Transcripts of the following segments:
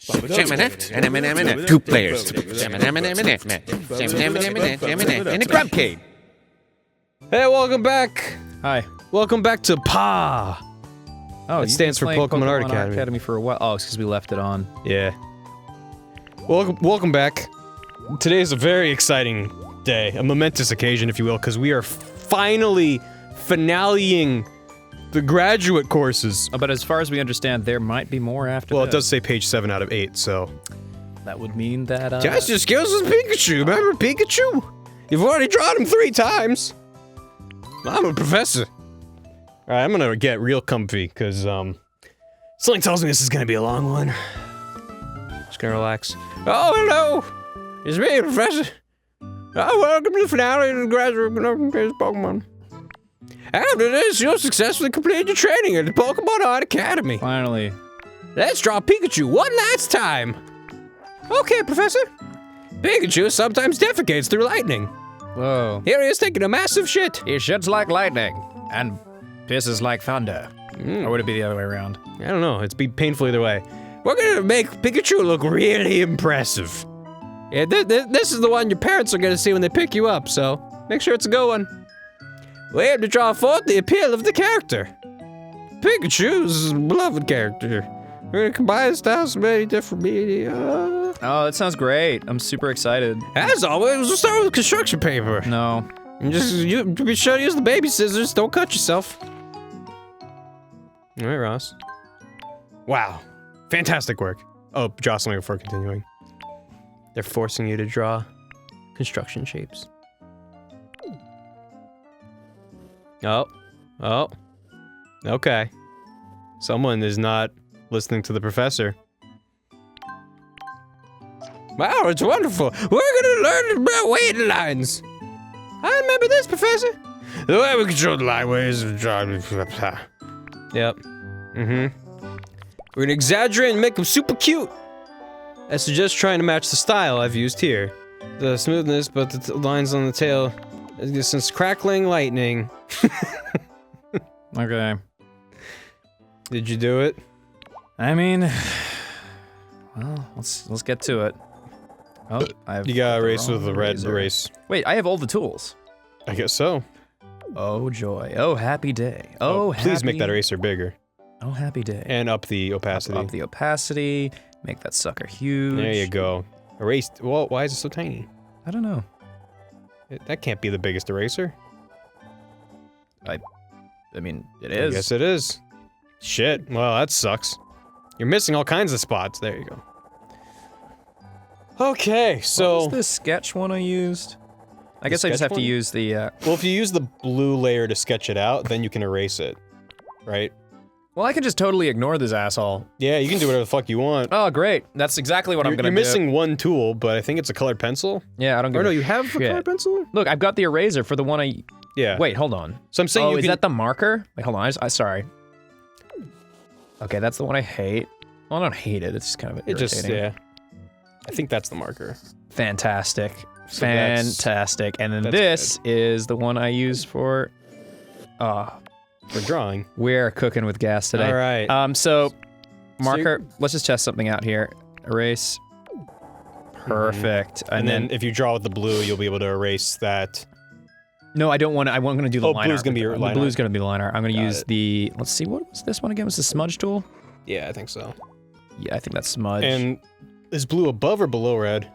Two players. And a Grumpcade. Hey, welcome back. Hi. Welcome back to PA. Oh, It stands for Pokemon Art Academy. for a while. Oh, it's because we left it on. Yeah. Welcome back. Today is a very exciting day, a momentous occasion, if you will, because we are finally finaleing the graduate courses. But as far as we understand, there might be more after Well, this. it does say page 7 out of 8, so... That would mean that, Just your skills as Pikachu, remember Pikachu? You've already drawn him 3 times. I'm a professor. Alright, I'm gonna get real comfy, because, something tells me this is gonna be a long one. Just gonna relax. Oh, hello! It's me, Professor. Oh, welcome to the finale of the graduate Pokemon. After this, you'll successfully complete your training at the Pokemon Art Academy. Finally. Let's draw Pikachu one last time. Okay, Professor. Pikachu sometimes defecates through lightning. Whoa. Here he is taking a massive shit. He shits like lightning, and pisses like thunder. Or would it be the other way around? I don't know, it's be painful either way. We're gonna make Pikachu look really impressive. Yeah, this is the one your parents are gonna see when they pick you up, so make sure it's a good one. We aim to draw forth the appeal of the character. Pikachu's a beloved character. We're gonna combine styles from many different media. Oh, that sounds great. I'm super excited. As always, we'll start with construction paper. No. And be sure to use the baby scissors, don't cut yourself. Alright, Ross. Wow. Fantastic work. Oh, jostling before continuing. They're forcing you to draw construction shapes. Oh. Okay. Someone is not listening to the professor. Wow, it's wonderful. We're gonna learn about waiting lines. I remember this, Professor. The way we control the line ways of drawing. Yep. We're gonna exaggerate and make them super cute. As to just trying to match the style I've used here. The smoothness, but the lines on the tail. Since crackling lightning. Okay. Did you do it? I mean, well, let's get to it. Oh, You gotta erase with the red erase. Wait, I have all the tools. I guess so. Oh joy. Oh happy day. Oh, please make that eraser bigger. Oh happy day. And up the opacity. Up the opacity. Make that sucker huge. There you go. Erased. Well, why is it so tiny? I don't know. That can't be the biggest eraser. I mean, it is. I guess it is. Shit. Well, that sucks. You're missing all kinds of spots. There you go. Okay, so... What was this sketch one I used? I guess I just have to use the, Well, if you use the blue layer to sketch it out, then you can erase it. Right? Well, I can just totally ignore this asshole. Yeah, you can do whatever the fuck you want. Oh, great. That's exactly what I'm gonna do. You're missing one tool, but I think it's a colored pencil. Yeah, I don't get Or no, you have a colored pencil? Look, I've got the eraser for the one I... Yeah. Wait, hold on. So I'm saying is that the marker? Wait, hold on, sorry. Okay, that's the one I hate. Well, I don't hate it, it's just kind of irritating. yeah. I think that's the marker. Fantastic. So Fantastic. And then this is the one I use for... For drawing. We're cooking with gas today. Alright. So, marker, let's just test something out here. Erase. Perfect. And then if you draw with the blue, you'll be able to erase that. No, I don't want to, I'm gonna do the line blue's art. gonna be your line The blue's art. gonna be the line art. I'm gonna Got use it. the, let's see, what was this one again? Was the smudge tool? Yeah, I think so. Yeah, I think that's smudge. And is blue above or below red?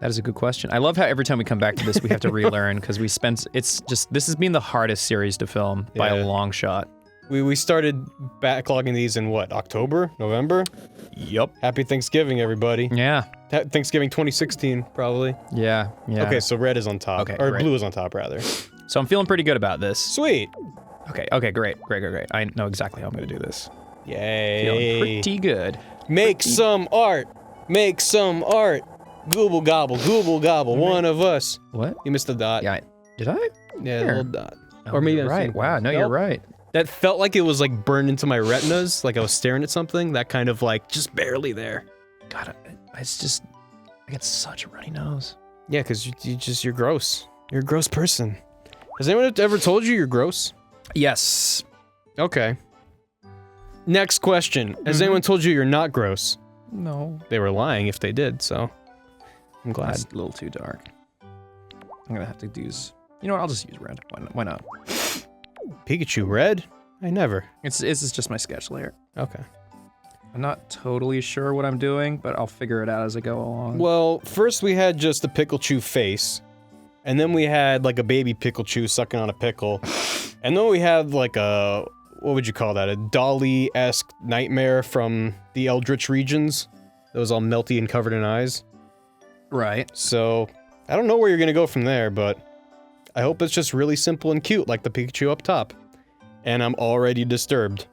That is a good question. I love how every time we come back to this, we have to relearn, because we spent, this has been the hardest series to film by a long shot. We started backlogging these in what, October? November? Yup. Happy Thanksgiving, everybody. Yeah. Thanksgiving 2016, probably. Yeah, yeah. Okay, so red is on top. Okay, or great. blue is on top, rather. So I'm feeling pretty good about this. Sweet. Okay, great. I know exactly how I'm gonna do this. Yay. Feeling pretty good. Make some art. Make some art. Gooble gobble, one of us. What? You missed the dot. Yeah, did I? Yeah, the Where? little dot. Oh, Or maybe you're I'm right. seeing- Wow, no, you're Nope. right. That felt like it was like burned into my retinas, like I was staring at something. That kind of like just barely there. God, it's just, I get such a runny nose. Yeah, because you're gross. You're a gross person. Has anyone ever told you you're gross? Yes. Okay. Next question. Has anyone told you you're not gross? No. They were lying if they did, so I'm glad. That's a little too dark. I'm gonna have to use... You know what, I'll just use red. Why not? Pikachu red? I never. It's just my sketch layer. Okay. I'm not totally sure what I'm doing, but I'll figure it out as I go along. Well, first we had just a Pikachu face, and then we had like a baby Pikachu sucking on a pickle, and then we had like a, what would you call that? A Dolly-esque nightmare from the Eldritch regions that was all melty and covered in eyes. Right. So, I don't know where you're gonna go from there, but I hope it's just really simple and cute like the Pikachu up top. And I'm already disturbed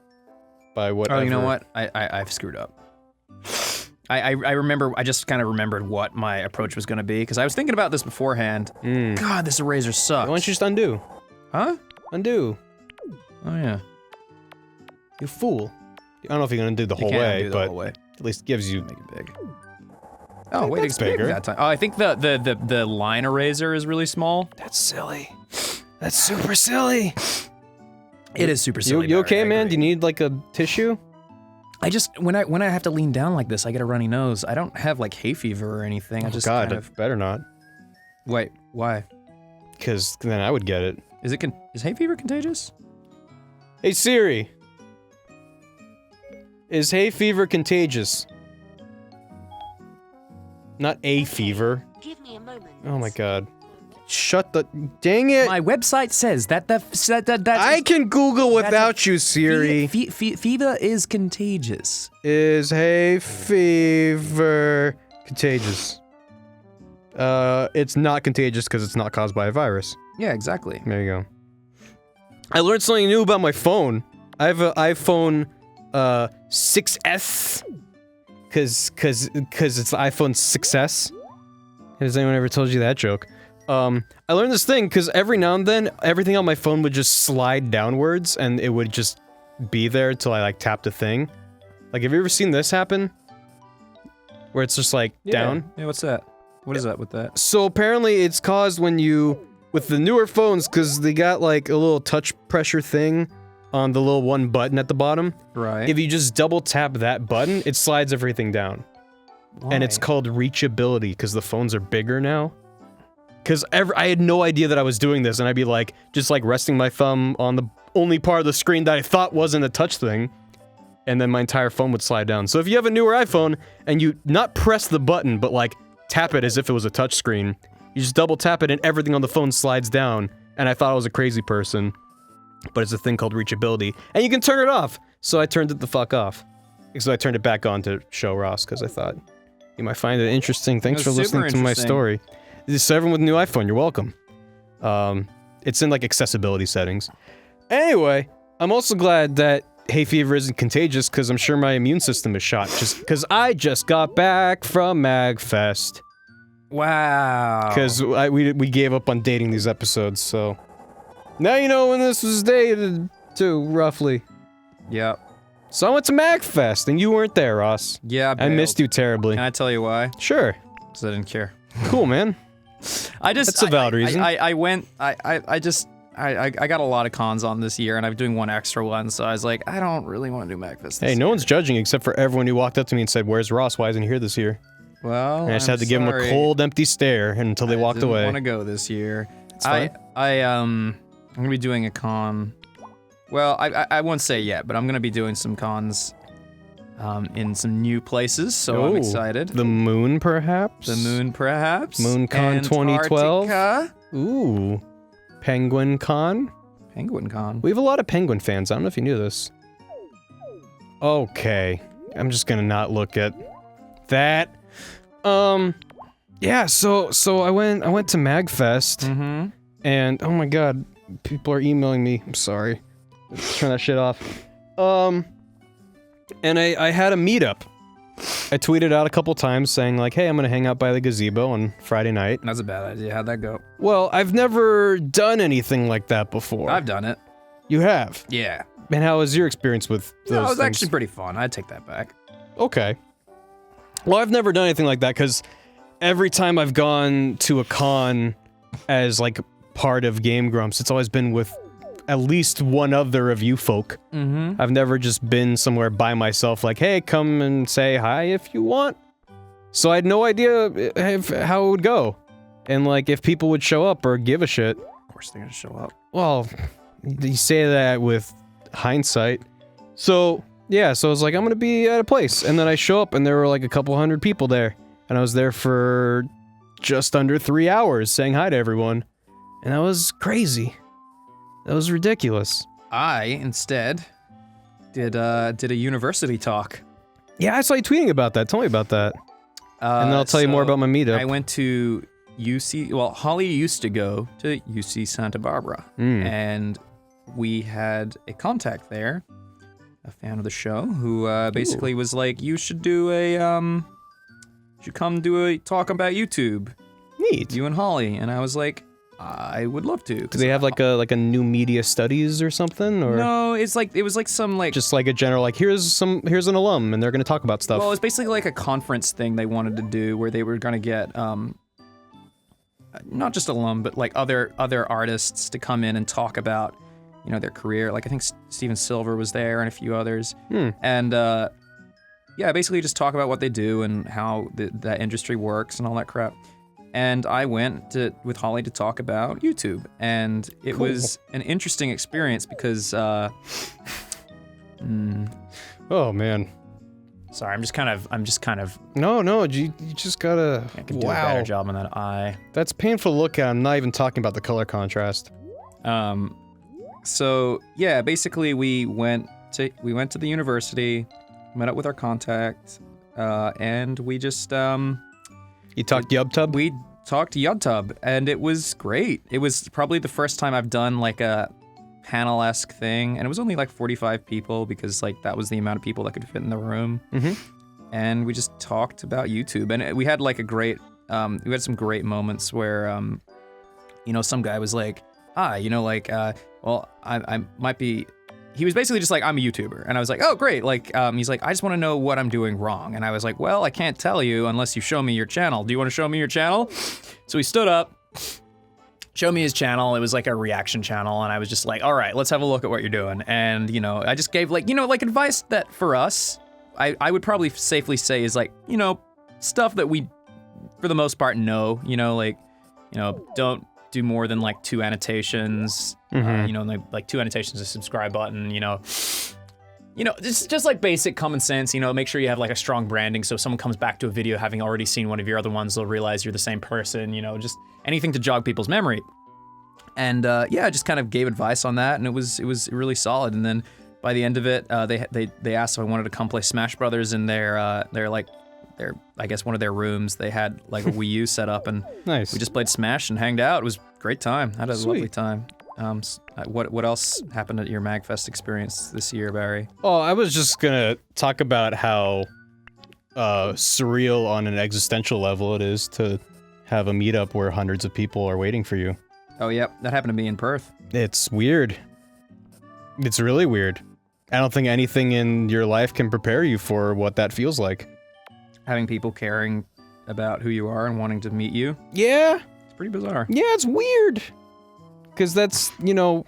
by whatever. Oh, you know what? I've screwed up. I remember, I just kind of remembered what my approach was gonna be, because I was thinking about this beforehand. God, this eraser sucks. Why don't you just undo? Huh? Undo. Oh yeah. You fool. I don't know if you're gonna undo the whole can't way, undo the but whole way. at least gives you... Make it big. Oh, wait, that's it's bigger bigger. that time. Oh, I think the line eraser is really small. That's silly. That's super silly. It is super silly. You okay, Barry, I man? agree. Do you need like a tissue? I just when I have to lean down like this, I get a runny nose. I don't have like hay fever or anything. I just God, kind of... better not. Wait, why? Because then I would get it. Is hay fever contagious? Hey Siri. Is hay fever contagious? Not a fever. Give me a moment. Oh my god. Shut the... Dang it! My website says that I can Google without you, Siri. Fever is contagious. Is hay fever contagious? It's not contagious because it's not caused by a virus. Yeah, exactly. There you go. I learned something new about my phone. I have an iPhone 6S because it's the iPhone 6S. Has anyone ever told you that joke? I learned this thing because every now and then everything on my phone would just slide downwards and it would just be there until I like tapped a thing. Like, have you ever seen this happen? Where it's just like down? Yeah, what's that? What is that with that? So apparently it's caused when you, with the newer phones, because they got like a little touch pressure thing on the little one button at the bottom. Right. If you just double tap that button, it slides everything down. Why? And it's called reachability because the phones are bigger now. Because I had no idea that I was doing this, and I'd be like, just like resting my thumb on the only part of the screen that I thought wasn't a touch thing, and then my entire phone would slide down. So if you have a newer iPhone, and you not press the button, but like tap it as if it was a touch screen, you just double tap it and everything on the phone slides down, and I thought I was a crazy person. But it's a thing called reachability, and you can turn it off! So I turned it the fuck off. So I turned it back on to show Ross, because I thought you might find it interesting. Thanks for listening to my story. So everyone with a new iPhone, you're welcome. It's in like accessibility settings. Anyway, I'm also glad that hay fever isn't contagious because I'm sure my immune system is shot just because I just got back from MagFest. Wow. Because we gave up on dating these episodes, so now you know when this was dated too, roughly. Yep. So I went to MagFest and you weren't there, Ross. Yeah, I missed you terribly. Can I tell you why? Sure. Because I didn't care. Cool, man. That's a valid reason. I went, I got a lot of cons on this year, and I'm doing one extra one, so I was like, I don't really want to do MagFest. Hey, no one's judging except for everyone who walked up to me and said, "Where's Ross? Why isn't he here this year?" Well, And I just had to give him a cold, empty stare until they walked away. I didn't want to go this year. It's fine. I'm gonna be doing a con. Well, I won't say yet, but I'm gonna be doing some cons in some new places, so I'm excited. The moon, perhaps? The moon, perhaps? MoonCon 2012? Antarctica? Ooh. Penguin Con? Penguin Con. We have a lot of penguin fans. I don't know if you knew this. Okay. I'm just gonna not look at that. Yeah, so I went to MagFest. And, oh my god, people are emailing me. I'm sorry. Let's turn that shit off. And I had a meetup. I tweeted out a couple times saying like, hey, I'm gonna hang out by the gazebo on Friday night. That's a bad idea. How'd that go? Well, I've never done anything like that before. I've done it. You have? Yeah. And how was your experience with those No, it was things? actually pretty fun. I'd take that back. Okay. Well, I've never done anything like that because every time I've gone to a con as like part of Game Grumps, it's always been with at least one other of you folk. Mm-hmm. I've never just been somewhere by myself like, hey, come and say hi if you want. So I had no idea how it would go. And like, if people would show up or give a shit. Of course they're gonna show up. Well, you say that with hindsight. So, yeah, so I was like, I'm gonna be at a place. And then I show up and there were like a couple hundred people there. And I was there for just under 3 hours saying hi to everyone. And that was crazy. That was ridiculous. I, instead, did a university talk. Yeah, I saw you tweeting about that. Tell me about that. And then I'll tell you more about my meetup. I went to UC, well, Holly used to go to UC Santa Barbara. And we had a contact there, a fan of the show, who basically was like, you should do a, should come do a talk about YouTube. Neat. You and Holly. And I was like, I would love to. Do they have like a new media studies or something, or no? It's like it was like some like just like a general like here's an alum and they're gonna talk about stuff. Well, it's basically like a conference thing they wanted to do where they were gonna get not just alum but like other artists to come in and talk about their career. Like I think Steven Silver was there and a few others. And yeah, basically just talk about what they do and how that industry works and all that crap. And I went with Holly to talk about YouTube, and it was an interesting experience because, oh man, sorry, I'm just kind of. No, you just gotta. I could do a better job on that eye. That's painful to look at. I'm not even talking about the color contrast. So yeah, basically we went to the university, met up with our contact, and we just You talked YubTub? We talked YubTub, and it was great. It was probably the first time I've done like a panel-esque thing, and it was only like 45 people because like that was the amount of people that could fit in the room. And we just talked about YouTube, and we had like a great, we had some great moments where, some guy was like, well, I might be. He was basically just like, I'm a YouTuber. And I was like, oh, great. Like, he's like, I just want to know what I'm doing wrong. And I was like, well, I can't tell you unless you show me your channel. Do you want to show me your channel? So he stood up, showed me his channel. It was like a reaction channel. And I was just like, all right, let's have a look at what you're doing. And, I just gave like, like advice that for us, I would probably safely say is like, stuff that we, for the most part, know, don't do more than like 2 annotations, like 2 annotations, a subscribe button, just like basic common sense, make sure you have like a strong branding so if someone comes back to a video having already seen one of your other ones, they'll realize you're the same person, just anything to jog people's memory. And yeah, I just kind of gave advice on that, and it was really solid. And then by the end of it, they asked if I wanted to come play Smash Brothers in their I guess one of their rooms. They had like a Wii U set up, and nice. We just played Smash and hanged out. It was a great time. Had a Sweet. lovely time. What else happened at your MagFest experience this year, Barry? Oh, I was just gonna talk about how surreal on an existential level it is to have a meetup where hundreds of people are waiting for you. Oh, yep. That happened to me in Perth. It's weird. It's really weird. I don't think anything in your life can prepare you for what that feels like. Having people caring about who you are and wanting to meet you. Yeah. It's pretty bizarre. Yeah, it's weird. Because that's, you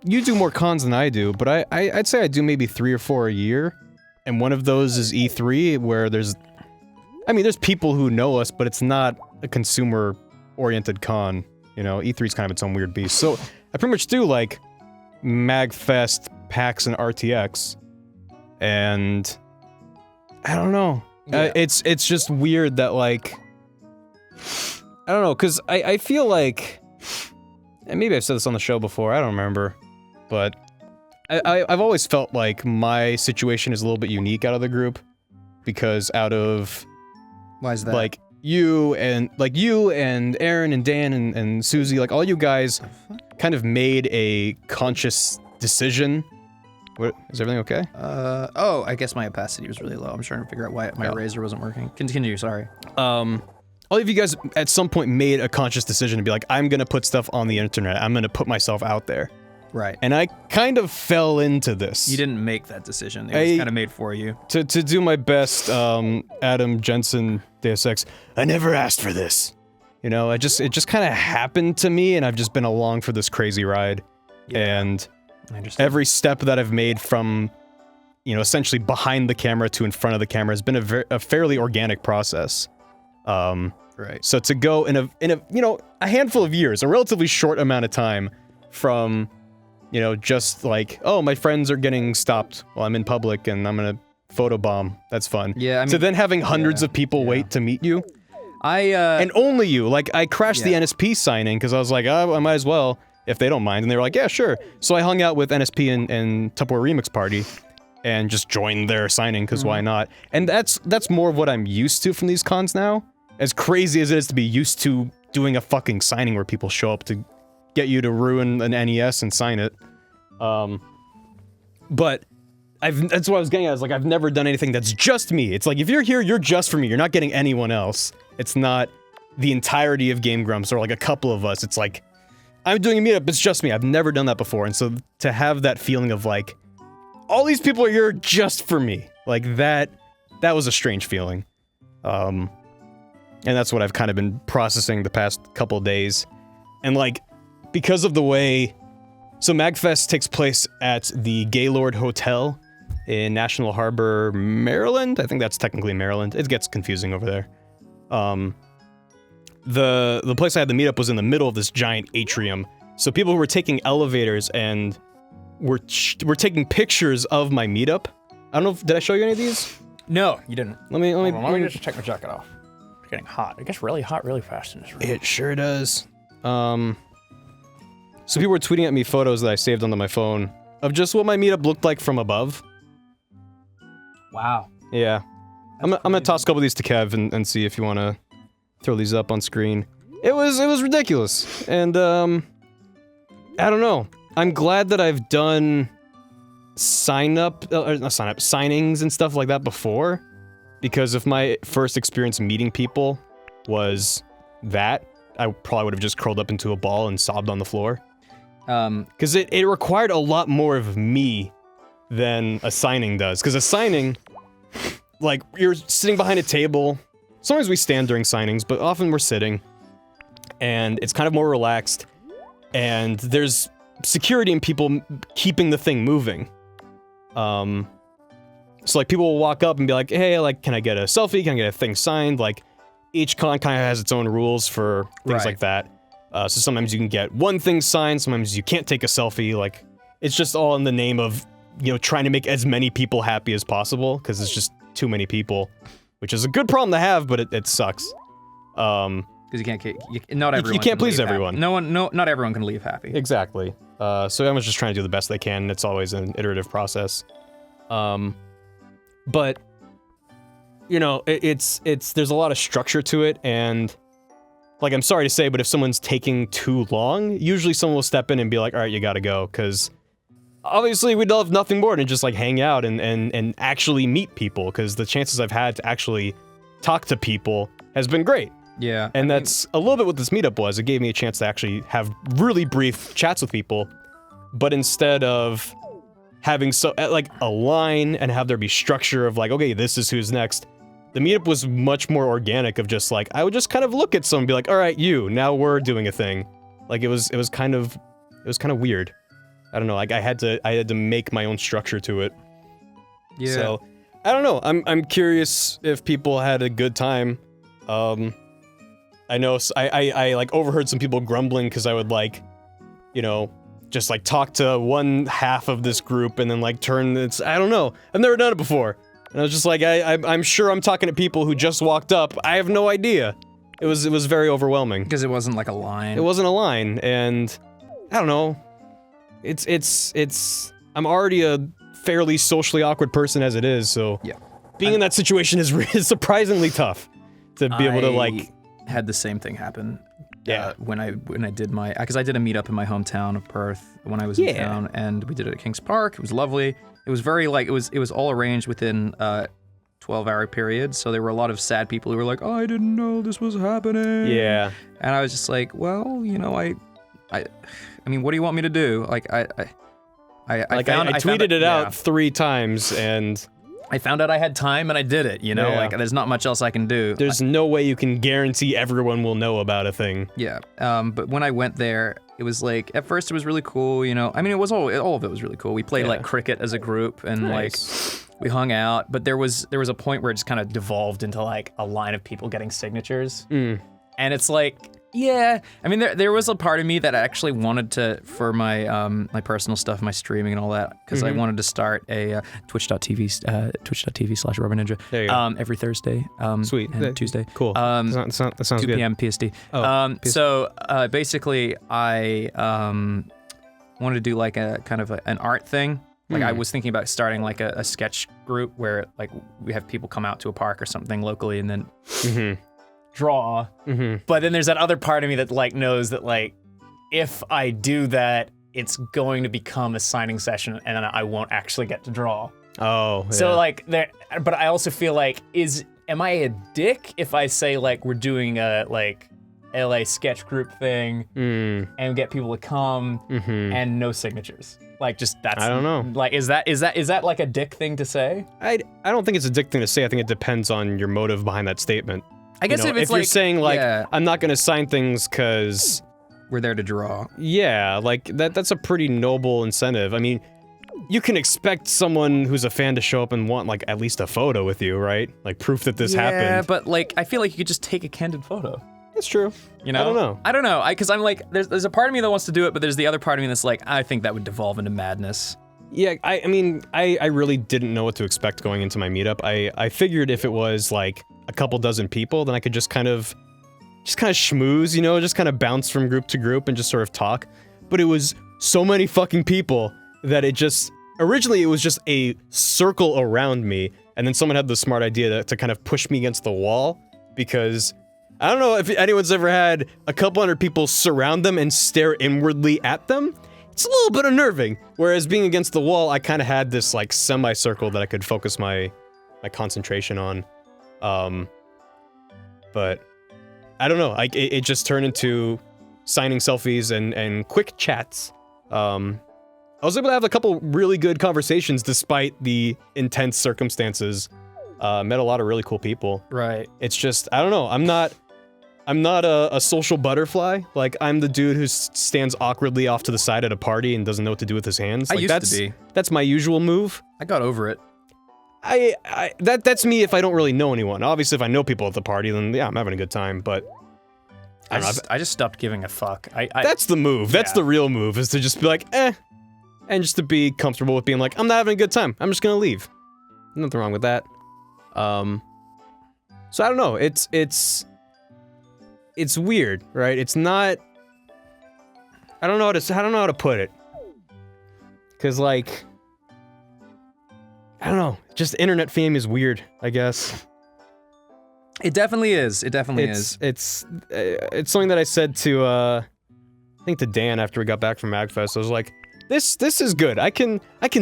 do more cons than I do, but I'd say I do maybe 3 or 4 a year. And one of those is E3, where there's people who know us, but it's not a consumer-oriented con. E3's kind of its own weird beast. So I pretty much do, like, MagFest, PAX, and RTX. And I don't know. Yeah. It's just weird that, like, I don't know, because I feel like, and maybe I've said this on the show before, I don't remember, but I've always felt like my situation is a little bit unique out of the group, because out of, why is that? Like, you and Aaron and Dan and Susie, like, all you guys kind of made a conscious decision. What, is everything okay? Oh, I guess my opacity was really low. I'm trying to figure out why my razor wasn't working. Continue, sorry. All of you guys at some point made a conscious decision to be like, I'm gonna put stuff on the internet. I'm gonna put myself out there. Right. And I kind of fell into this. You didn't make that decision. It was kind of made for you. To do my best, Adam Jensen, Deus Ex, I never asked for this. It just kind of happened to me, and I've just been along for this crazy ride. and I understand. every step that I've made from, essentially behind the camera to in front of the camera has been a fairly organic process. Right. So to go in a handful of years, a relatively short amount of time, from, just like, oh, my friends are getting stopped while I'm in public and I'm gonna photobomb. That's fun. Yeah, I mean, to then having hundreds of people wait to meet you. And only you. Like, I crashed the NSP signing because I was like, oh, I might as well if they don't mind. And they were like, yeah, sure. So I hung out with NSP and Tupperware Remix Party and just joined their signing because why not? And that's more of what I'm used to from these cons now. As crazy as it is to be used to doing a fucking signing where people show up to get you to ruin an NES and sign it. But that's what I was getting at. Is like, I've never done anything that's just me. It's like, if you're here, you're just for me. You're not getting anyone else. It's not the entirety of Game Grumps or like a couple of us. It's like, I'm doing a meetup, it's just me. I've never done that before. And so to have that feeling of like, all these people are here just for me. Like that was a strange feeling. And that's what I've kind of been processing the past couple days. And like, because of the way, so MagFest takes place at the Gaylord Hotel in National Harbor, Maryland. I think that's technically Maryland. It gets confusing over there. The place I had the meetup was in the middle of this giant atrium. So people who were taking elevators and were taking pictures of my meetup. I don't know did I show you any of these? No, you didn't. Let me just take my jacket off. It's getting hot. It gets really hot really fast in this room. It sure does. So people were tweeting at me photos that I saved onto my phone of just what my meetup looked like from above. Wow. Yeah. I'm gonna toss a couple of these to Kev and see if you want to throw these up on screen. It was ridiculous. And, I don't know. I'm glad that I've done signings and stuff like that before. Because if my first experience meeting people was that, I probably would have just curled up into a ball and sobbed on the floor. Because it required a lot more of me than a signing does. Because a signing, like, you're sitting behind a table. Sometimes we stand during signings, but often we're sitting. And it's kind of more relaxed. And there's security and people keeping the thing moving. So, like, people will walk up and be like, hey, like, can I get a selfie? Can I get a thing signed? Like, each con kind of has its own rules for things like that. So sometimes you can get one thing signed, sometimes you can't take a selfie. Like, it's just all in the name of, trying to make as many people happy as possible, because it's just too many people, which is a good problem to have, but it sucks. Because you can't please everyone. Happy. Not everyone can leave happy. Exactly. So everyone's just trying to do the best they can, and it's always an iterative process. But it's there's a lot of structure to it, and like, I'm sorry to say, but if someone's taking too long, usually someone will step in and be like, all right, you gotta go, because obviously we'd love nothing more than just like hang out and actually meet people, because the chances I've had to actually talk to people has been great. Yeah. And that's a little bit what this meetup was. It gave me a chance to actually have really brief chats with people, but instead of having like a line and have there be structure of like, okay, this is who's next, the meetup was much more organic of just like, I would just kind of look at someone and be like, all right, now we're doing a thing. Like, it was kind of weird. I don't know, like I had to make my own structure to it. Yeah. So, I don't know, I'm curious if people had a good time. I know I like overheard some people grumbling because I would like, just like talk to one half of this group and then like turn it's, I don't know. I've never done it before. And I was just like, I'm sure I'm talking to people who just walked up. I have no idea. It was very overwhelming. Because it wasn't like a line. It wasn't a line, and I don't know. I'm already a fairly socially awkward person as it is, so yeah. Being in that situation is surprisingly tough to be able to like. Had the same thing happen. Yeah. When I did because I did a meetup in my hometown of Perth when I was in town, and we did it at Kings Park. It was lovely. It was very like it was all arranged within 12-hour period. So there were a lot of sad people who were like, "Oh, I didn't know this was happening." Yeah. And I was just like, "Well, I mean, what do you want me to do?" Like I tweeted it out 3 times and I found out I had time and I did it, like there's not much else I can do. There's no way you can guarantee everyone will know about a thing. Yeah, but when I went there, it was like, at first it was really cool, you know. I mean, it was all of it was really cool. We played like cricket as a group and like we hung out, but there was a point where it just kind of devolved into like a line of people getting signatures. And it's like, yeah, I mean, there was a part of me that actually wanted to, for my my personal stuff, my streaming and all that, because I wanted to start a twitch.tv/RubberNinja There you go. every Thursday. Sweet. And Tuesday. Cool. That sounds 2 good. p.m. PST. Oh, PST. So basically, I wanted to do like a kind of an art thing. Like I was thinking about starting like a sketch group where like we have people come out to a park or something locally and then draw. But then there's that other part of me that like knows that like if I do that, it's going to become a signing session and then I won't actually get to draw. Oh, yeah. So like there, but I also feel like am I a dick if I say like we're doing a like LA sketch group thing and get people to come and no signatures? Like just that's I don't know. Like is that like a dick thing to say? I don't think it's a dick thing to say. I think it depends on your motive behind that statement. I guess if it's you're like, saying like yeah, I'm not gonna sign things because we're there to draw. yeah, like that's a pretty noble incentive. I mean, you can expect someone who's a fan to show up and want like at least a photo with you, right? Like proof that this Yeah, happened. but like I feel like you could just take a candid photo. That's true. You know? I don't know. Because I'm like, there's a part of me that wants to do it, but there's the other part of me that's like, I think that would devolve into madness. Yeah, I mean, I really didn't know what to expect going into my meetup. I figured if it was like a couple dozen people, then I could just kind of schmooze, you know, just kind of bounce from group to group and just sort of talk. But it was so many fucking people that originally it was just a circle around me, and then someone had the smart idea to kind of push me against the wall, because I don't know if anyone's ever had a couple hundred people surround them and stare inwardly at them. It's a little bit unnerving. Whereas being against the wall, I kind of had this like semicircle that I could focus my concentration on. But I don't know. It just turned into signing selfies and quick chats. I was able to have a couple really good conversations despite the intense circumstances. Met a lot of really cool people. Right. It's just, I don't know. I'm not a social butterfly. Like, I'm the dude who stands awkwardly off to the side at a party and doesn't know what to do with his hands. I Like, used to be. That's my usual move. I got over it. That's me if I don't really know anyone. Obviously, if I know people at the party, then yeah, I'm having a good time, but I just stopped giving a fuck. that's the move. That's Yeah. the real move, is to just be like, and just to be comfortable with being like, I'm not having a good time. I'm just gonna leave. Nothing wrong with that. So I don't know. It's weird, right? It's not. I don't know how to put it. Cause like, I don't know. Just internet fame is weird, I guess. It definitely is. It definitely is. It's something that I said to I think to Dan after we got back from MagFest. I was like, this is good. I can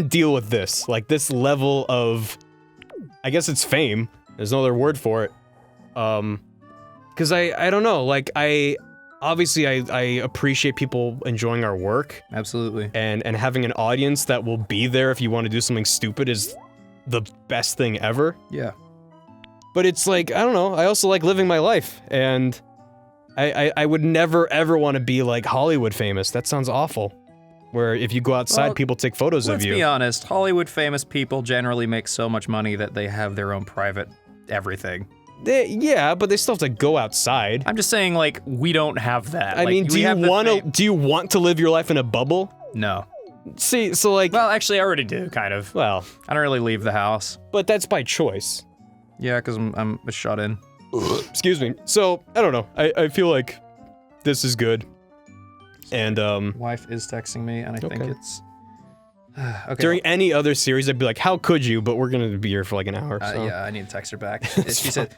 deal with this. Like this level of, I guess it's fame. There's no other word for it. Cause I don't know. Like I appreciate people enjoying our work. Absolutely. And having an audience that will be there if you want to do something stupid is the best thing ever. Yeah. But it's like, I don't know, I also like living my life, and I would never ever want to be like Hollywood famous. That sounds awful. Where if you go outside, Well, people take photos of you. Let's be honest, Hollywood famous people generally make so much money that they have their own private everything. Yeah, but they still have to go outside. I'm just saying, like, we don't have that. I Like, mean, do we have the fame- you want to live your life in a bubble? No. See, so like, Well, actually, I already do, kind of. well, I don't really leave the house. but that's by choice. Yeah, because I'm shut in. Excuse me. So, I don't know. I feel like this is good. And, Wife is texting me, and I think Okay. it's... okay. during any other series, I'd be like, how could you? But we're gonna be here for like an hour, so. Yeah, I need to text her back. She said,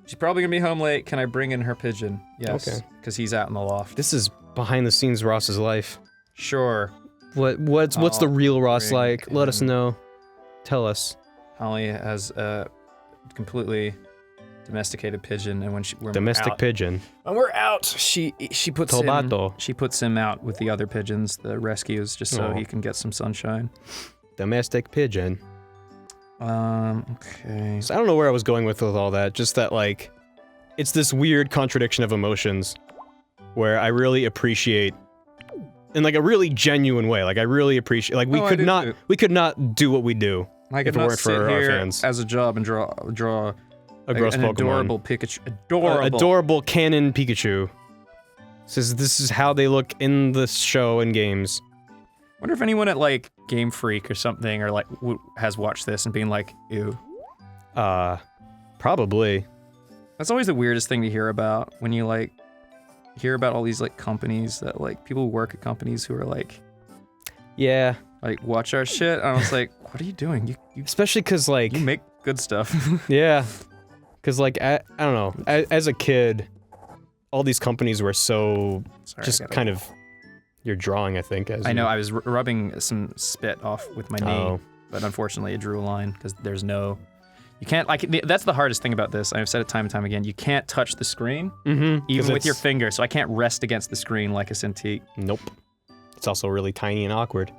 she's probably gonna be home late. Can I bring in her pigeon? Yes. Okay. Because he's out in the loft. This is behind the scenes Ross's life. Sure. What's the I'll real Ross bring like? Let us in- know. Tell us. Holly has a completely domesticated pigeon, and when Domestic pigeon. when we're out, she puts Tomato. she puts him out with the other pigeons, the rescues, just so Aw. he can get some sunshine. Domestic pigeon. Okay. So I don't know where I was going with all that. Just that like, it's this weird contradiction of emotions, where I really appreciate in like a really genuine way. Like I really appreciate. Like we No, I could do not too. we could not do what we do I if could it not weren't sit for our here fans. as a job and draw A gross an Pokemon. adorable Pikachu. Adorable. Adorable canon Pikachu. This is how they look in the show and games. Wonder if anyone at like Game Freak or something or like has watched this and being like, ew. Probably. That's always the weirdest thing to hear about when you like hear about all these like companies that like people who work at companies who are like Yeah. watch our shit. And I was like, what are you doing? You Especially because like you make good stuff. yeah. Because like I don't know. As a kid, all these companies were so Sorry, just kind of. You're drawing, I think. As I know. I was rubbing some spit off with my knee, Oh. but unfortunately, I drew a line because there's no. You can't. That's the hardest thing about this. I've said it time and time again. You can't touch the screen, even with your finger. So I can't rest against the screen like a Cintiq. Nope. It's also really tiny and awkward.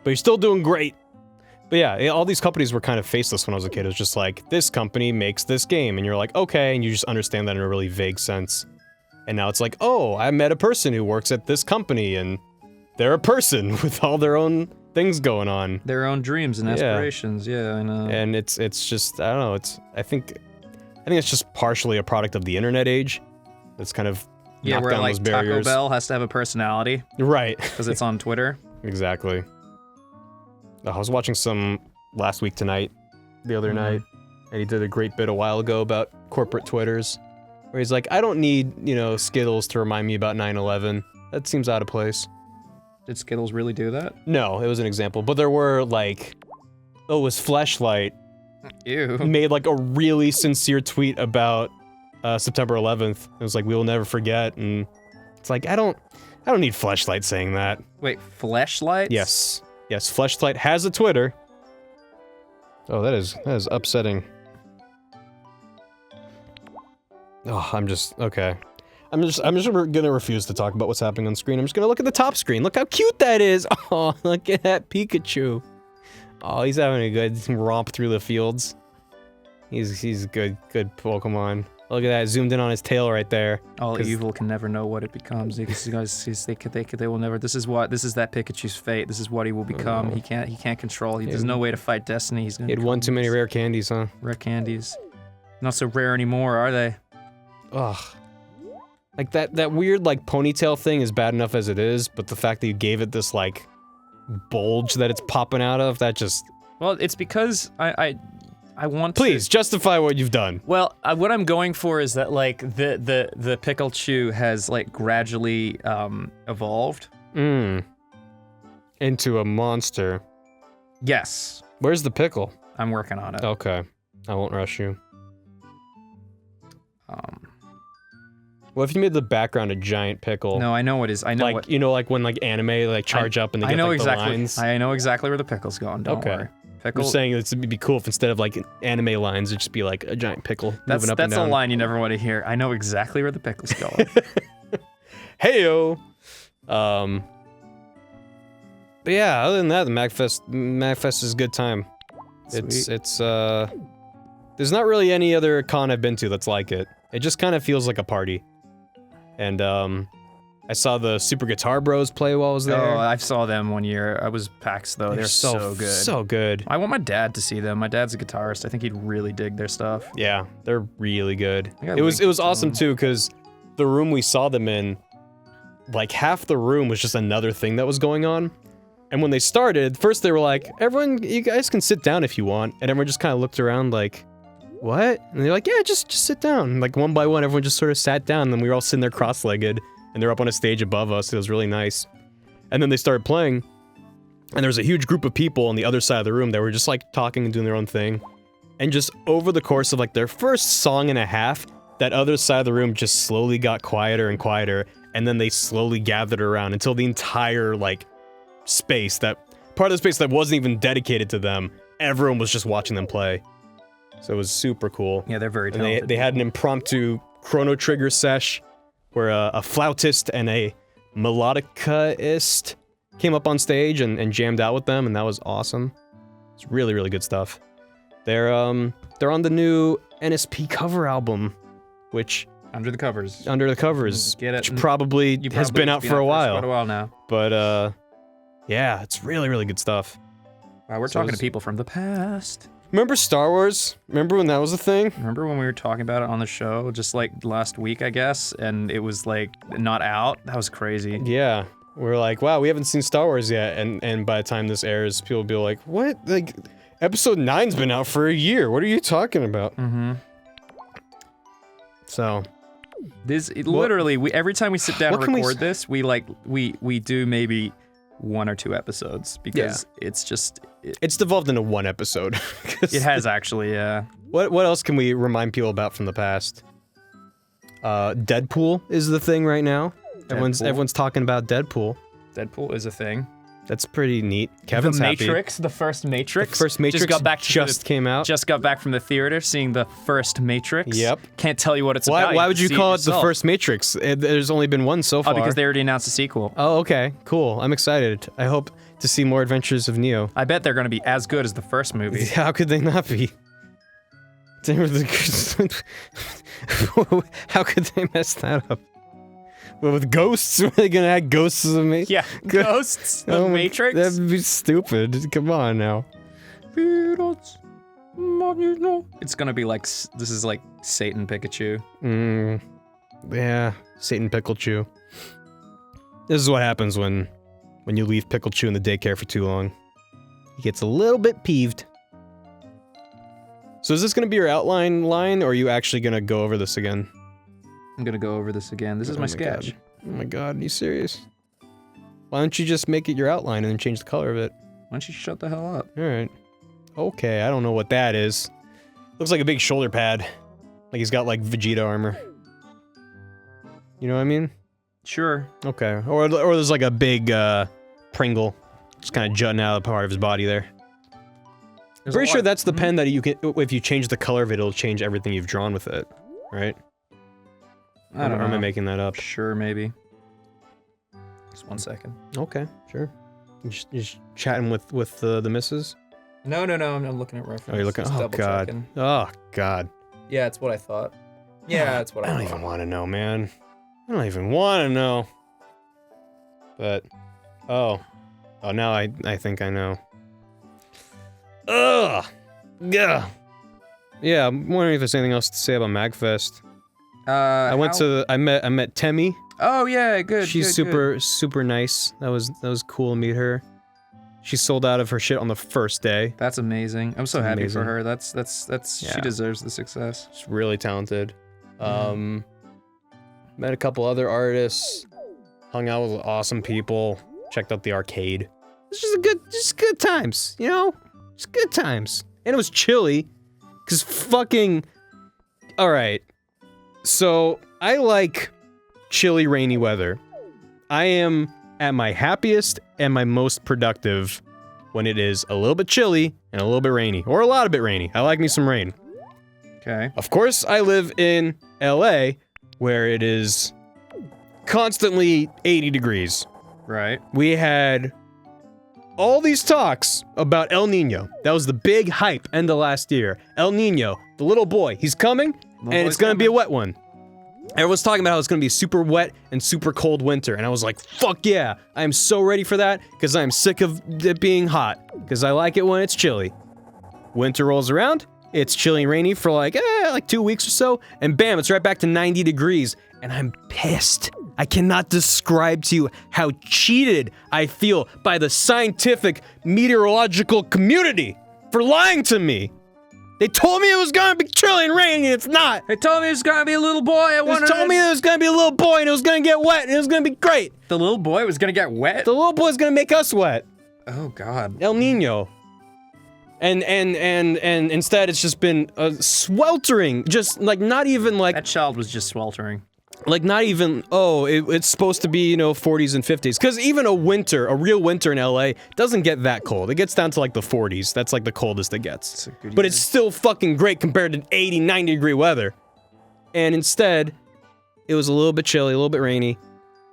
But you're still doing great. But yeah, all these companies were kind of faceless when I was a kid. It was just like, this company makes this game, and you're like, okay, and you just understand that in a really vague sense. And now it's like, oh, I met a person who works at this company, and they're a person with all their own things going on. Their own dreams and aspirations. Yeah, I know. And it's just, I don't know, I think it's just partially a product of the internet age. That's kind of knocked where down like those barriers. Taco Bell has to have a personality Right. because it's on Twitter. Exactly. I was watching some last week tonight, the other night, and he did a great bit a while ago about corporate Twitters, where he's like, I don't need, Skittles to remind me about 9/11. That seems out of place. Did Skittles really do that? No, it was an example, but there were like, it was Fleshlight Ew. made like a really sincere tweet about September 11th. It was like, we will never forget, and it's like, I don't need Fleshlight saying that. Wait, Fleshlight? Yes, Fleshlight has a Twitter. Oh, that is upsetting. Oh, okay. I'm just gonna refuse to talk about what's happening on screen. I'm just gonna look at the top screen. Look how cute that is. Oh, look at that Pikachu. Oh, he's having a good romp through the fields. He's good Pokemon. Look at that, zoomed in on his tail right there. All evil can never know what it becomes. They will never. This is that Pikachu's fate. This is what he will become. He can't control. There's no way to fight destiny. He's gonna. He had one too many rare candies, huh? Rare candies. Not so rare anymore, are they? Ugh. Like that weird like ponytail thing is bad enough as it is, but the fact that you gave it this like bulge that it's popping out of, that just. Well, it's because I want to. Please justify what you've done. Well, what I'm going for is that like the Pikachu has like gradually evolved. Into a monster. Yes. Where's the pickle? I'm working on it. Okay. I won't rush you. What if you made the background a giant pickle? No, I know what is. I know like, what. like when like anime like charge up and they get like the lines. I know exactly where the pickle's going. Don't worry. I'm Pickle. just saying it'd be cool if instead of like anime lines, it'd just be like a giant pickle moving up and That's down. a line you never want to hear. I know exactly where the pickle's going. Heyo. But yeah, other than that, the MagFest is a good time. Sweet. It's there's not really any other con I've been to that's like it. It just kind of feels like a party. And I saw the Super Guitar Bros play while I was there. Oh, I saw them one year. I was PAX though. They're so good. So good. I want my dad to see them. My dad's a guitarist. I think he'd really dig their stuff. Yeah, they're really good. I got It was linked awesome to too, because the room we saw them in, like half the room was just another thing that was going on. And when they started, first they were like, everyone, you guys can sit down if you want. And everyone just kind of looked around like, what? And they're like, yeah, just sit down. And like one by one, everyone just sort of sat down, and then we were all sitting there cross-legged, and they're up on a stage above us. It was really nice. And then they started playing, and there was a huge group of people on the other side of the room that were just like talking and doing their own thing. And just over the course of like their first song and a half, that other side of the room just slowly got quieter and quieter, and then they slowly gathered around until the entire like space, that part of the space that wasn't even dedicated to them, everyone was just watching them play. So it was super cool. Yeah, they're very And talented. they had an impromptu Chrono Trigger sesh where a flautist and a melodicaist came up on stage and jammed out with them, and that was awesome. It's really, really good stuff. They're on the new NSP cover album, which Under the covers. Under the covers, Get it. which probably has been out for a while. Quite a while now. But yeah, it's really, really good stuff. Wow, we're So talking to it's- people from the past. Remember Star Wars? Remember when that was a thing? Remember when we were talking about it on the show, just like last week, I guess, and it was like not out? That was crazy. Yeah. We're like, wow, we haven't seen Star Wars yet, and by the time this airs, people will be like, what? Like, episode 9's been out for a year. What are you talking about? Mm-hmm. So, Literally, every time we sit down What and can we record this, we do maybe 1 or 2 episodes because it's just it's devolved into one episode. 'Cause it has actually, yeah. What else can we remind people about from the past? Deadpool is the thing right now. Everyone's talking about Deadpool. Deadpool is a thing. That's pretty neat. Kevin's the happy. Matrix, the first Matrix. The first Matrix just came out. Just got back from the theater seeing the first Matrix. Yep. Can't tell you what it's about. Why would you see call it the yourself. first Matrix? There's only been one so far. Oh, because they already announced a sequel. Oh, okay. Cool. I'm excited. I hope to see more adventures of Neo. I bet they're going to be as good as the first movie. How could they not be? How could they mess that up? Well, with ghosts? Are they gonna add ghosts of me? Yeah, Ghosts, the Oh my- Matrix. That'd be stupid. Come on now. It's gonna be like this is like Satan Pikachu. Yeah, Satan Pikachu. This is what happens when you leave Pikachu in the daycare for too long. He gets a little bit peeved. So is this gonna be your outline line, or are you actually gonna go over this again? I'm gonna go over this again. This is Oh my my sketch. God. Oh my god, are you serious? Why don't you just make it your outline and then change the color of it? Why don't you shut the hell up? Alright. Okay, I don't know what that is. Looks like a big shoulder pad. Like he's got like Vegeta armor. You know what I mean? Sure. Okay. Or there's like a big Pringle just kind of jutting out of the part of his body there. Pretty sure that's the pen that you can, if you change the color of it, it'll change everything you've drawn with it, right? I don't Or am I know. making that up? Sure, maybe. Just 1 second. Okay, sure. You just chatting with the missus? No, I'm looking at reference. Oh, you're looking. Just Oh double god. checking. Oh god. Yeah, it's what I thought. Yeah, that's what I I don't thought. even want to know, man. I don't even want to know. But oh, now I think I know. Ugh. Yeah. Yeah, I'm wondering if there's anything else to say about MagFest. I met Temmie. Oh yeah, good. She's super nice. That was cool to meet her. She sold out of her shit on the first day. That's amazing. I'm so happy amazing. for her. That's Yeah. she deserves the success. She's really talented. Met a couple other artists. Hung out with awesome people. Checked out the arcade. It's just good times, you know? Just good times. And it was chilly. Cause fucking... Alright. So, I like chilly, rainy weather. I am at my happiest and my most productive when it is a little bit chilly and a little bit rainy. Or a lot of bit rainy. I like me some rain. Okay. Of course, I live in LA, where it is constantly 80 degrees. Right. We had all these talks about El Nino. That was the big hype end of last year. El Nino, the little boy, he's coming, and it's gonna be a wet one. Everyone's talking about how it's gonna be super wet and super cold winter, and I was like, fuck yeah, I am so ready for that, because I am sick of it being hot, because I like it when it's chilly. Winter rolls around, it's chilly and rainy for like 2 weeks or so, and bam, it's right back to 90 degrees, and I'm pissed. I cannot describe to you how cheated I feel by the scientific meteorological community for lying to me. They told me it was gonna be chilly and rainy, and it's not. They told me it was gonna be a little boy. They told me it was gonna be a little boy, and it was gonna get wet, and it was gonna be great. the little boy was gonna get wet. The little boy's gonna make us wet. Oh God. El Nino. And instead it's just been sweltering, just like not even like That child was just sweltering. like not even, it's supposed to be, 40s and 50s. Because even a real winter in LA doesn't get that cold. It gets down to like the 40s. That's like the coldest it gets. It's a good But year. it's still fucking great compared to 80, 90 degree weather. And instead, it was a little bit chilly, a little bit rainy.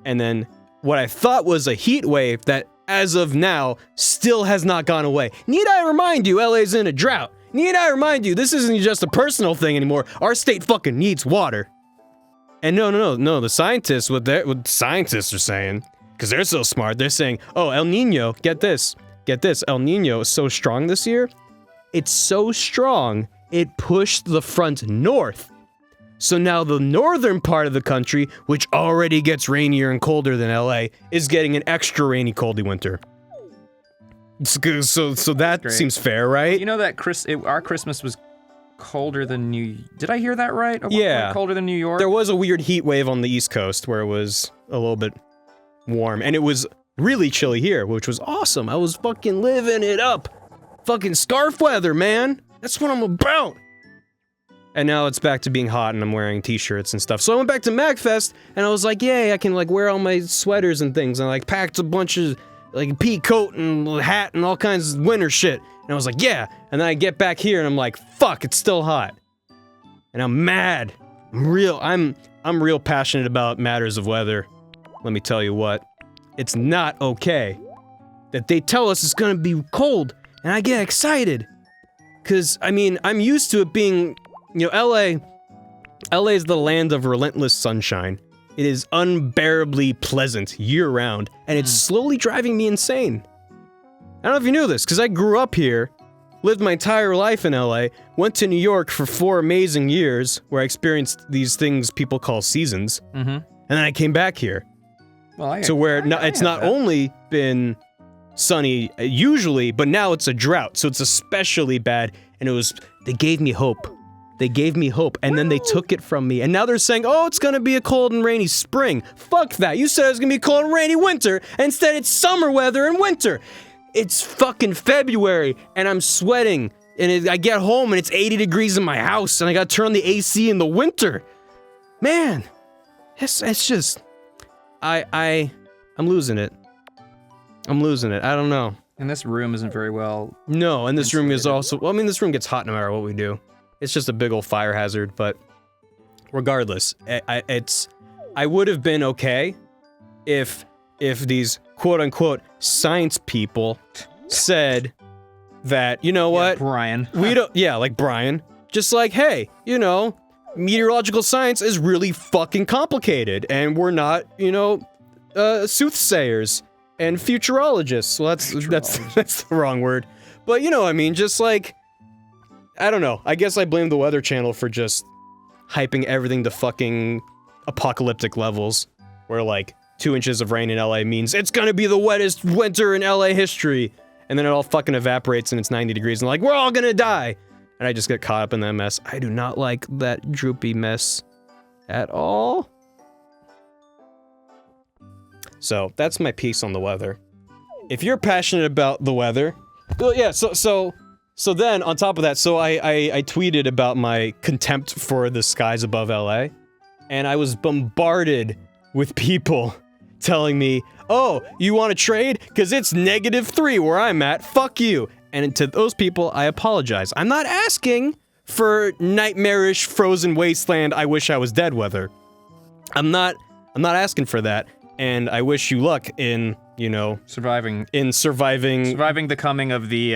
And then what I thought was a heat wave that, as of now, still has not gone away. Need I remind you, LA's in a drought. Need I remind you, this isn't just a personal thing anymore. Our state fucking needs water. And no, the scientists, what scientists are saying, because they're so smart, they're saying, oh, El Nino, get this, El Nino is so strong this year, it's so strong, it pushed the front north. So now the northern part of the country, which already gets rainier and colder than LA, is getting an extra rainy, coldy winter. So that seems fair, right? You know that our Christmas was colder than Did I hear that right? Yeah. Colder than New York? There was a weird heat wave on the East Coast where it was a little bit warm, and it was really chilly here, which was awesome. I was fucking living it up. Fucking scarf weather, man. That's what I'm about. And now it's back to being hot and I'm wearing t-shirts and stuff. So I went back to MagFest and I was like, yay, I can like wear all my sweaters and things. And I like packed a bunch of like pea coat and hat and all kinds of winter shit. And I was like, yeah. And then I get back here and I'm like, fuck, it's still hot. And I'm mad. I'm real passionate about matters of weather. Let me tell you what. It's not okay that they tell us it's gonna be cold and I get excited. Cause, I mean, I'm used to it being, you know, LA is the land of relentless sunshine. It is unbearably pleasant year-round, and it's slowly driving me insane. I don't know if you knew this, because I grew up here, lived my entire life in LA, went to New York for 4 amazing years, where I experienced these things people call seasons, and then I came back here. Well, It's not only been sunny usually, but now it's a drought, so it's especially bad, and they gave me hope. They gave me hope, and then they took it from me, and now they're saying, oh, it's gonna be a cold and rainy spring. Fuck that, you said it was gonna be a cold and rainy winter, and instead it's summer weather and winter. It's fucking February, and I'm sweating, and I get home and it's 80 degrees in my house, and I gotta turn on the AC in the winter. Man, it's just, I'm losing it. I'm losing it, I don't know. And this room isn't very well. No, and this room is also, well, I mean, this room gets hot no matter what we do. It's just a big old fire hazard, but regardless, I would have been okay if these quote-unquote science people said that, you know what? Brian. Like Brian. Just like, hey, you know, meteorological science is really fucking complicated, and we're not, you know, soothsayers and futurologists. Well, that's the wrong word. But you know what I mean, just like, I don't know. I guess I blame the Weather Channel for just hyping everything to fucking apocalyptic levels, where like 2 inches of rain in LA means it's gonna be the wettest winter in LA history, and then it all fucking evaporates and it's 90 degrees and like, we're all gonna die! And I just get caught up in that mess. I do not like that droopy mess at all. So, that's my piece on the weather. If you're passionate about the weather, well, yeah, so then, on top of that, so I tweeted about my contempt for the skies above LA, and I was bombarded with people telling me, oh, you want to trade? Because it's -3 where I'm at, fuck you. And to those people, I apologize. I'm not asking for nightmarish frozen wasteland I wish I was dead weather. I'm not asking for that, and I wish you luck in, you know, surviving the coming of the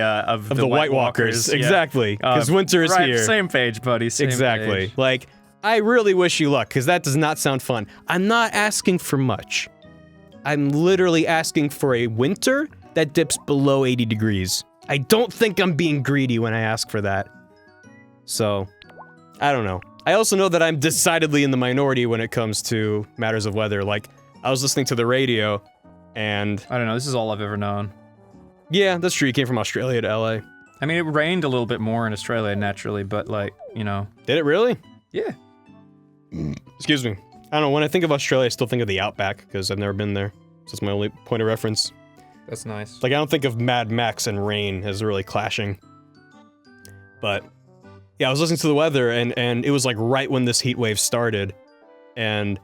White Walkers. Exactly, because winter is here. Same page, buddy. Same exactly. page. Like, I really wish you luck, because that does not sound fun. I'm not asking for much. I'm literally asking for a winter that dips below 80 degrees. I don't think I'm being greedy when I ask for that. So, I don't know. I also know that I'm decidedly in the minority when it comes to matters of weather. Like, I was listening to the radio, and I don't know, this is all I've ever known. Yeah, that's true. You came from Australia to LA. I mean, it rained a little bit more in Australia naturally, but like, you know. Did it really? Yeah. Excuse me. I don't know, when I think of Australia, I still think of the Outback, because I've never been there. So that's my only point of reference. That's nice. Like, I don't think of Mad Max and rain as really clashing. But, yeah, I was listening to the weather, and it was like right when this heat wave started, and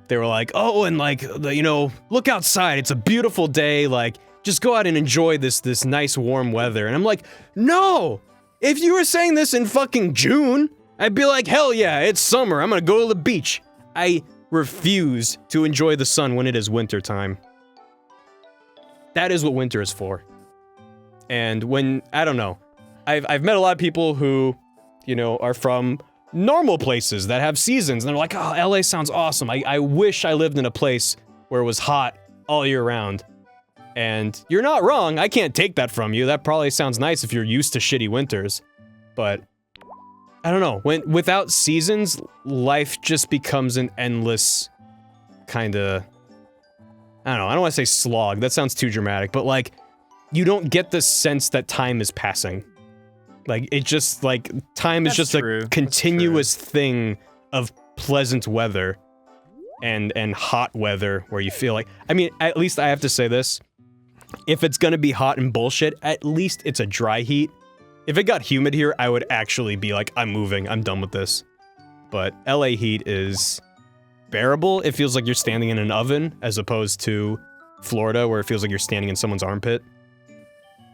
they were like, oh, and like, you know, look outside, it's a beautiful day, like, just go out and enjoy this nice warm weather. And I'm like, no! If you were saying this in fucking June, I'd be like, hell yeah, it's summer, I'm gonna go to the beach. I refuse to enjoy the sun when it is winter time. That is what winter is for. And when, I don't know, I've met a lot of people who, you know, are from normal places that have seasons, and they're like, oh, LA sounds awesome. I wish I lived in a place where it was hot all year round. And you're not wrong, I can't take that from you. That probably sounds nice if you're used to shitty winters. But, I don't know, without seasons, life just becomes an endless kinda... I don't want to say slog, that sounds too dramatic, but like, you don't get the sense that time is passing. Like, it just, like, time is just a continuous thing of pleasant weather and hot weather where you feel like, I mean, at least I have to say this, if it's gonna be hot and bullshit, at least it's a dry heat. If it got humid here, I would actually be like, I'm moving, I'm done with this. But LA heat is bearable. It feels like you're standing in an oven, as opposed to Florida, where it feels like you're standing in someone's armpit.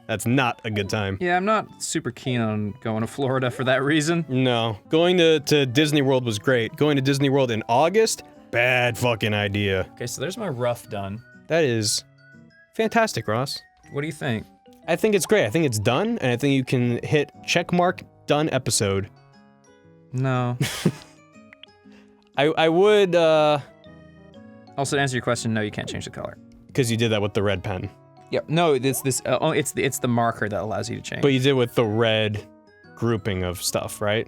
That's not a good time. Yeah, I'm not super keen on going to Florida for that reason. No. Going to Disney World was great. Going to Disney World in August? Bad fucking idea. Okay, so there's my rough done. That is fantastic, Ross. What do you think? I think it's great. I think it's done, and I think you can hit checkmark done episode. No. I would, Also, to answer your question, no, you can't change the color. because you did that with the red pen. Yep. No, it's the marker that allows you to change. But you did with the red grouping of stuff, right?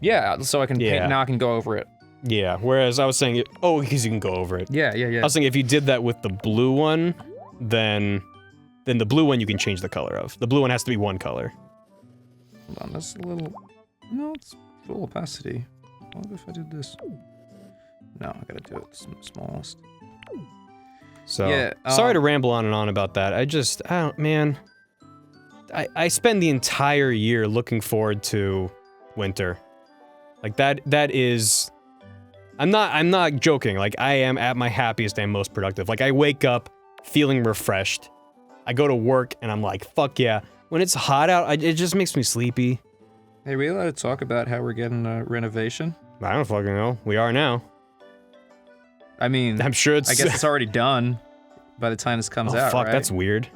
Yeah, so I can paint, now I can go over it. Yeah, whereas I was saying, because you can go over it. Yeah. I was saying if you did that with the blue one, then the blue one you can change the color of. The blue one has to be one color. Hold on, that's a little... No, it's full opacity. What if I did this? No, I gotta do it smallest. So, yeah, sorry to ramble on and on about that. Man. I spend the entire year looking forward to winter. Like, that is... I'm not joking. Like, I am at my happiest and most productive. Like, I wake up feeling refreshed. I go to work and I'm like, fuck yeah. When it's hot out, it just makes me sleepy. Hey, are we allowed to talk about how we're getting a renovation? I don't fucking know. We are now. I mean, I'm sure it's... I guess it's already done by the time this comes out, fuck, right? that's weird.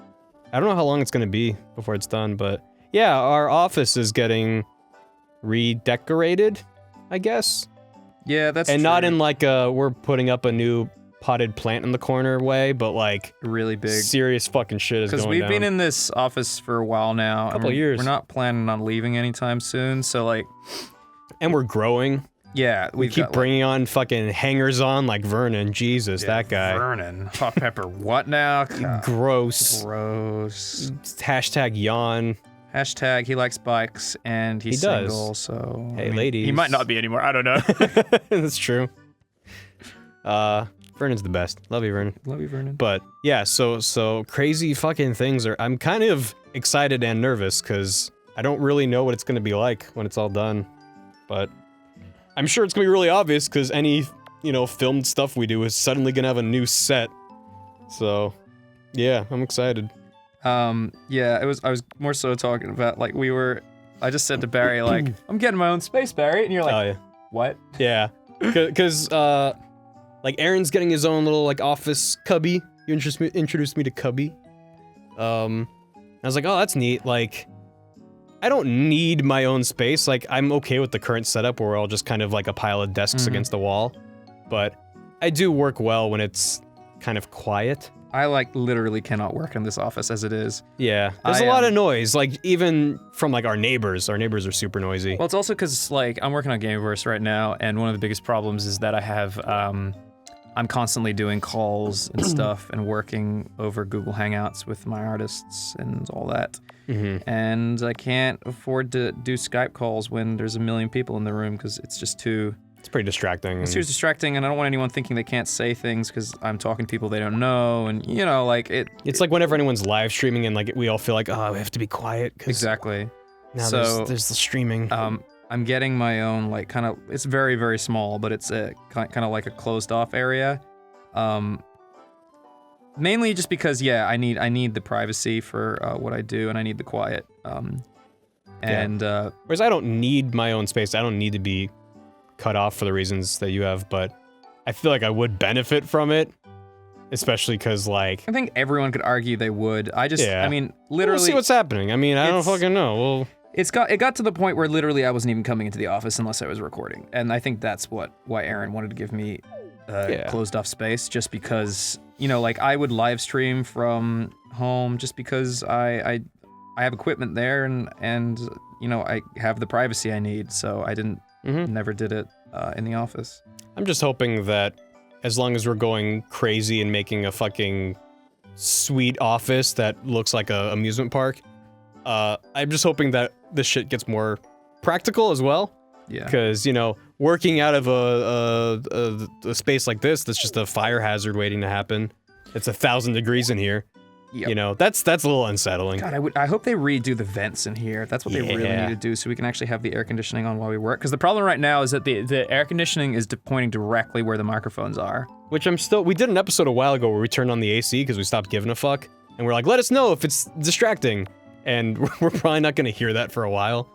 I don't know how long it's gonna be before it's done, but... Yeah, our office is getting redecorated, I guess. Yeah, that's And true. not in like we're putting up a new potted plant in the corner way, but like... really big. Serious fucking shit is going down. Because we've been in this office for a while now. Couple of years. We're not planning on leaving anytime soon, so like... And we're growing. Yeah, We keep bringing on fucking hangers on like Vernon. Jesus, that guy. Vernon. Hot pepper what now? God, Gross. gross. Hashtag yawn. Hashtag he likes bikes and he's He does. single, so... Hey, I mean, ladies. He might not be anymore, I don't know. That's true. Vernon's the best. Love you, Vernon. Love you, Vernon. But yeah, so crazy fucking things are... I'm kind of excited and nervous because I don't really know what it's gonna be like when it's all done. But I'm sure it's gonna be really obvious because any, filmed stuff we do is suddenly gonna have a new set. So, yeah, I'm excited. Yeah, I was more so talking about, like, I just said to Barry, like, I'm getting my own space, Barry, and you're like, Oh, yeah. what? Yeah. Because, like, Aaron's getting his own little, like, office cubby. You introduced me to cubby. I was like, oh, that's neat. Like, I don't need my own space. Like, I'm okay with the current setup where we're all just kind of like a pile of desks against the wall. But I do work well when it's kind of quiet. I, like, literally cannot work in this office as it is. Yeah. There's a lot of noise, like, even from, like, our neighbors. Our neighbors are super noisy. Well, it's also because, like, I'm working on Gameverse right now, and one of the biggest problems is that I have, I'm constantly doing calls and stuff and working over Google Hangouts with my artists and all that. And I can't afford to do Skype calls when there's a million people in the room because it's just too... It's pretty distracting. It's too distracting, and I don't want anyone thinking they can't say things because I'm talking to people they don't know, and, like, It's like whenever anyone's live streaming and, like, we all feel like, oh, we have to be quiet. Exactly. Now So, there's the streaming. I'm getting my own, like, kind of... It's very, very small, but it's a kind of like a closed-off area. Mainly just because, yeah, I need the privacy for what I do, and I need the quiet. Whereas I don't need my own space. I don't need to be cut off for the reasons that you have, but I feel like I would benefit from it, especially because, like... I think everyone could argue they would. I mean, literally... We'll see what's happening. I mean, I don't fucking know. It got to the point where literally I wasn't even coming into the office unless I was recording, and I think that's why Aaron wanted to give me closed off space, just because like I would live stream from home just because I have equipment there and I have the privacy I need, so I never did it in the office. I'm just hoping that as long as we're going crazy and making a fucking sweet office that looks like a amusement park, I'm just hoping that this shit gets more practical as well. Yeah. Because, working out of a space like this, that's just a fire hazard waiting to happen. It's 1,000 degrees in here. Yep. That's a little unsettling. God, I hope they redo the vents in here. That's what they really need to do, so we can actually have the air conditioning on while we work. Because the problem right now is that the air conditioning is pointing directly where the microphones are. Which we did an episode a while ago where we turned on the AC because we stopped giving a fuck. And we're like, let us know if it's distracting. And we're probably not going to hear that for a while.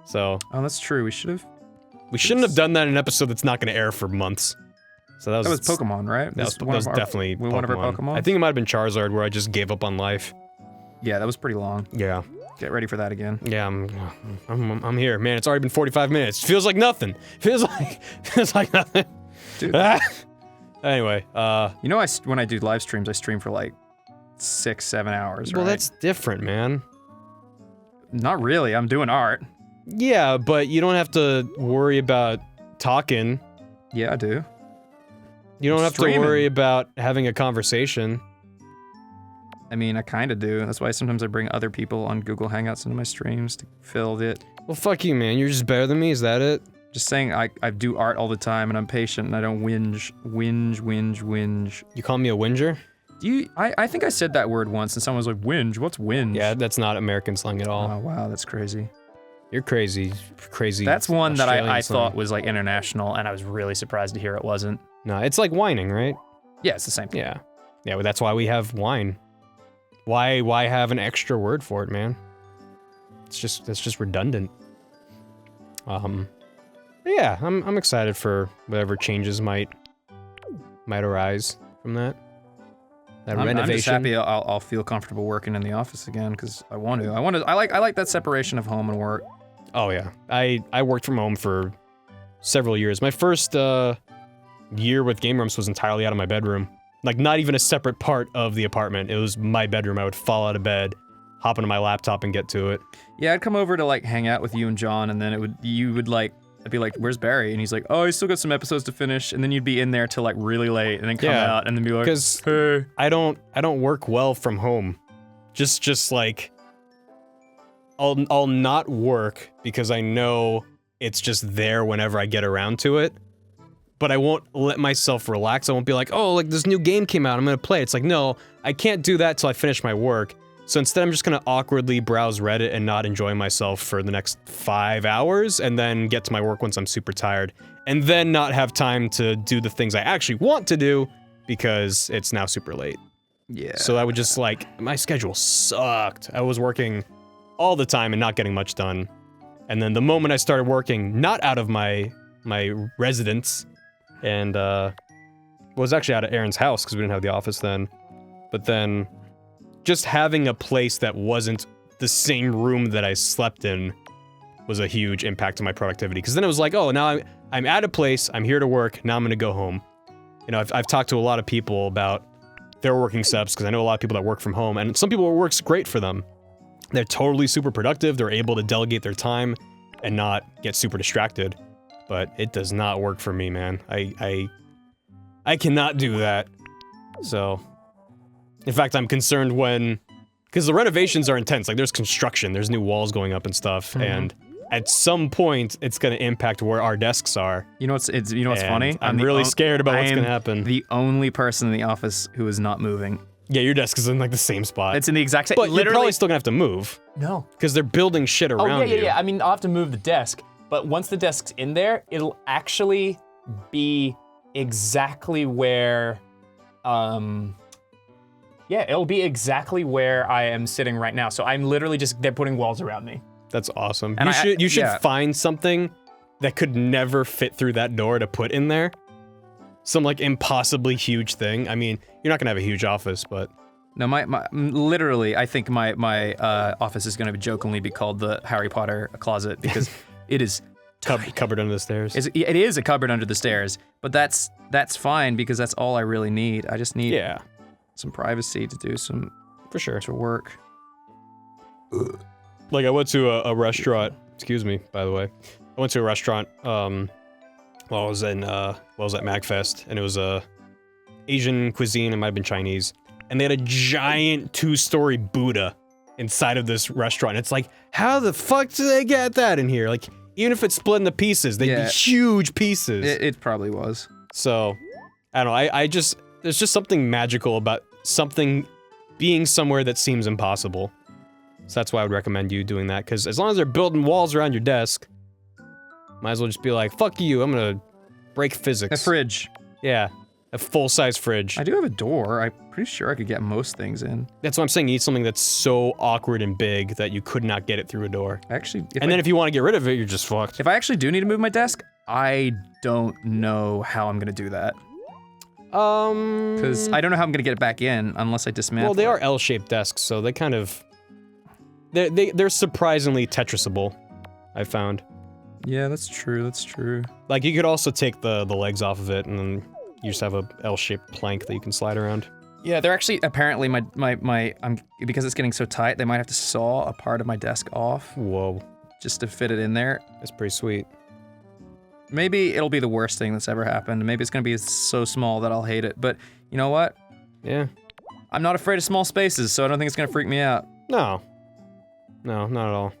So. Oh, that's true. We shouldn't have done that in an episode that's not going to air for months. So that was Pokemon, right? That was definitely Pokemon. One of our Pokemon. I think it might have been Charizard where I just gave up on life. Yeah, that was pretty long. Yeah. Get ready for that again. Yeah, I'm here, man. It's already been 45 minutes. Feels like nothing. Feels like nothing. Dude. Anyway, when I do live streams, I stream for like 6-7 hours. Well, right? that's different, man. Not really. I'm doing art. Yeah, but you don't have to worry about talking. Yeah, I do. You don't have to worry about having a conversation. I mean, I kind of do. That's why sometimes I bring other people on Google Hangouts into my streams to fill it. Well, fuck you, man. You're just better than me. Is that it? Just saying, I do art all the time, and I'm patient, and I don't whinge. You call me a whinger? I think I said that word once, and someone was like, whinge? What's whinge? Yeah, that's not American slang at all. Oh, wow, that's crazy. You're crazy. That's one Australian that I slang. thought was like international, and I was really surprised to hear it wasn't. No, it's like whining, right? Yeah, it's the same thing. Yeah. Yeah, well, that's why we have wine. Why have an extra word for it, man? That's just redundant. Yeah, I'm excited for whatever changes might arise from that. Renovation. I'm just happy I'll feel comfortable working in the office again because I want to. I like that separation of home and work. Oh yeah, I worked from home for several years. My first year with Game Grumps was entirely out of my bedroom. Like not even a separate part of the apartment. It was my bedroom. I would fall out of bed, hop into my laptop and get to it. Yeah, I'd come over to like hang out with you and John, and then I'd be like, "Where's Barry?" And he's like, "Oh, he's still got some episodes to finish." And then you'd be in there till like really late, and then come out, and then be like, "Because hey." I don't work well from home. Just like I'll not work because I know it's just there whenever I get around to it. But I won't let myself relax. I won't be like, "Oh, like this new game came out, I'm gonna play." It's like, no, I can't do that till I finish my work. So instead, I'm just gonna awkwardly browse Reddit and not enjoy myself for the next 5 hours, and then get to my work once I'm super tired, and then not have time to do the things I actually want to do because it's now super late. Yeah. So I would just like, my schedule sucked. I was working all the time and not getting much done. And then the moment I started working, not out of my residence, and was actually out of Aaron's house because we didn't have the office then, but then just having a place that wasn't the same room that I slept in was a huge impact to my productivity. Because then it was like, oh, now I'm at a place, I'm here to work, now I'm gonna go home. You know, I've talked to a lot of people about their working setups, because I know a lot of people that work from home, and some people it works great for them. They're totally super productive, they're able to delegate their time and not get super distracted. But it does not work for me, man. I cannot do that. So, in fact, I'm concerned because the renovations are intense. Like, there's construction, there's new walls going up and stuff, and at some point, it's gonna impact where our desks are. You know what's funny? I'm really scared about what's gonna happen. The only person in the office who is not moving. Yeah, your desk is in like the same spot. It's in the exact same. But you're probably still gonna have to move. No. Because they're building shit around you. Yeah. I mean, I'll have to move the desk, but once the desk's in there, it'll actually be exactly where, it'll be exactly where I am sitting right now. So I'm literally they're putting walls around me. That's awesome. And You should find something that could never fit through that door to put in there. Some like impossibly huge thing. I mean, you're not gonna have a huge office, but No, literally, I think my office is going to jokingly be called the Harry Potter closet because it is Cupboard under the stairs. it is a cupboard under the stairs, but that's fine because that's all I really need. I just need some privacy to do some for sure to work. Like I went to a restaurant. Excuse me, by the way. I went to a restaurant while I was at MagFest, and it was Asian cuisine. It might have been Chinese, and they had a giant 2-story Buddha inside of this restaurant. It's like, how the fuck do they get that in here? Like, even if it's split into pieces, they'd be huge pieces. It probably was. So, I don't know. I just there's just something magical about something being somewhere that seems impossible. So that's why I would recommend you doing that, because as long as they're building walls around your desk, might as well just be like, fuck you, I'm gonna break physics. A fridge. Yeah, a full-size fridge. I do have a door. I'm pretty sure I could get most things in. That's what I'm saying, you need something that's so awkward and big that you could not get it through a door. Actually, then if you want to get rid of it, you're just fucked. If I actually do need to move my desk, I don't know how I'm gonna do that. Because I don't know how I'm gonna get it back in unless I dismantle Well, they it. are L-shaped desks, so they kind of... They're surprisingly Tetrisable, I found. Yeah, that's true, that's true. Like, you could also take the legs off of it, and then you just have a L-shaped plank that you can slide around. Yeah, they're actually, apparently, because it's getting so tight, they might have to saw a part of my desk off. Whoa. Just to fit it in there. That's pretty sweet. Maybe it'll be the worst thing that's ever happened. Maybe it's gonna be so small that I'll hate it, but you know what? Yeah. I'm not afraid of small spaces, so I don't think it's gonna freak me out. No. No, not at all.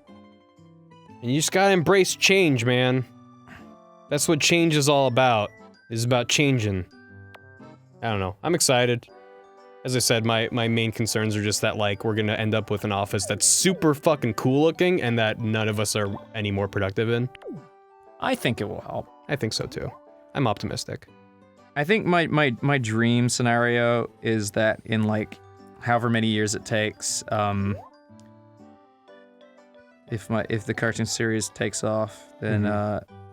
And you just gotta embrace change, man. That's what change is all about. It's about changing. I don't know. I'm excited. As I said, my main concerns are just that, like, we're gonna end up with an office that's super fucking cool looking and that none of us are any more productive in. I think it will help. I think so too. I'm optimistic. I think my dream scenario is that in, like, however many years it takes, if the cartoon series takes off, then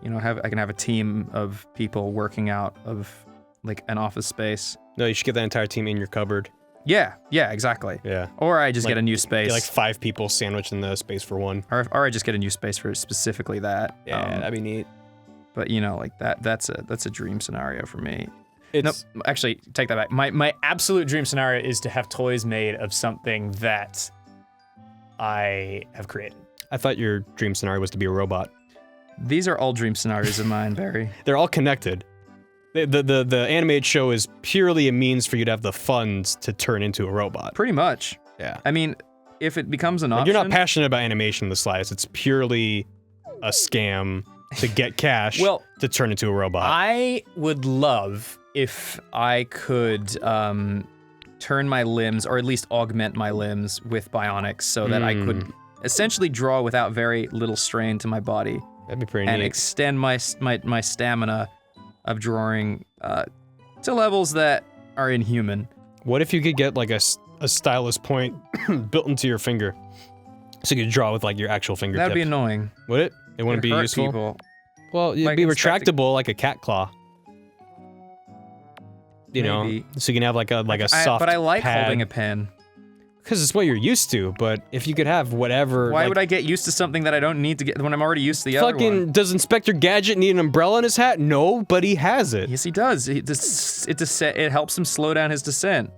you know, I can have a team of people working out of, like, an office space. No, you should get that entire team in your cupboard. Yeah, exactly. Yeah. Or I just Like, get a new space. Get like 5 people sandwiched in the space for one. Or I just get a new space for specifically that. Yeah, that'd be neat. But you know, like that's a dream scenario for me. It's Nope, actually, take that back. My absolute dream scenario is to have toys made of something that I have created. I thought your dream scenario was to be a robot. These are all dream scenarios of mine, Barry. They're all connected. The animated show is purely a means for you to have the funds to turn into a robot. Pretty much. Yeah. I mean, if it becomes an Like, option, you're not passionate about animation in the slightest. It's purely a scam to get cash Well, to turn into a robot. I would love if I could turn my limbs, or at least augment my limbs with bionics, so that I could essentially draw without very little strain to my body, That'd be pretty and neat. extend my stamina of drawing to levels that are inhuman. What if you could get like a stylus point built into your finger, so you could draw with like your actual fingertip? That'd be annoying. Would it? It wouldn't be It'd hurt useful. people. Well, it'd Like, be inspect the- retractable like a cat claw. You know, Maybe. so you can have like a soft But I like pad. holding a pen. Because it's what you're used to, but if you could have whatever... Why like, would I get used to something that I don't need to get when I'm already used to the other fucking... one? Does Inspector Gadget need an umbrella in his hat? No, but he has it. Yes, he does. It helps him slow down his descent.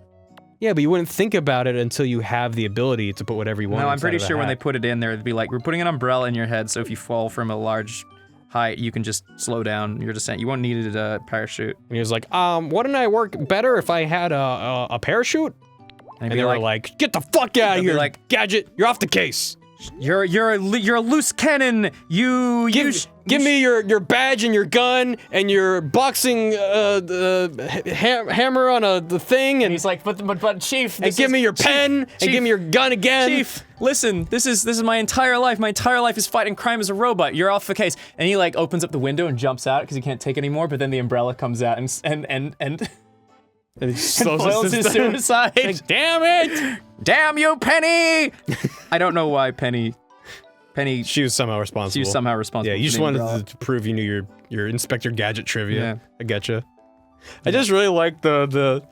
Yeah, but you wouldn't think about it until you have the ability to put whatever you want No, I'm inside pretty of a sure when they hat. put it in there, it'd be like, we're putting an umbrella in your head, so if you fall from a large height, you can just slow down your descent. You won't need a parachute. And he was like, wouldn't I work better if I had a parachute? And, And they were like, get the fuck out of be here, like- Gadget, you're off the case. you're a loose cannon. Give me your badge and your gun and your boxing hammer on the thing, and he's like, but Chief, and give me your pen and give me your gun again. Chief, listen, this is my entire life. My entire life is fighting crime as a robot. You're off the case. And he like opens up the window and jumps out because he can't take anymore. But then the umbrella comes out and And he slows foils his suicide. Like, damn it! Damn you, Penny! I don't know why Penny. She was somehow responsible. She was somehow responsible. Yeah, you for just the wanted umbrella. to prove you knew your Inspector Gadget trivia. Yeah. I getcha. I just really like the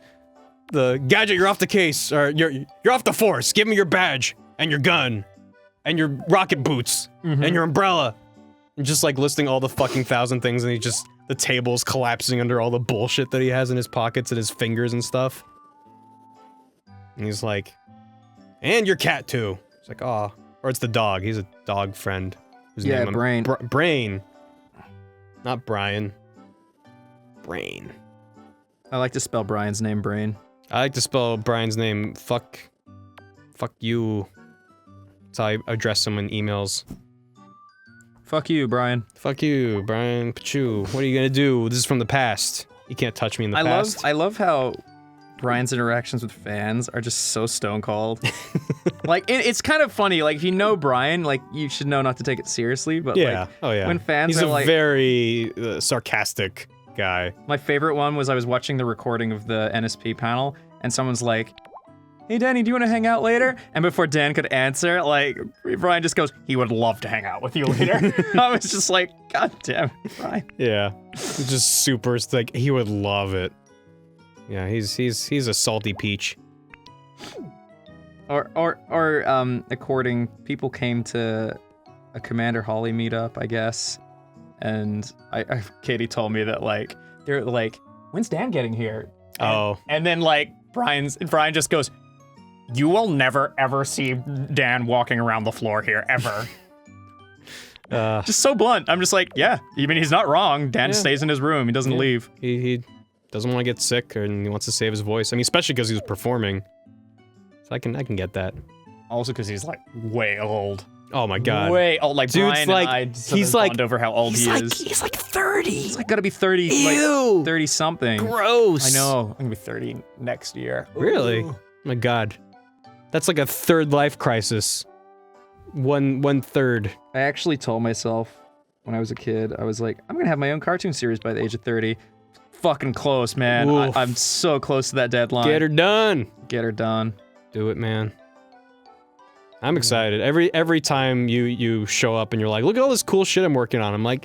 Gadget, you're off the case, or you're off the force. Give me your badge and your gun and your rocket boots and your umbrella. And just like listing all the fucking 1,000 things, and the table's collapsing under all the bullshit that he has in his pockets and his fingers and stuff. And he's like, and your cat too. It's like, oh, or it's the dog. He's a dog friend. Whose Yeah, name Brain. Brain. Not Brian. Brain. I like to spell Brian's name Brain. I like to spell Brian's name fuck you. That's how I address him in emails. Fuck you, Brian. Fuck you, Brian Pachu. What are you gonna do? This is from the past. You can't touch me in the past. I love how Brian's interactions with fans are just so stone cold. Like, it's kind of funny. Like, if you know Brian, like, you should know not to take it seriously. But Yeah. like, when fans He's are a like, very sarcastic guy. my favorite one was I was watching the recording of the NSP panel, and someone's like, "Hey Danny, do you want to hang out later?" And before Dan could answer, like, Brian just goes, "He would love to hang out with you later." I was just like, God damn it, Brian. Yeah. He's just super, like, he would love it. Yeah, he's a salty peach. According, people came to a Commander Holly meetup, I guess, and Katie told me that, like, they're like, "When's Dan getting here?" And then, like, Brian just goes, "You will never ever see Dan walking around the floor here, ever." Just so blunt. I'm just like, yeah, I mean, he's not wrong. Dan stays in his room. He doesn't leave. He doesn't want to get sick, and he wants to save his voice. I mean, especially because he was performing. So I can get that. Also because he's like way old. Oh my god. Way old. Like, Dude's Brian like, and I he's like, bond over how old he is. He's like 30. He's like gotta be 30, Ew. like 30 something. Gross. I know. I'm gonna be 30 next year. Really? Oh my god. That's like a third life crisis. One third. I actually told myself when I was a kid, I was like, I'm gonna have my own cartoon series by the age of 30. Fucking close, man. I'm so close to that deadline. Get her done. Get her done. Do it, man. I'm excited. Every time you show up and you're like, look at all this cool shit I'm working on. I'm like,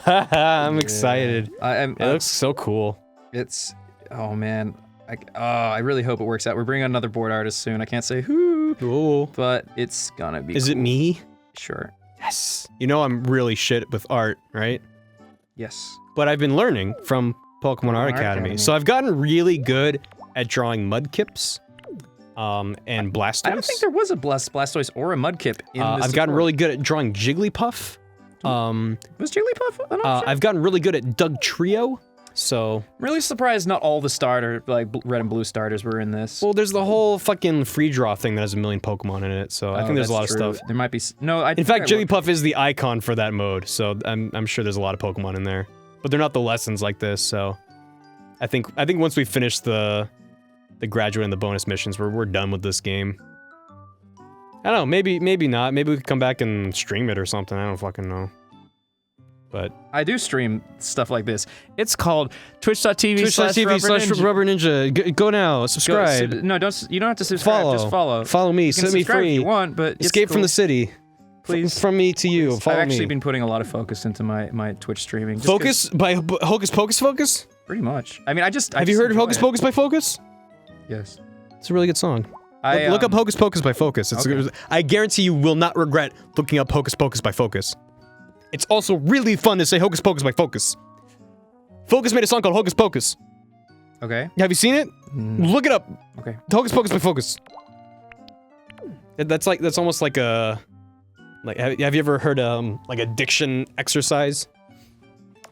I'm excited. It looks so cool. It's, oh man. I really hope it works out. We're bringing on another board artist soon. I can't say who, Cool. but it's gonna be Is it me? Sure. Yes. You know I'm really shit with art, right? Yes. But I've been learning from Pokemon Art Academy. So I've gotten really good at drawing Mudkips, and Blastoise. I don't think there was a Blastoise or a Mudkip in this. I've gotten really good at drawing Jigglypuff. Was Jigglypuff an option? I've gotten really good at Doug Trio. So I'm really surprised not all the red and blue starters were in this. well, there's the whole fucking free draw thing that has a million Pokemon in it. So I think there's a lot of stuff. There might be no. In fact, Jigglypuff is the icon for that mode. So I'm sure there's a lot of Pokemon in there, but they're not the lessons like this. So I think once we finish the graduate and the bonus missions, we're done with this game. I don't know. Maybe not. Maybe we could come back and stream it or something. I don't fucking know. But I do stream stuff like this. It's called twitch.tv/Rubber Ninja. Go now. Subscribe. You don't have to subscribe. Follow. Just follow. Follow me. You can Set me subscribe free. if you want, but it's Escape cool. from the city. Please. From me to you. Follow I've actually me. been putting a lot of focus into my Twitch streaming. just Focus by Hocus Pocus Focus? 'cause- Pretty much. I mean, Have you heard of Hocus Pocus by Focus? Yes. It's a really good song. Look up Hocus Pocus by Focus. I guarantee you will not regret looking up Hocus Pocus by Focus. It's also really fun to say Hocus Pocus by Focus. Focus made a song called Hocus Pocus. Okay. Have you seen it? Look it up. Okay. Hocus Pocus by Focus. That's almost like a... have you ever heard like a diction exercise?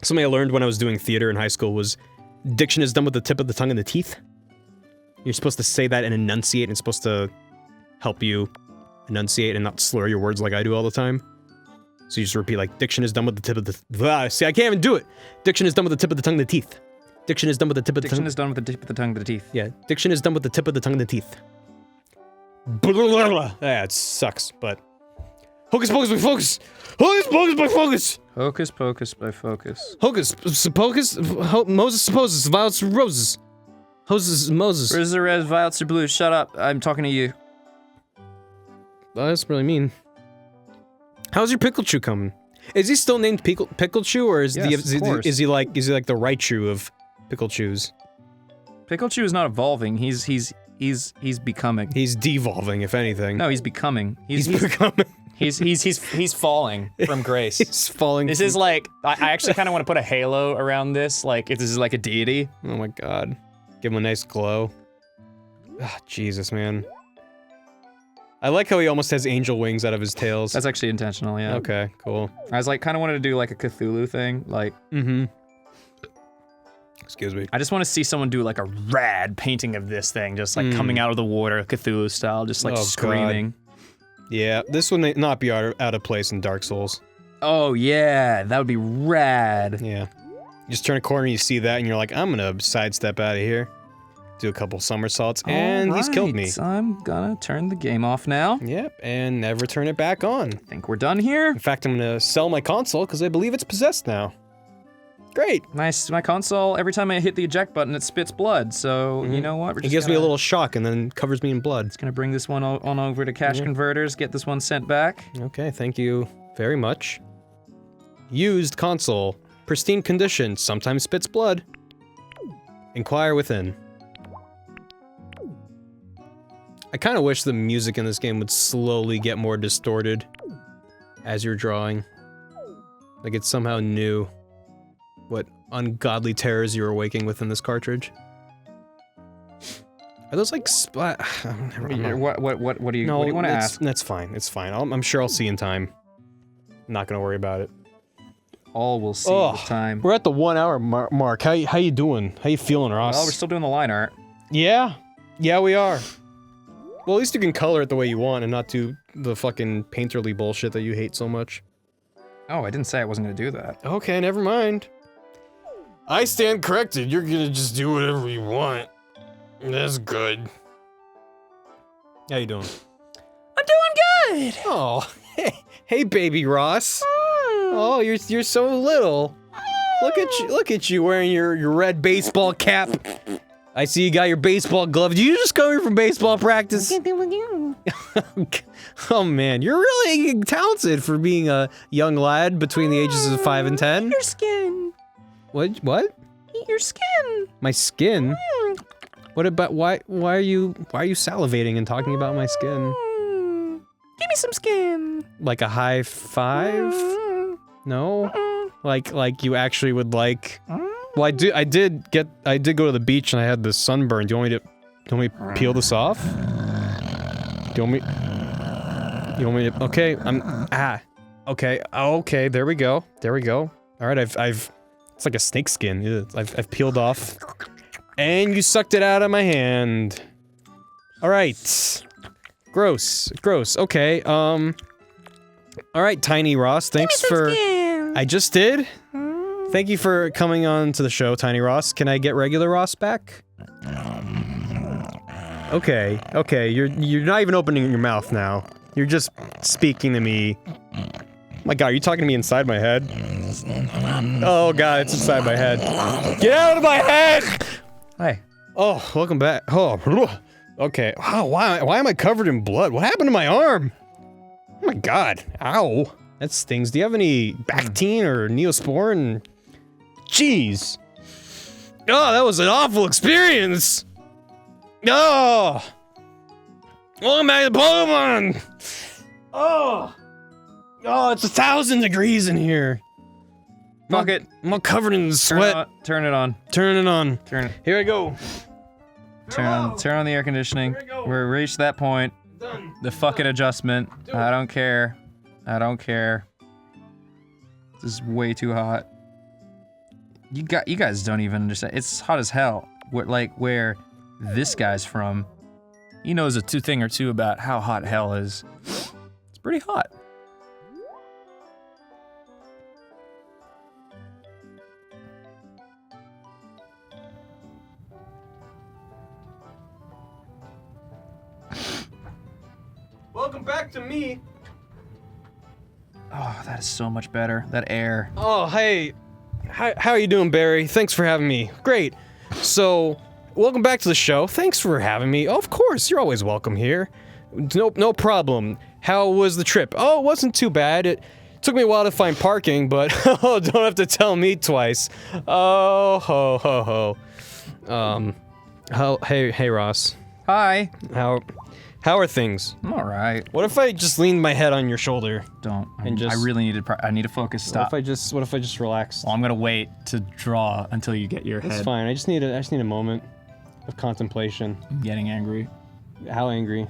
Something I learned when I was doing theater in high school was diction is done with the tip of the tongue and the teeth. You're supposed to say that and enunciate, and it's supposed to help you enunciate and not slur your words like I do all the time. So you just repeat like, diction is done with the tip of the... see, I can't even do it! Diction is done with the tip of the tongue and the teeth. Diction is done with the tip of the tongue... Diction is done with the tip of the tongue and the teeth. Yeah, diction is done with the tip of the tongue and the teeth. Yeah, it sucks, but... Hocus Pocus by Focus! Hocus Pocus by Focus! Hocus Pocus by Focus. Hocus Pocus... Moses supposes, violets roses. Moses. Roses are red, violets are blue. Shut up. I'm talking to you. Oh, that's really mean. How's your Pikachu coming? Is he still named Pikachu, or is Yes, of course. is he like the Raichu of Pikachus? Pikachu is not evolving. He's becoming. He's devolving, if anything. No, he's becoming. He's becoming. He's falling from grace. He's falling. This is like, I actually kind of want to put a halo around this, like if this is like a deity. Oh my god. Give him a nice glow. Ah, Jesus, man. I like how he almost has angel wings out of his tails. That's actually intentional, yeah. Okay, cool. I was like, kind of wanted to do like a Cthulhu thing, like. Mm-hmm. Excuse me. I just want to see someone do like a rad painting of this thing, just like coming out of the water, Cthulhu style, just like screaming. God. Yeah, this would not be out of place in Dark Souls. Oh yeah, that would be rad. Yeah. You just turn a corner and you see that and you're like, I'm gonna sidestep out of here. Do a couple somersaults, and he's killed me. I'm gonna turn the game off now. Yep, and never turn it back on. I think we're done here. In fact, I'm gonna sell my console because I believe it's possessed now. Great. Nice. My console, every time I hit the eject button, it spits blood, so you know what? It gives me a little shock and then covers me in blood. It's gonna bring this one on over to Cash Converters, get this one sent back. Okay, thank you very much. Used console. Pristine condition, sometimes spits blood. Inquire within. I kind of wish the music in this game would slowly get more distorted as you're drawing. Like it's somehow new. What ungodly terrors you're awaking within this cartridge. Are those like splat? What do you want to ask? That's fine. It's fine. I'm sure I'll see in time. I'm not gonna worry about it. All we'll see with time. We're at the 1 hour mark. How you doing? How you feeling, Ross? Well, we're still doing the line art. Yeah. Yeah, we are. Well, at least you can color it the way you want and not do the fucking painterly bullshit that you hate so much. Oh, I didn't say I wasn't gonna do that. Okay, never mind. I stand corrected. You're gonna just do whatever you want. That's good. How you doing? I'm doing good! Oh, hey baby Ross. Oh, you're so little. Look at you wearing your red baseball cap. I see you got your baseball glove. Did you just come here from baseball practice? Oh man, you're really talented for being a young lad between the ages of 5 and 10. Your skin. What? Eat your skin. My skin? What about why are you salivating and talking about my skin? Give me some skin. Like a high five? No? Like you actually would like. Well, I did go to the beach and I had this sunburn. Do you want me to peel this off? Do you want me to, okay, okay, there we go. All right, I've, it's like a snake skin. I've peeled off. And you sucked it out of my hand. All right. Gross, okay, all right, Tiny Ross, thanks for, I just did? Thank you for coming on to the show, Tiny Ross. Can I get regular Ross back? Okay, you're not even opening your mouth now. You're just speaking to me. My god, are you talking to me inside my head? Oh god, it's inside my head. Get out of my head! Hi. Oh, welcome back. Oh, okay. Wow, why am I covered in blood? What happened to my arm? Oh my god, ow. That stings. Do you have any Bactine or Neosporin? Jeez. Oh, that was an awful experience. Oh. Welcome back to Pokemon. Oh, it's 1,000 degrees in here. Fuck it. I'm all covered in sweat. Turn it on. Turn it on. Turn it. Here I go. Turn on the air conditioning. We're reached that point. Done. The fucking adjustment. I don't care. This is way too hot. You guys don't even understand. It's hot as hell. Where this guy's from, he knows a thing or two about how hot hell is. It's pretty hot. Welcome back to me. Oh, that is so much better. That air. Oh, hey. How are you doing, Barry? Thanks for having me. Great. So, welcome back to the show. Thanks for having me. Oh, of course, you're always welcome here. No problem. How was the trip? Oh, it wasn't too bad. It took me a while to find parking, but oh, don't have to tell me twice. Oh, ho. Hey, Ross. Hi. How are things? I'm all right. What if I just leaned my head on your shoulder? Don't. And I just- really need to. I need to focus. Stop. What if I just relaxed? Well, I'm gonna wait to draw until you get your It's head. fine. I just need a moment of contemplation. I'm getting angry, How angry?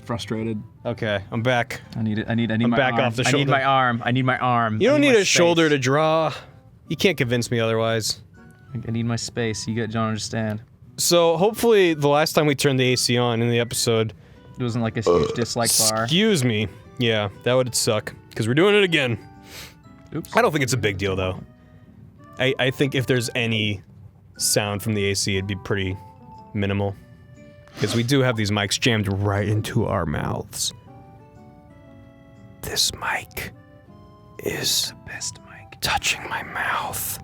frustrated. Okay, I'm back. I need it. I need I'm my back arm. off the I need shoulder. my arm. I need my arm. You I don't need my a shoulder space. to draw. You can't convince me otherwise. I need my space. You don't understand. So hopefully the last time we turned the AC on in the episode, It wasn't like a huge dislike bar. excuse me. Yeah, that would suck because we're doing it again. Oops. I don't think it's a big deal though. I think if there's any sound from the AC, it'd be pretty minimal. Because we do have these mics jammed right into our mouths. This mic is the best mic. Touching my mouth.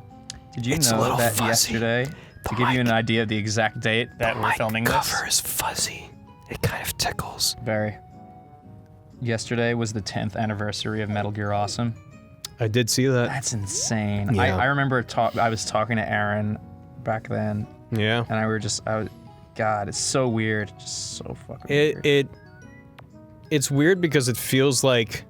Did you It's a know little that fuzzy. yesterday, to give you an idea of the exact date that we're mic filming cover this? is fuzzy. It kind of tickles. Very. Yesterday was the 10th anniversary of Metal Gear Awesome. I did see that. That's insane. Yeah. I remember I was talking to Aaron back then, Yeah. and God, it's so weird. Just so fucking weird. It's weird because it feels like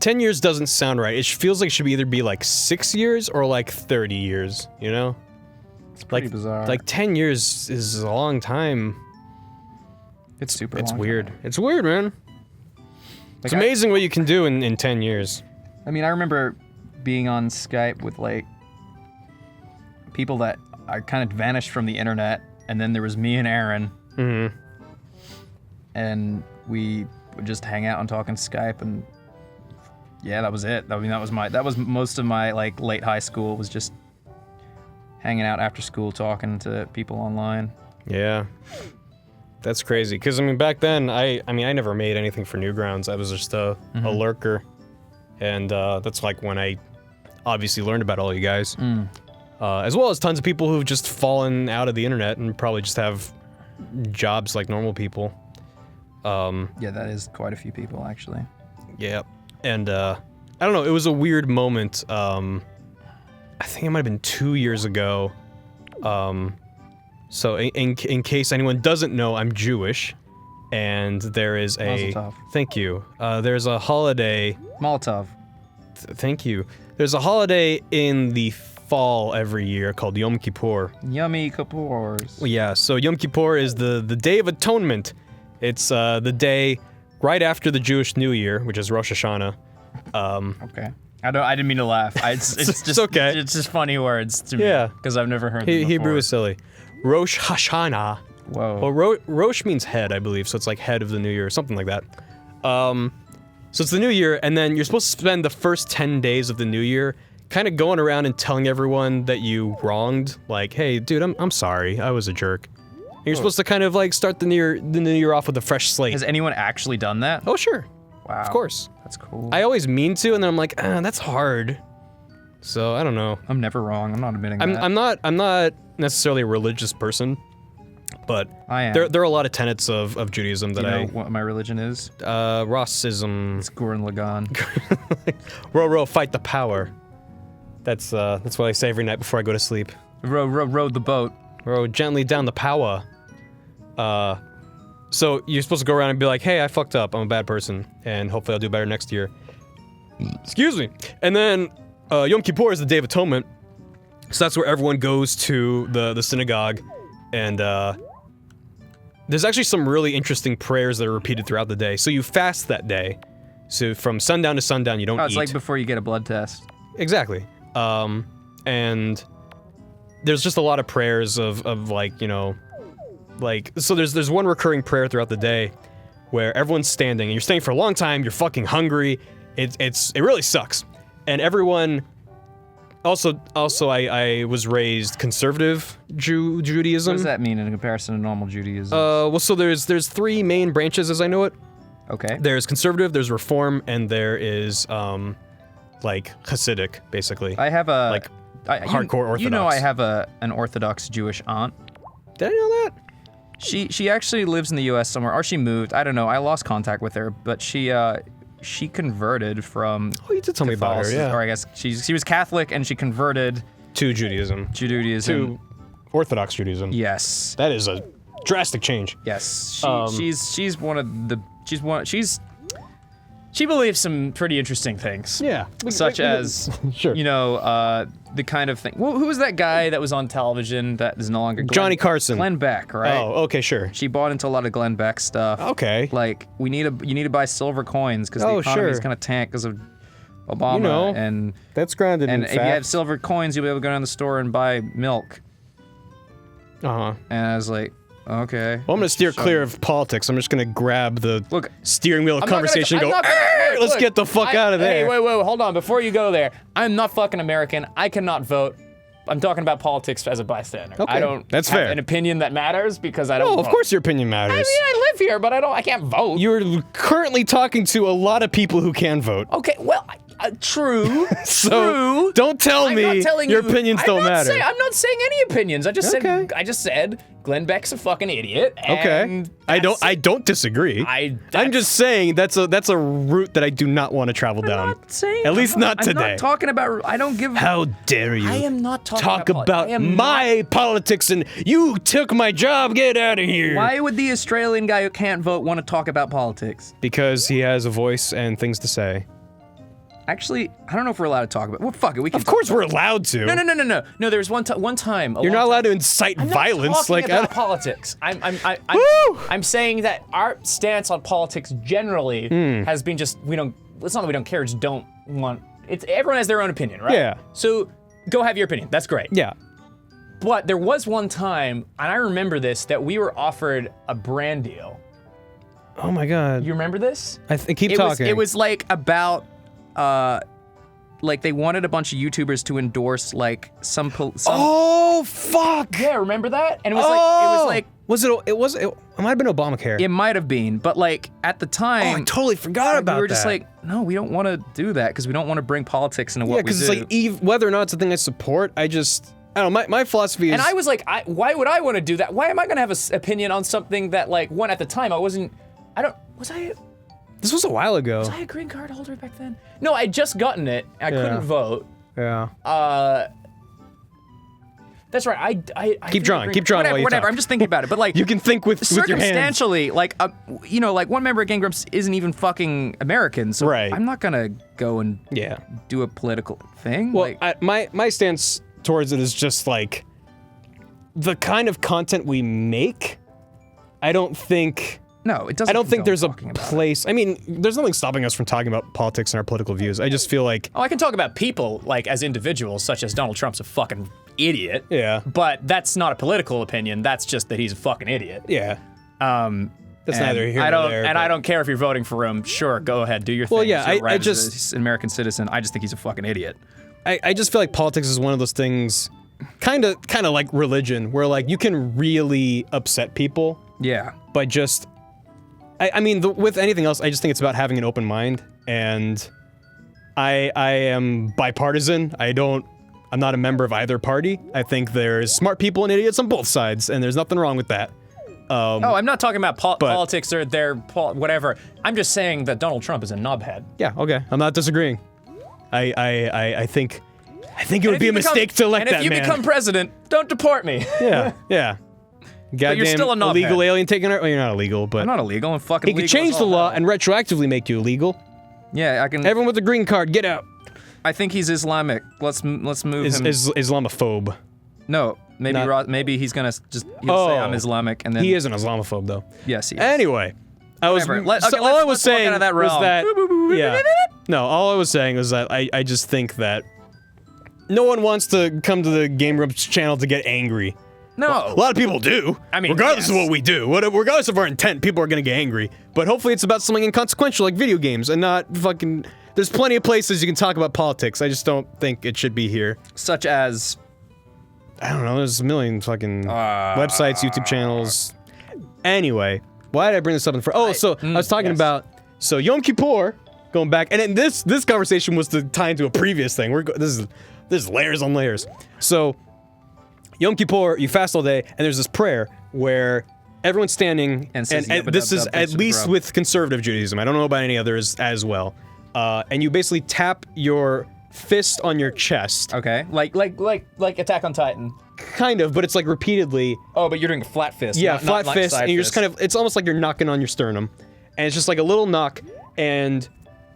10 years doesn't sound right. It feels like it should either be like 6 years or like 30 years, you know? It's pretty bizarre. Like 10 years is a long time. it's super It's long weird. time. It's weird, man. It's Like, amazing what you can do in 10 years. I mean, I remember being on Skype with like people that I kind of vanished from the internet, and then there was me and Aaron, Mm-hmm. and we would just hang out and talk on Skype, and yeah, that was it. I mean, that was most of my like late high school was just hanging out after school, talking to people online. Yeah. That's crazy. Because, I mean, back then, I never made anything for Newgrounds. I was just a lurker. And that's like when I obviously learned about all you guys. As well as tons of people who've just fallen out of the internet and probably just have jobs like normal people. Yeah, that is quite a few people actually. Yeah. And I don't know, it was a weird moment. I think it might have been 2 years ago. So in case anyone doesn't know, I'm Jewish, and there is a... Mazel tov. Thank you. There's a holiday... Molotov. Thank you. There's a holiday in the fall every year called Yom Kippur. Yummy Kapoors. Well, yeah, so Yom Kippur is the Day of Atonement. It's the day right after the Jewish New Year, which is Rosh Hashanah. Okay. I didn't mean to laugh. It's just It's okay. It's just funny words to me. Yeah. Because I've never heard them before. Hebrew is silly. Rosh Hashanah. Whoa. Well, Rosh means head, I believe, so it's like head of the new year or something like that. So it's the new year, and then you're supposed to spend the first 10 days of the new year kind of going around and telling everyone that you wronged. Like, hey, dude, I'm sorry, I was a jerk. And you're supposed to kind of like start the new year off with a fresh slate. Has anyone actually done that? Oh, sure. Wow. Of course. That's cool. I always mean to, and then I'm like, that's hard. So, I don't know. I'm never wrong. I'm not admitting that. I'm not necessarily a religious person, but I am. there are a lot of tenets of Judaism Do that you know what my religion is? Rossism. It's Gurren Lagann. Row, fight the power. That's what I say every night before I go to sleep. Row the boat. Row gently down the power. So you're supposed to go around and be like, hey, I fucked up. I'm a bad person, and hopefully I'll do better next year. Excuse me. And then Yom Kippur is the Day of Atonement, so that's where everyone goes to the synagogue, and there's actually some really interesting prayers that are repeated throughout the day. So you fast that day. So from sundown to sundown, you don't Oh, it's eat. like before you get a blood test. Exactly. And there's just a lot of prayers of like, you know, like, so there's one recurring prayer throughout the day where everyone's standing, and you're standing for a long time, you're fucking hungry, it really sucks. And everyone, also I was raised conservative Judaism. What does that mean in comparison to normal Judaism? Well, so there's three main branches as I know it. Okay. There's conservative, there's reform, and there is, like, Hasidic, basically. I have a like, hardcore Orthodox. You know, I have an Orthodox Jewish aunt. Did I know that? She actually lives in the U.S. somewhere, or she moved. I don't know. I lost contact with her, but she converted from. Oh, you did tell me about her, Catholicism, yeah. Or I guess she was Catholic and she converted To Judaism. to Judaism. Orthodox Judaism. Yes. That is a drastic change. Yes. She's one of the she believes some pretty interesting things. Yeah. Such as, sure. the kind of thing. Who was that guy that was on television that is no longer Johnny Carson. Glenn Beck, right? Oh, okay, sure. She bought into a lot of Glenn Beck stuff. Okay. Like you need to buy silver coins because the economy is kind of tanked because of Obama and that's grounded in and if you have silver coins, you'll be able to go down the store and buy milk. Uh-huh. And I was like, okay. Well, I'm gonna steer clear of politics. I'm just gonna grab the steering wheel of conversation and go, let's get the fuck out of there. Hey, wait, hold on. Before you go there, I'm not fucking American. I cannot vote. I'm talking about politics as a bystander. Okay, I don't that's have fair. an opinion that matters because I don't Oh, vote. of course your opinion matters. I mean, I live here, but I can't vote. You're currently talking to a lot of people who can vote. Okay, well, true. So true. don't tell I'm me not telling your you, opinions don't matter. I'm not saying any opinions. I just Okay. said Glenn Beck's a fucking idiot. Okay. And I don't disagree. I'm just saying that's a route that I do not want to travel down. I'm not saying. At least not today. I'm not talking about. I don't give. How dare you? I am not talking talk about about my politics and you took my job. Get out of here. Why would the Australian guy who can't vote want to talk about politics? Because he has a voice and things to say. Actually, I don't know if we're allowed to talk about. Well, fuck it. We can. Of course, we're allowed to. No. There was one time. You're not allowed to incite I'm not violence. talking Like about politics. I'm saying that our stance on politics generally has been just we don't. It's not that we don't care. Just don't want. It's everyone has their own opinion, right? Yeah. So go have your opinion. That's great. Yeah. But there was one time, and I remember this, that we were offered a brand deal. Oh my God. You remember this? Keep talking. It was like about. Like they wanted a bunch of YouTubers to endorse like some. Oh fuck! Yeah, remember that? And it was like it might have been Obamacare. It might have been, but like at the time, I totally forgot about that. We were just like, no, we don't want to do that because we don't want to bring politics into what we do. Yeah, because it's like whether or not it's a thing I support, I don't know. My philosophy is. And I was like, why would I want to do that? Why am I gonna have an opinion on something that like one at the time was I? This was a while ago. Was I a green card holder back then? No, I'd just gotten it. I couldn't vote. Yeah. That's right. I keep drawing while you whatever. talk. I'm just thinking about it, but like you can think with your hands. Circumstantially, like like one member of Gang Grumps isn't even fucking American, so right. I'm not gonna go and do a political thing. Well, my stance towards it is just like the kind of content we make. I don't think. No, it doesn't. I don't think there's a place. I mean, there's nothing stopping us from talking about politics and our political views. I just feel like. Oh, I can talk about people like as individuals, such as Donald Trump's a fucking idiot. Yeah. But that's not a political opinion. That's just that he's a fucking idiot. Yeah. That's And neither here I nor don't, there. And I don't care if you're voting for him. Sure, go ahead, do your thing. Well, yeah, You're right I as just an American citizen. I just think he's a fucking idiot. I just feel like politics is one of those things, kind of like religion, where like you can really upset people. Yeah. By just. I mean, with anything else, I just think it's about having an open mind, and I am bipartisan. I'm not a member of either party. I think there's smart people and idiots on both sides, and there's nothing wrong with that. I'm not talking about politics or whatever. I'm just saying that Donald Trump is a knobhead. Yeah, okay. I'm not disagreeing. I think it would be a mistake to elect that man. And if you become president, don't deport me. Yeah. Goddamn you're still a knobhead. illegal alien taking our. Well, you're not illegal, but I'm not illegal. I'm fucking. he could change the law and retroactively make you illegal. Yeah, I can. Everyone with a green card, get out. I think he's Islamic. Let's move him. Islamophobe. No, maybe he's gonna he'll say I'm Islamic and then he is an Islamophobe though. Yes, he is. Anyway, all I was saying was that no, all I was saying was that I just think that no one wants to come to the Game Grumps channel to get angry. No. Well, a lot of people do. I mean, regardless of what we do, regardless of our intent, people are gonna get angry. But hopefully it's about something inconsequential like video games and not fucking. There's plenty of places you can talk about politics. I just don't think it should be here. Such as. I don't know. There's a million fucking websites, YouTube channels. Anyway, why did I bring this up in front? I was talking about Yom Kippur, going back, and then this conversation was to tie into a previous thing. This is layers on layers. So. Yom Kippur, you fast all day, and there's this prayer where everyone's standing, and this is at least with conservative Judaism. I don't know about any others as well. And you basically tap your fist on your chest. Okay. Like Attack on Titan. kind of, but it's like repeatedly. Oh, but you're doing a flat fist. Yeah, not flat like fist, side and you're just fist. kind of, it's almost like you're knocking on your sternum. And it's just like a little knock, and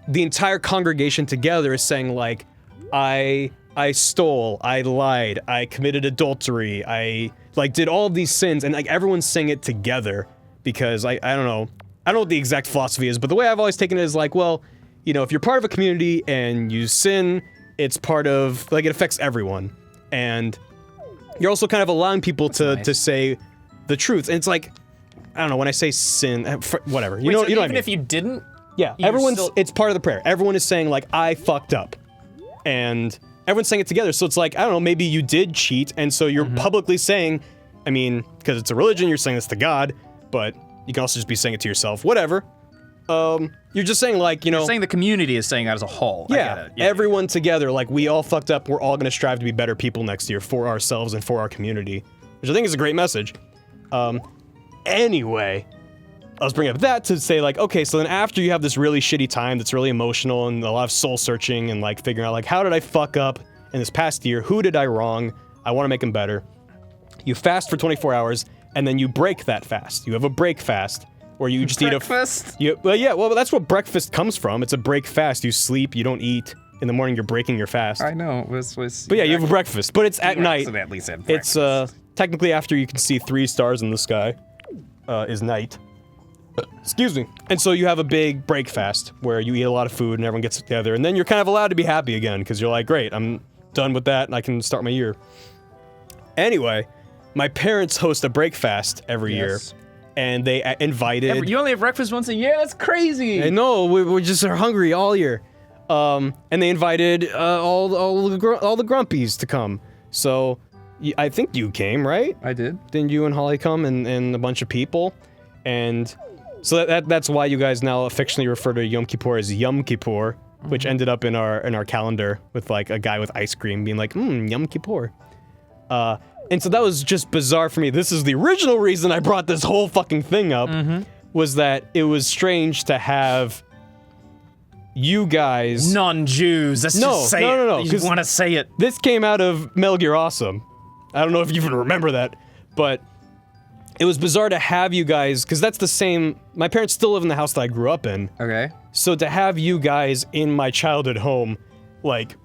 the entire congregation together is saying like, I stole, I lied, I committed adultery, I like did all of these sins, and like everyone's saying it together because I don't know what the exact philosophy is, but the way I've always taken it is like, well, you know, if you're part of a community and you sin, it's part of, like, it affects everyone. And you're also kind of allowing people to say the truth. And it's like, I don't know, when I say sin, whatever. You know what I mean? Even if you didn't? Yeah, it's part of the prayer. Everyone is saying, like, I fucked up. And everyone's saying it together. So it's like, I don't know, maybe you did cheat, and so you're publicly saying, I mean, because it's a religion, you're saying this to God, but you can also just be saying it to yourself, whatever. You're just saying, like, you know... You're saying the community is saying that as a whole. I get it. Yeah. Everyone together, like, we all fucked up, we're all gonna strive to be better people next year for ourselves and for our community. Which I think is a great message. Anyway, I was bringing up that to say, like, okay, so then after you have this really shitty time that's really emotional and a lot of soul-searching and, like, figuring out, like, how did I fuck up in this past year? Who did I wrong? I want to make them better. You fast for 24 hours, and then you break that fast. You have a break fast, where you just Breakfast? well, that's what breakfast comes from. It's a break fast. You sleep, you don't eat. In the morning, you're breaking your fast. I know. But yeah, you have a breakfast, but it's at night. Accidentally said It's, technically after you can see 3 stars in the sky, is night. Excuse me. And so you have a big break fast where you eat a lot of food and everyone gets together, and then you're kind of allowed to be happy again because you're like, great, I'm done with that and I can start my year. Anyway, my parents host a break fast every year, and they invited. You only have breakfast once a year? That's crazy. I know, we just are hungry all year. And they invited all the Grumpies to come. So I think you came, right? I did. Didn't you and Holly come and a bunch of people? And so that's why you guys now affectionately refer to Yom Kippur as Yom Kippur, which ended up in our calendar with like a guy with ice cream being like, Yom Kippur. And so that was just bizarre for me. This is the original reason I brought this whole fucking thing up, was that it was strange to have you guys... Non-Jews, let's just say it. No, You want to say it. This came out of Metal Gear Awesome. I don't know if you even remember that, but it was bizarre to have you guys, because that's the same... My parents still live in the house that I grew up in. Okay. So to have you guys in my childhood home, like,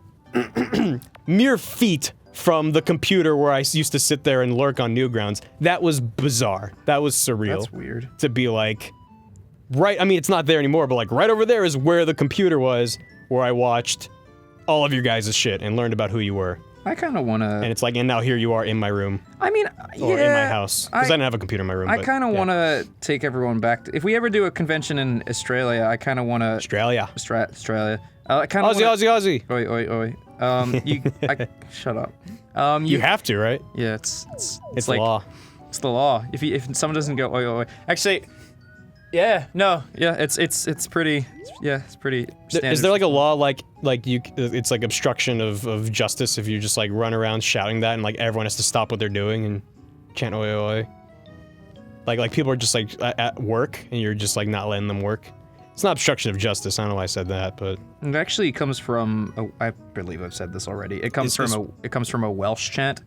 mere feet from the computer where I used to sit there and lurk on Newgrounds, that was bizarre. That was surreal. That's weird. To be like... Right, I mean, it's not there anymore, but like right over there is where the computer was, where I watched all of your guys' shit and learned about who you were. I kind of want to... And it's like, and now here you are in my room. I mean, or in my house. Because I didn't have a computer in my room. I kind of want to take everyone back to... If we ever do a convention in Australia, I kind of want to... Australia. Australia. I kind of Aussie. Oi, oi, oi. Shut up. You have to, right? Yeah, it's It's like, the law. It's the law. If someone doesn't go oi, oi, oi. Actually, yeah, no. Yeah, it's pretty... it's pretty standard. Is there like a law like it's like obstruction of justice if you just like run around shouting that and like everyone has to stop what they're doing and chant oi oi oi? Like people are just like at work and you're just like not letting them work. It's not obstruction of justice. I don't know why I said that, but it actually comes from I believe I've said this already. It comes from a Welsh chant.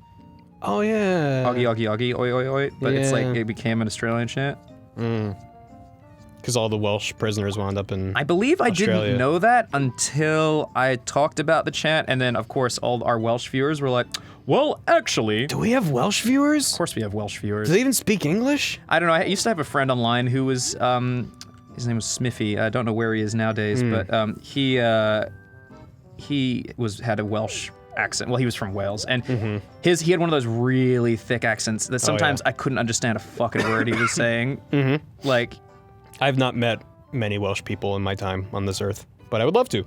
Oh yeah. Oggy oggy oggy oi oi oi. But it's like Yeah. it became an Australian chant. Because all the Welsh prisoners wound up in I believe Australia. I didn't know that until I talked about the chant, and then of course all our Welsh viewers were like, "Well, actually." Do we have Welsh viewers? Of course we have Welsh viewers. Do they even speak English? I don't know. I used to have a friend online who was his name was Smithy. I don't know where he is nowadays, but he had a Welsh accent. Well, he was from Wales, and he had one of those really thick accents that sometimes I couldn't understand a fucking word he was saying. Like, I've not met many Welsh people in my time on this earth, but I would love to.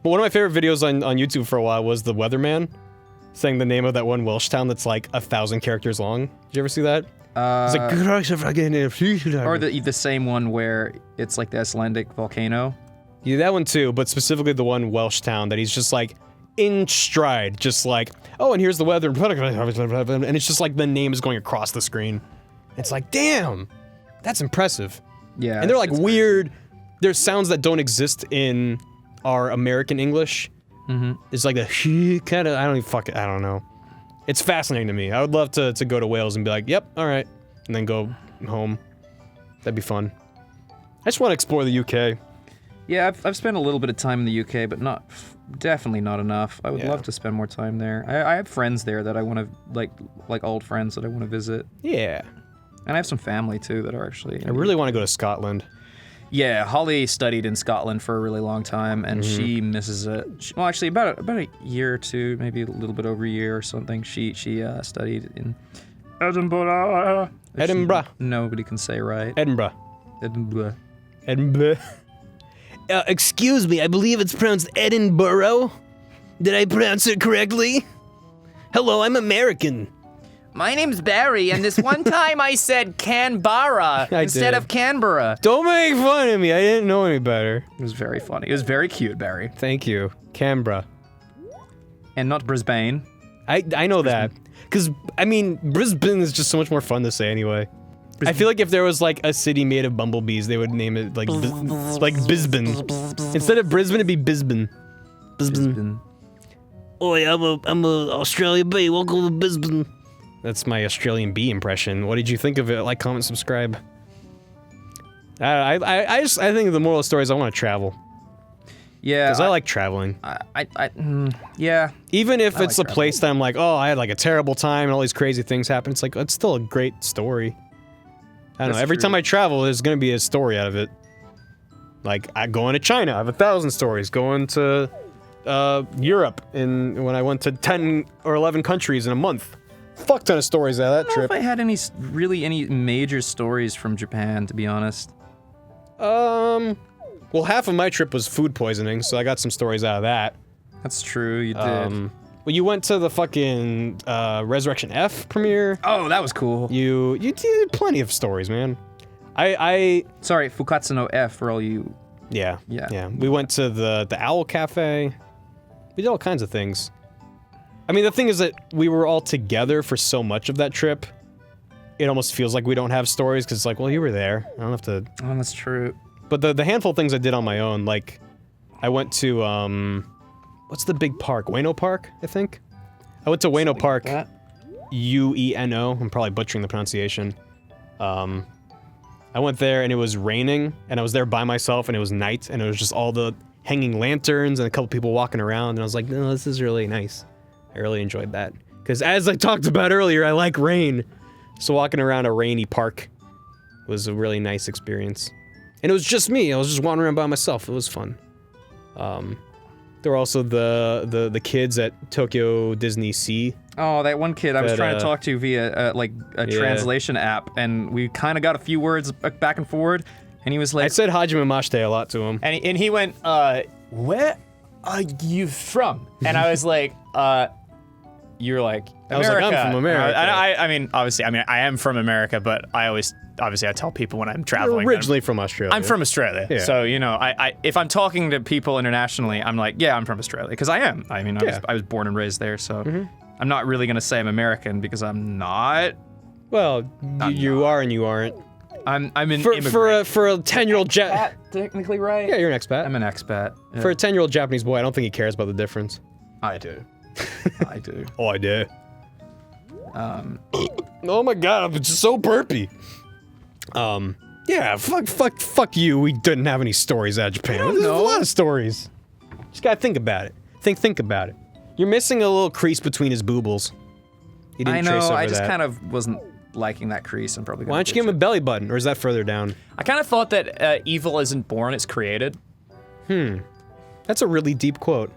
But one of my favorite videos on YouTube for a while was the Weatherman saying the name of that one Welsh town that's like 1,000 characters long. Did you ever see that? It's like, or the same one where it's like the Icelandic volcano. Yeah, that one too, but specifically the one Welsh town that he's just like in stride, just like, oh, and here's the weather, and it's just like the name is going across the screen. It's like, damn, that's impressive. Yeah, And they're like it's weird, there's sounds that don't exist in our American English. It's like the kind of, I don't know. It's fascinating to me. I would love to go to Wales and be like, yep, all right, and then go home. That'd be fun. I just want to explore the UK. Yeah, I've spent a little bit of time in the UK, but definitely not enough. I would love to spend more time there. I have friends there that I want to, like old friends that I want to visit. Yeah. And I have some family, too, that are actually... I really want to go to Scotland. Yeah, Holly studied in Scotland for a really long time, and she misses it. Well, actually, about a year or two, maybe a little bit over a year or something. She studied in Edinburgh. Edinburgh. Nobody can say right. Edinburgh. Edinburgh. Edinburgh. Excuse me, I believe it's pronounced Edinburgh. Did I pronounce it correctly? Hello, I'm American. My name's Barry, and this one time I said Canberra instead of Canberra. Don't make fun of me, I didn't know any better. It was very funny. It was very cute, Barry. Thank you. Canberra. And not Brisbane. I know that. Because, I mean, Brisbane is just so much more fun to say anyway. I feel like if there was like a city made of bumblebees, they would name it like Bisbane. Instead of Brisbane, it'd be Bisbane. Bisbane. Oi, I'm a Australian bee. Welcome to Bisbane. That's my Australian bee impression. What did you think of it? Like, comment, subscribe. I think the moral of the story is I want to travel. Yeah. Because I like traveling. Yeah. Even if it's like a place that I'm like, oh, I had like a terrible time and all these crazy things happen, it's like, it's still a great story. I don't know, every time I travel, there's gonna be a story out of it. Like, going to China, I have 1,000 stories. Going to Europe, when I went to 10 or 11 countries in a month. Fuck ton of stories out of that trip. I don't know if I had any major stories from Japan, to be honest. Well, half of my trip was food poisoning, so I got some stories out of that. That's true, you did. Well, you went to the fucking Resurrection F premiere. Oh, that was cool. You did plenty of stories, man. Sorry, Fukatsu no F for all you... Yeah. We went to the Owl Cafe. We did all kinds of things. I mean, the thing is that we were all together for so much of that trip. It almost feels like we don't have stories, because it's like, well, you were there. I don't have to... Oh, that's true. But the handful of things I did on my own, like, I went to, what's the big park? Ueno Park, I think? I went to Ueno Park. U-E-N-O. I'm probably butchering the pronunciation. I went there and it was raining, and I was there by myself, and it was night, and it was just all the hanging lanterns and a couple people walking around, and I was like, no, this is really nice. I really enjoyed that. Because as I talked about earlier, I like rain. So walking around a rainy park was a really nice experience. And it was just me. I was just wandering around by myself. It was fun. There were also the kids at Tokyo Disney Sea. Oh, that one kid I was trying to talk to via a translation app, and we kind of got a few words back and forward, and he was like... I said Hajime Mashite a lot to him. And he went, where are you from? And I was like, you're like, America. I was like, I'm from America. I mean, obviously, I am from America, but I tell people when I'm traveling. You're originally from Australia. I'm from Australia. Yeah. So, you know, if I'm talking to people internationally, I'm like, yeah, I'm from Australia. Because I am. I mean, I was born and raised there, so I'm not really going to say I'm American because I'm not. Well, you are and you aren't. I'm an immigrant. For a 10-year-old technically right. Yeah, you're an expat. I'm an expat. Yeah. For a 10-year-old Japanese boy, I don't think he cares about the difference. I do. I do. Oh, I do. Oh my god, I'm just so burpy. Yeah, fuck you. We didn't have any stories out of Japan. There's a lot of stories. Just gotta think about it. Think about it. You're missing a little crease between his boobles. You didn't trace over I just that. kind of wasn't liking that crease. I'm probably gonna... Why don't you give him a belly button, or is that further down? I kind of thought that evil isn't born, it's created. That's a really deep quote.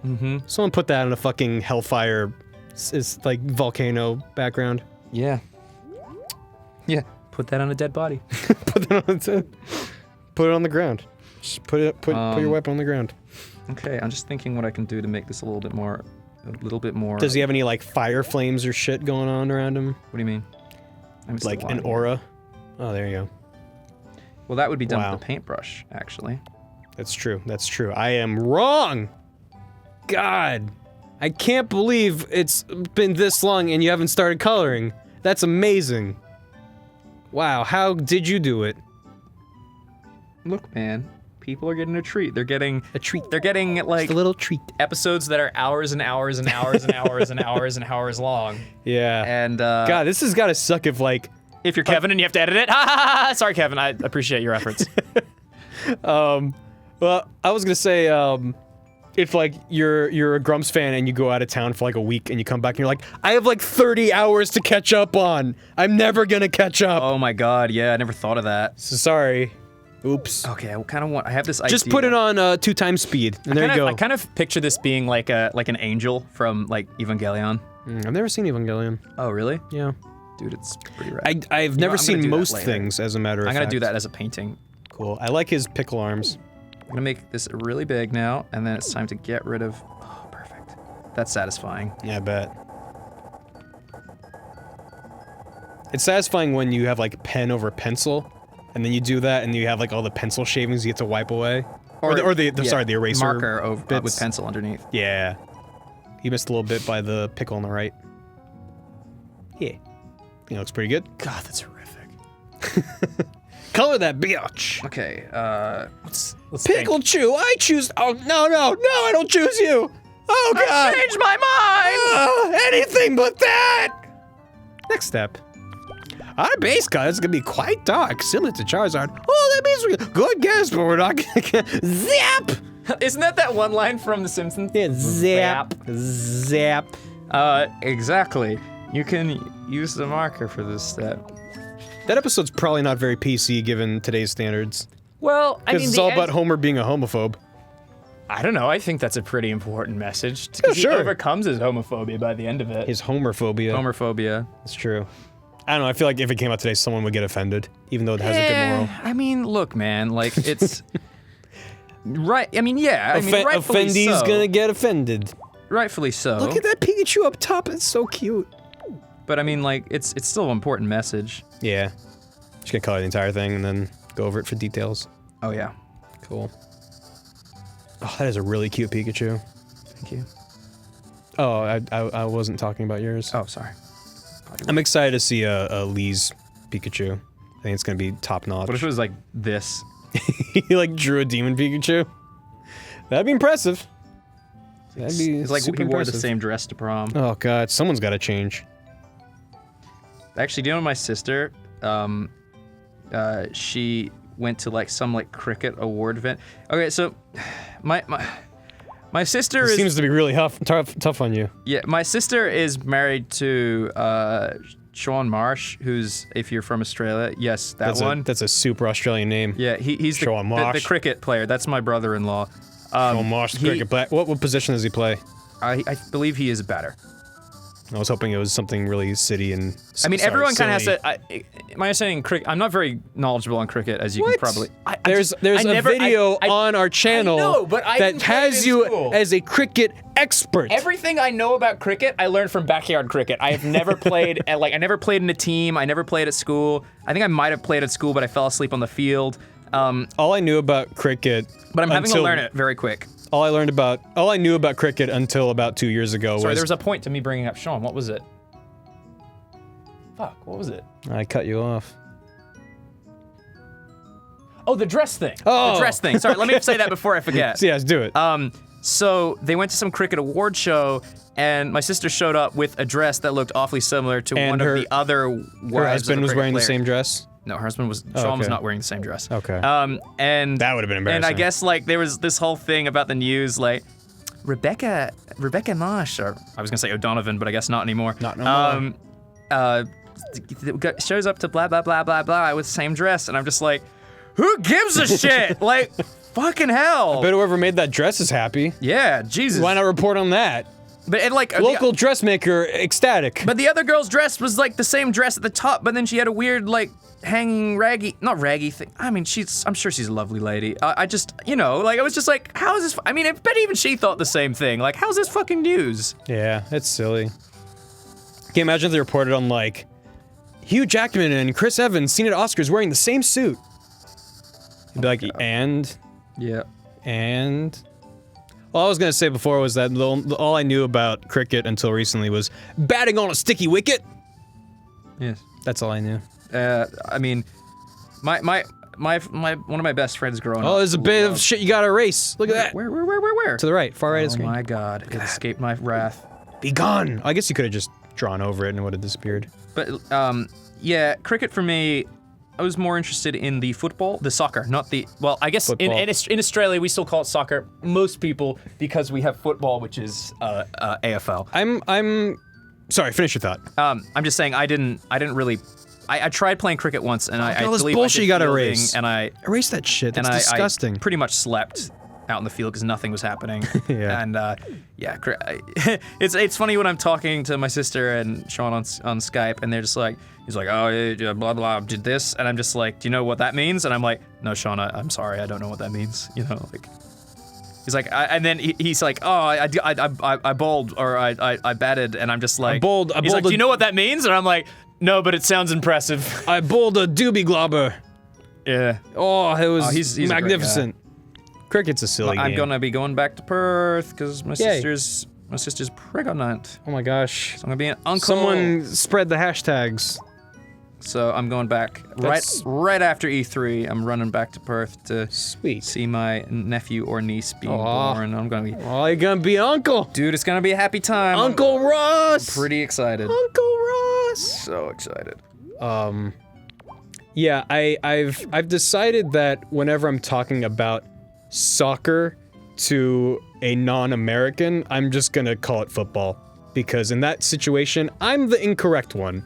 Someone put that in a fucking hellfire, like volcano background. Yeah. Yeah. Put that on a dead body. Put it on the ground. Just put your weapon on the ground. Okay, I'm just thinking what I can do to make this a little bit more. Does he have any like fire flames or shit going on around him? What do you mean? Like an aura? Oh, there you go. Well, that would be done with a paintbrush, actually. That's true. That's true. I am wrong. God, I can't believe it's been this long and you haven't started coloring. That's amazing. Wow, how did you do it? Look, man. people are getting a treat. They're getting A treat. They're getting like A little treat. Episodes that are hours and hours and hours and hours and hours and hours long. Yeah. and God, this has got to suck if like. If you're Kevin and you have to edit it, ha ha ha! Sorry, Kevin. I appreciate your efforts. Well, I was gonna say, if like you're a Grumps fan and you go out of town for like a week and you come back and you're like, I have like 30 hours to catch up on. I'm never gonna catch up. oh my god, yeah, I never thought of that. So sorry. Oops. Okay, I kind of want. I have this idea. Just put it on 2x speed, and there you go. I kind of picture this being like an angel from like Evangelion. I've never seen Evangelion. Oh really? Yeah. Dude, it's pretty rad. I've know, never I'm gonna seen do that most later. things, as a matter of I'm fact. gonna do that as a painting. Cool. I like his pickle arms. I'm gonna make this really big now, and then it's time to get rid of. Oh, perfect. That's satisfying. Yeah, I bet. It's satisfying when you have like pen over pencil, and then you do that, and you have like all the pencil shavings you get to wipe away, or the eraser marker over, bits. with pencil underneath. Yeah. You missed a little bit by the pickle on the right. Yeah. I think it looks pretty good. God, that's horrific. Color that biatch. Okay. Let's think. Pikachu, I choose. Oh no, I don't choose you. Oh god. Change my mind. Anything but that. Next step. Our base color is gonna be quite dark, similar to Charizard. Oh, that means we good guess, but we're not gonna zap. Isn't that one line from The Simpsons? Yeah, zap, zap. Exactly. You can use the marker for this step. That episode's probably not very PC given today's standards. Well, I Because mean, it's all about Homer being a homophobe. I don't know. I think that's a pretty important message. Yeah, sure. He overcomes his homophobia by the end of it. His homophobia. Homophobia. It's true. I don't know, I feel like if it came out today, someone would get offended, even though it has a good moral. I mean, look, man. Like it's right. I mean, yeah. I mean, rightfully Offendee's so. gonna get offended. Rightfully so. Look at that Pikachu up top, it's so cute. But I mean, like, it's still an important message. Yeah. Just gonna color the entire thing and then go over it for details. Oh yeah. Cool. Oh, that is a really cute Pikachu. Thank you. Oh, I wasn't talking about yours. Oh, sorry. I'm excited to see Lee's Pikachu. I think it's gonna be top notch. What if it was like this? He like drew a demon Pikachu? That'd be impressive. That'd be It's like super he wore the impressive. same dress to prom. Oh god, someone's gotta change. Actually, do you know my sister? She went to like some like cricket award event. Okay, so my sister It is seems to be really tough on you. yeah. My sister is married to Sean Marsh, who's if you're from Australia, yes, one. That's a super Australian name. Yeah, he's Sean the Marsh. cricket player. That's my brother-in-law. Sean Marsh, cricket player. What position does he play? I believe he is a batter. I was hoping it was something really city and. I mean, everyone kind of has silly. to. My understanding in cricket, I'm not very knowledgeable on cricket, as you can probably. There's a video on our channel know, but I that didn't play it has in you school. as a cricket expert. Everything I know about cricket, I learned from backyard cricket. I have never played I never played in a team. I never played at school. I think I might have played at school, but I fell asleep on the field. All I knew about cricket, But I'm having to until- learn it very quick. All I knew about cricket until about 2 years ago Sorry, was there was a point to me bringing up Sean. What was it? Fuck, what was it? I cut you off. Oh, the dress thing. Oh, The dress thing. Sorry, let me say that before I forget. So yes, do it. So they went to some cricket award show, and my sister showed up with a dress that looked awfully similar to And one her- of the other Her wives husband of was cricket wearing the player. same dress. No, her husband was. Sean was okay. not wearing the same dress. Okay. And That would've been embarrassing. And I guess like there was this whole thing about the news, like Rebecca Marsh, or I was gonna say O'Donovan, but I guess not anymore. Not no more. Shows up to blah blah blah blah blah with the same dress, and I'm just like, who gives a shit? Like, fucking hell. But whoever made that dress is happy. Yeah, Jesus. Why not report on that? But it, like Local dressmaker ecstatic. But the other girl's dress was like the same dress at the top, but then she had a weird like hanging not raggy thing. I mean, I'm sure she's a lovely lady. I just, like I was just like, how is this? I mean, I bet even she thought the same thing. Like, how's this fucking news? Yeah, it's silly. Can you imagine if they reported on like Hugh Jackman and Chris Evans seen at Oscars wearing the same suit? You'd be like, and Yeah. all I was gonna say before was that all I knew about cricket until recently was batting on a sticky wicket. Yes. That's all I knew. I mean, my one of my best friends growing up. Oh, there's a bit of shit you gotta erase. Look at that. Where? To the right, far right of the Oh screen. my god, it escaped my wrath. Be gone. I guess you could have just drawn over it and it would have disappeared. But yeah, cricket for me, I was more interested in the soccer, not the. Well, I guess in Football. Australia we still call it soccer. Most people, because we have football, which is AFL. I'm sorry, finish your thought. I'm just saying I didn't really. I tried playing cricket once and I all this believe bullshit I did you gotta fielding, erase. and I Erase that shit. That's and disgusting. I pretty much slept out in the field because nothing was happening. Yeah. And it's funny when I'm talking to my sister and Sean on Skype, and they're just like, he's like, oh yeah, blah blah, did this, and I'm just like, do you know what that means? And I'm like, no, Sean, I'm sorry, I don't know what that means. You know, like. He's like, and then he's like, oh, I bowled or I batted, and I'm just like, I bowled He's like, do you know what that means? And I'm like, no, but it sounds impressive. I bowled a doobie globber. Yeah. Oh, it was he's a great magnificent. Cricket's a silly I'm game. gonna be going back to Perth because my Yay. sister's pregnant. Oh my gosh. So I'm gonna be an uncle. Someone spread the hashtags. So I'm going back That's- right after E3. I'm running back to Perth to Sweet. see my nephew or niece being Aw. born. I'm gonna be, Oh, you're gonna be Uncle. dude, it's gonna be a happy time. Uncle Ross. I'm pretty excited. Uncle Ross. So excited. Yeah, I've decided that whenever I'm talking about soccer to a non-American, I'm just gonna call it football. Because in that situation, I'm the incorrect one.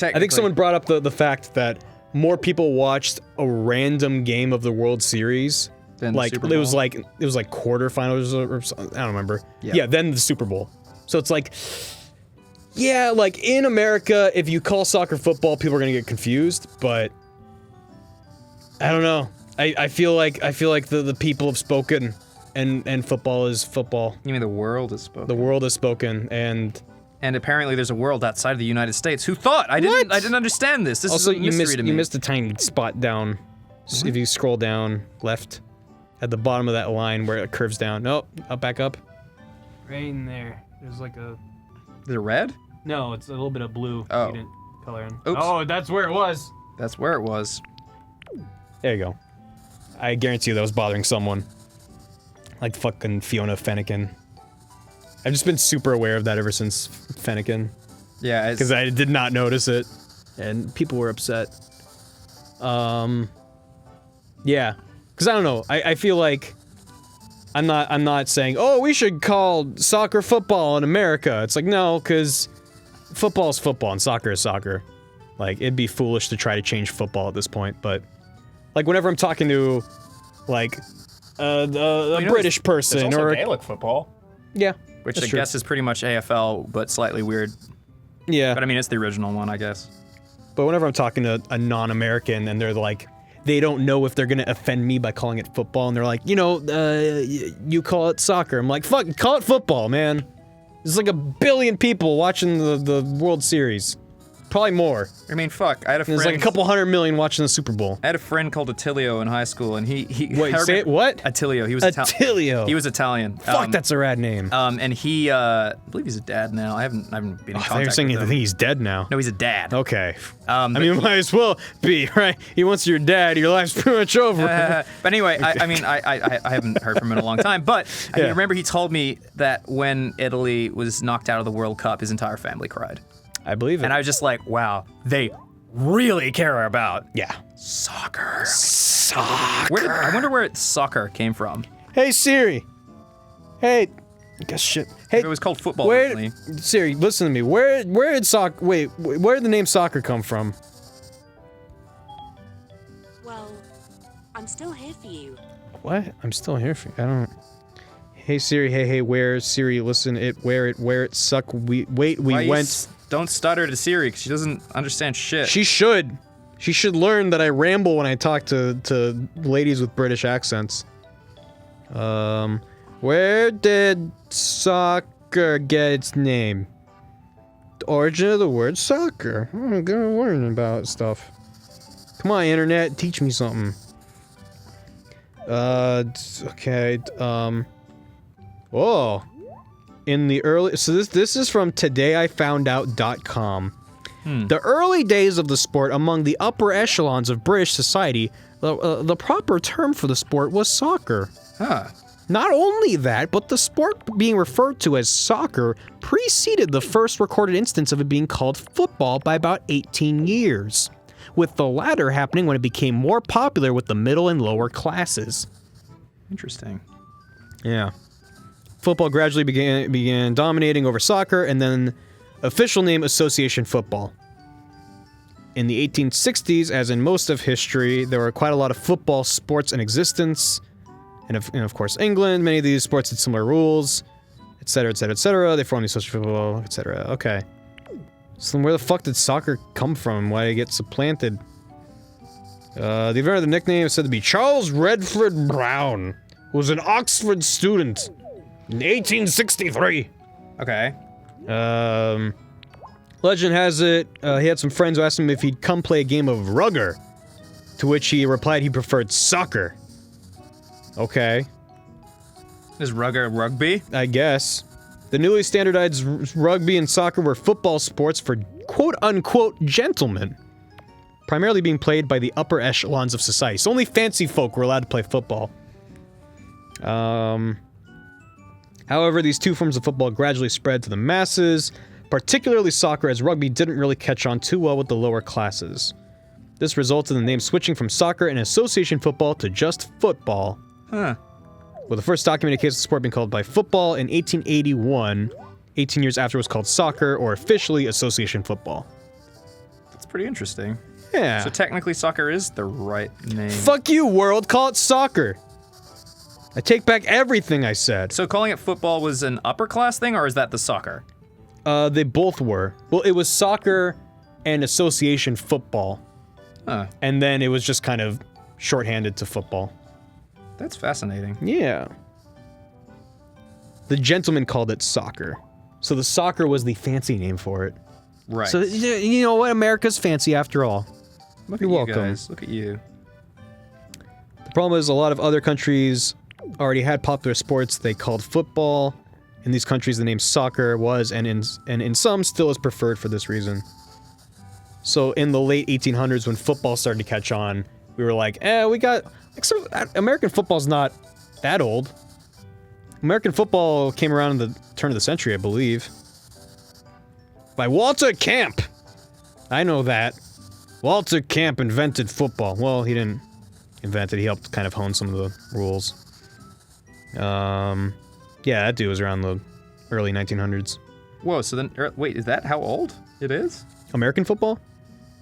I think someone brought up the fact that more people watched a random game of the World Series. Than the Like Super it was Bowl? like quarterfinals or something. I don't remember. Yeah, then the Super Bowl. So it's like, yeah, like in America, if you call soccer football, people are gonna get confused. But I don't know. I feel like the people have spoken, and football is football. You mean the world is spoken? The world has spoken, and apparently there's a world outside of the United States. Who thought? I didn't understand this. This also is a mystery to me. you missed a tiny spot down. If you scroll down left, at the bottom of that line where it curves down. Nope, back up. Right in there. There's like a. Is it red? No, it's a little bit of blue. Oh. You didn't color in. Oops. Oh, that's where it was. That's where it was. There you go. I guarantee you that was bothering someone. Like fucking Fiona Fennekin. I've just been super aware of that ever since Fennekin. Yeah, it's, Because I did not notice it. And people were upset. Yeah. Because I don't know. I feel like I'm not saying, oh, we should call soccer football in America. It's like, no, because football is football and soccer is soccer. Like, it'd be foolish to try to change football at this point, but like whenever I'm talking to like a British person There's also or Gaelic football. yeah, which that's I true. guess is pretty much AFL, but slightly weird. Yeah. But I mean, it's the original one, I guess. But whenever I'm talking to a non-American and they're like, they don't know if they're gonna offend me by calling it football, and they're like, you know, you call it soccer. I'm like, fuck, call it football, man. There's like 1 billion people watching the World Series. Probably more. I mean, fuck. I had a friend. There's like a couple 100 million watching the Super Bowl. I had a friend called Attilio in high school, and he Wait, say it, what? Attilio. He was Attilio. He was Italian. Fuck, that's a rad name. And he, I believe he's a dad now. I haven't been in Oh, contact they're saying with they him. think he's dead now. No, he's a dad. Okay. But I mean, might as well be, right? He wants your dad, your life's pretty much over. But anyway, I mean, I haven't heard from him in a long time. But I Yeah. remember he told me that when Italy was knocked out of the World Cup, his entire family cried. I believe it. And I was just like, wow, they really care about yeah. soccer. Soccer. I wonder where soccer came from. Hey, Siri. Hey. Guess shit. Hey. It was called football Where, originally. Siri, listen to me. Where did soccer? Wait, where did the name soccer come from? Well, I'm still here for you. What? I'm still here for you. I don't. Hey Siri. Hey. Where Siri? Listen. Where it suck. We went. Don't stutter to Siri, because she doesn't understand shit. She should. She should learn that I ramble when I talk to ladies with British accents. Where did soccer get its name? The origin of the word soccer. I'm gonna learn about stuff. Come on, internet, teach me something. Okay, oh. In the early, so this is from todayifoundout.com. The early days of the sport among the upper echelons of British society, the proper term for the sport was soccer. Huh. Not only that, but the sport being referred to as soccer preceded the first recorded instance of it being called football by about 18 years, with the latter happening when it became more popular with the middle and lower classes. Interesting. Yeah. Football gradually began dominating over soccer, and then official name Association Football. In the 1860s, as in most of history, there were quite a lot of football sports in existence. And of course, England, many of these sports had similar rules, etc., etc., etc. They formed the Association Football, etc. Okay. So then where the fuck did soccer come from? Why did it get supplanted? The inventor of the nickname is said to be Charles Redford Brown, who was an Oxford student in 1863. Okay. Legend has it, he had some friends who asked him if he'd come play a game of rugger, to which he replied he preferred soccer. Okay. Is rugger rugby? I guess. The newly standardized rugby and soccer were football sports for quote-unquote gentlemen, primarily being played by the upper echelons of society. So only fancy folk were allowed to play football. However, these two forms of football gradually spread to the masses, particularly soccer, as rugby didn't really catch on too well with the lower classes. This resulted in the name switching from soccer and association football to just football. Huh. With the first documented case of the sport being called by football in 1881, 18 years after it was called soccer, or officially association football. That's pretty interesting. Yeah. So technically soccer is the right name. Fuck you, world, call it soccer. I take back everything I said. So calling it football was an upper class thing, or is that the soccer? They both were. Well, it was soccer and association football. Huh. And then it was just kind of shorthanded to football. That's fascinating. Yeah. The gentleman called it soccer. So the soccer was the fancy name for it. Right. So, you know what? America's fancy after all. Look You're at welcome. you guys. Look at you. The problem is a lot of other countries already had popular sports they called football. In these countries, the name soccer was, and in some, still is preferred for this reason. So in the late 1800s, when football started to catch on, we were like, we got... American football's not that old. American football came around in the turn of the century, I believe. By Walter Camp! I know that. Walter Camp invented football. Well, he didn't invent it, he helped kind of hone some of the rules. Yeah, that dude was around the early 1900s. Whoa, so then, wait, is that how old it is? American football?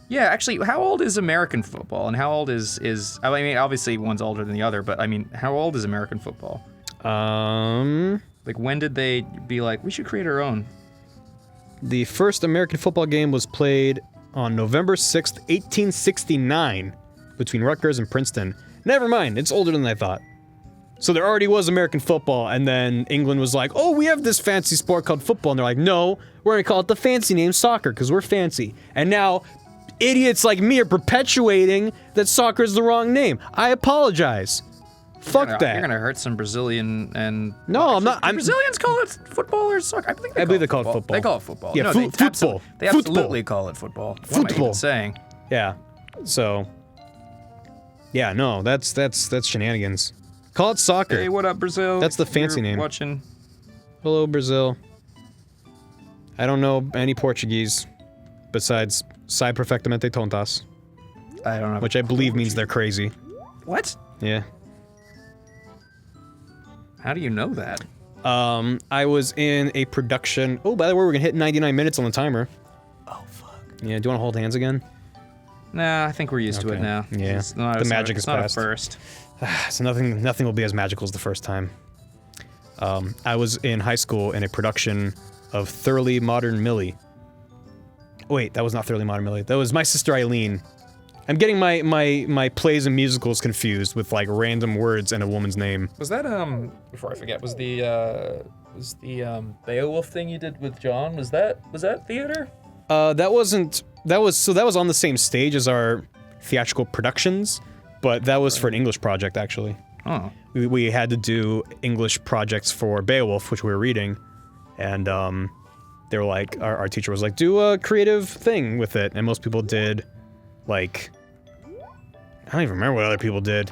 Yeah, actually, how old is American football, and how old is I mean, obviously one's older than the other, but I mean, how old is American football? Like, when did they be like, we should create our own? The first American football game was played on November 6th, 1869, between Rutgers and Princeton. Never mind, it's older than I thought. So there already was American football, and then England was like, oh, we have this fancy sport called football, and they're like, no, we're gonna call it the fancy name soccer, because we're fancy. And now, idiots like me are perpetuating that soccer is the wrong name. I apologize. Fuck that. You're gonna hurt some Brazilian and... No, I'm not. Do Brazilians call it football or soccer? I believe they call it football. They call it football. Yeah, no, football. They absolutely call it football. What am I even saying? Yeah. So. Yeah, no, that's shenanigans. Call it soccer. Hey, what up, Brazil? That's the fancy You're name. Watching. Hello, Brazil. I don't know any Portuguese besides Sai perfectamente tontas, I don't know. which I believe means they're crazy. What? Yeah. How do you know that? I was in a production. Oh, by the way, we're gonna hit 99 minutes on the timer. Oh, fuck. Yeah, do you want to hold hands again? Nah, I think we're used to it Okay. now. Yeah. The magic is not past. a first. So nothing will be as magical as the first time. I was in high school in a production of Thoroughly Modern Millie. Wait, that was not Thoroughly Modern Millie. That was My Sister Eileen. I'm getting my plays and musicals confused with like random words and a woman's name. Was that before I forget, was the Beowulf thing you did with John? Was that theater? That was on the same stage as our theatrical productions, but that was for an English project actually. Oh. We had to do English projects for Beowulf, which we were reading, and they were like, our teacher was like, do a creative thing with it, and most people did, like, I don't even remember what other people did.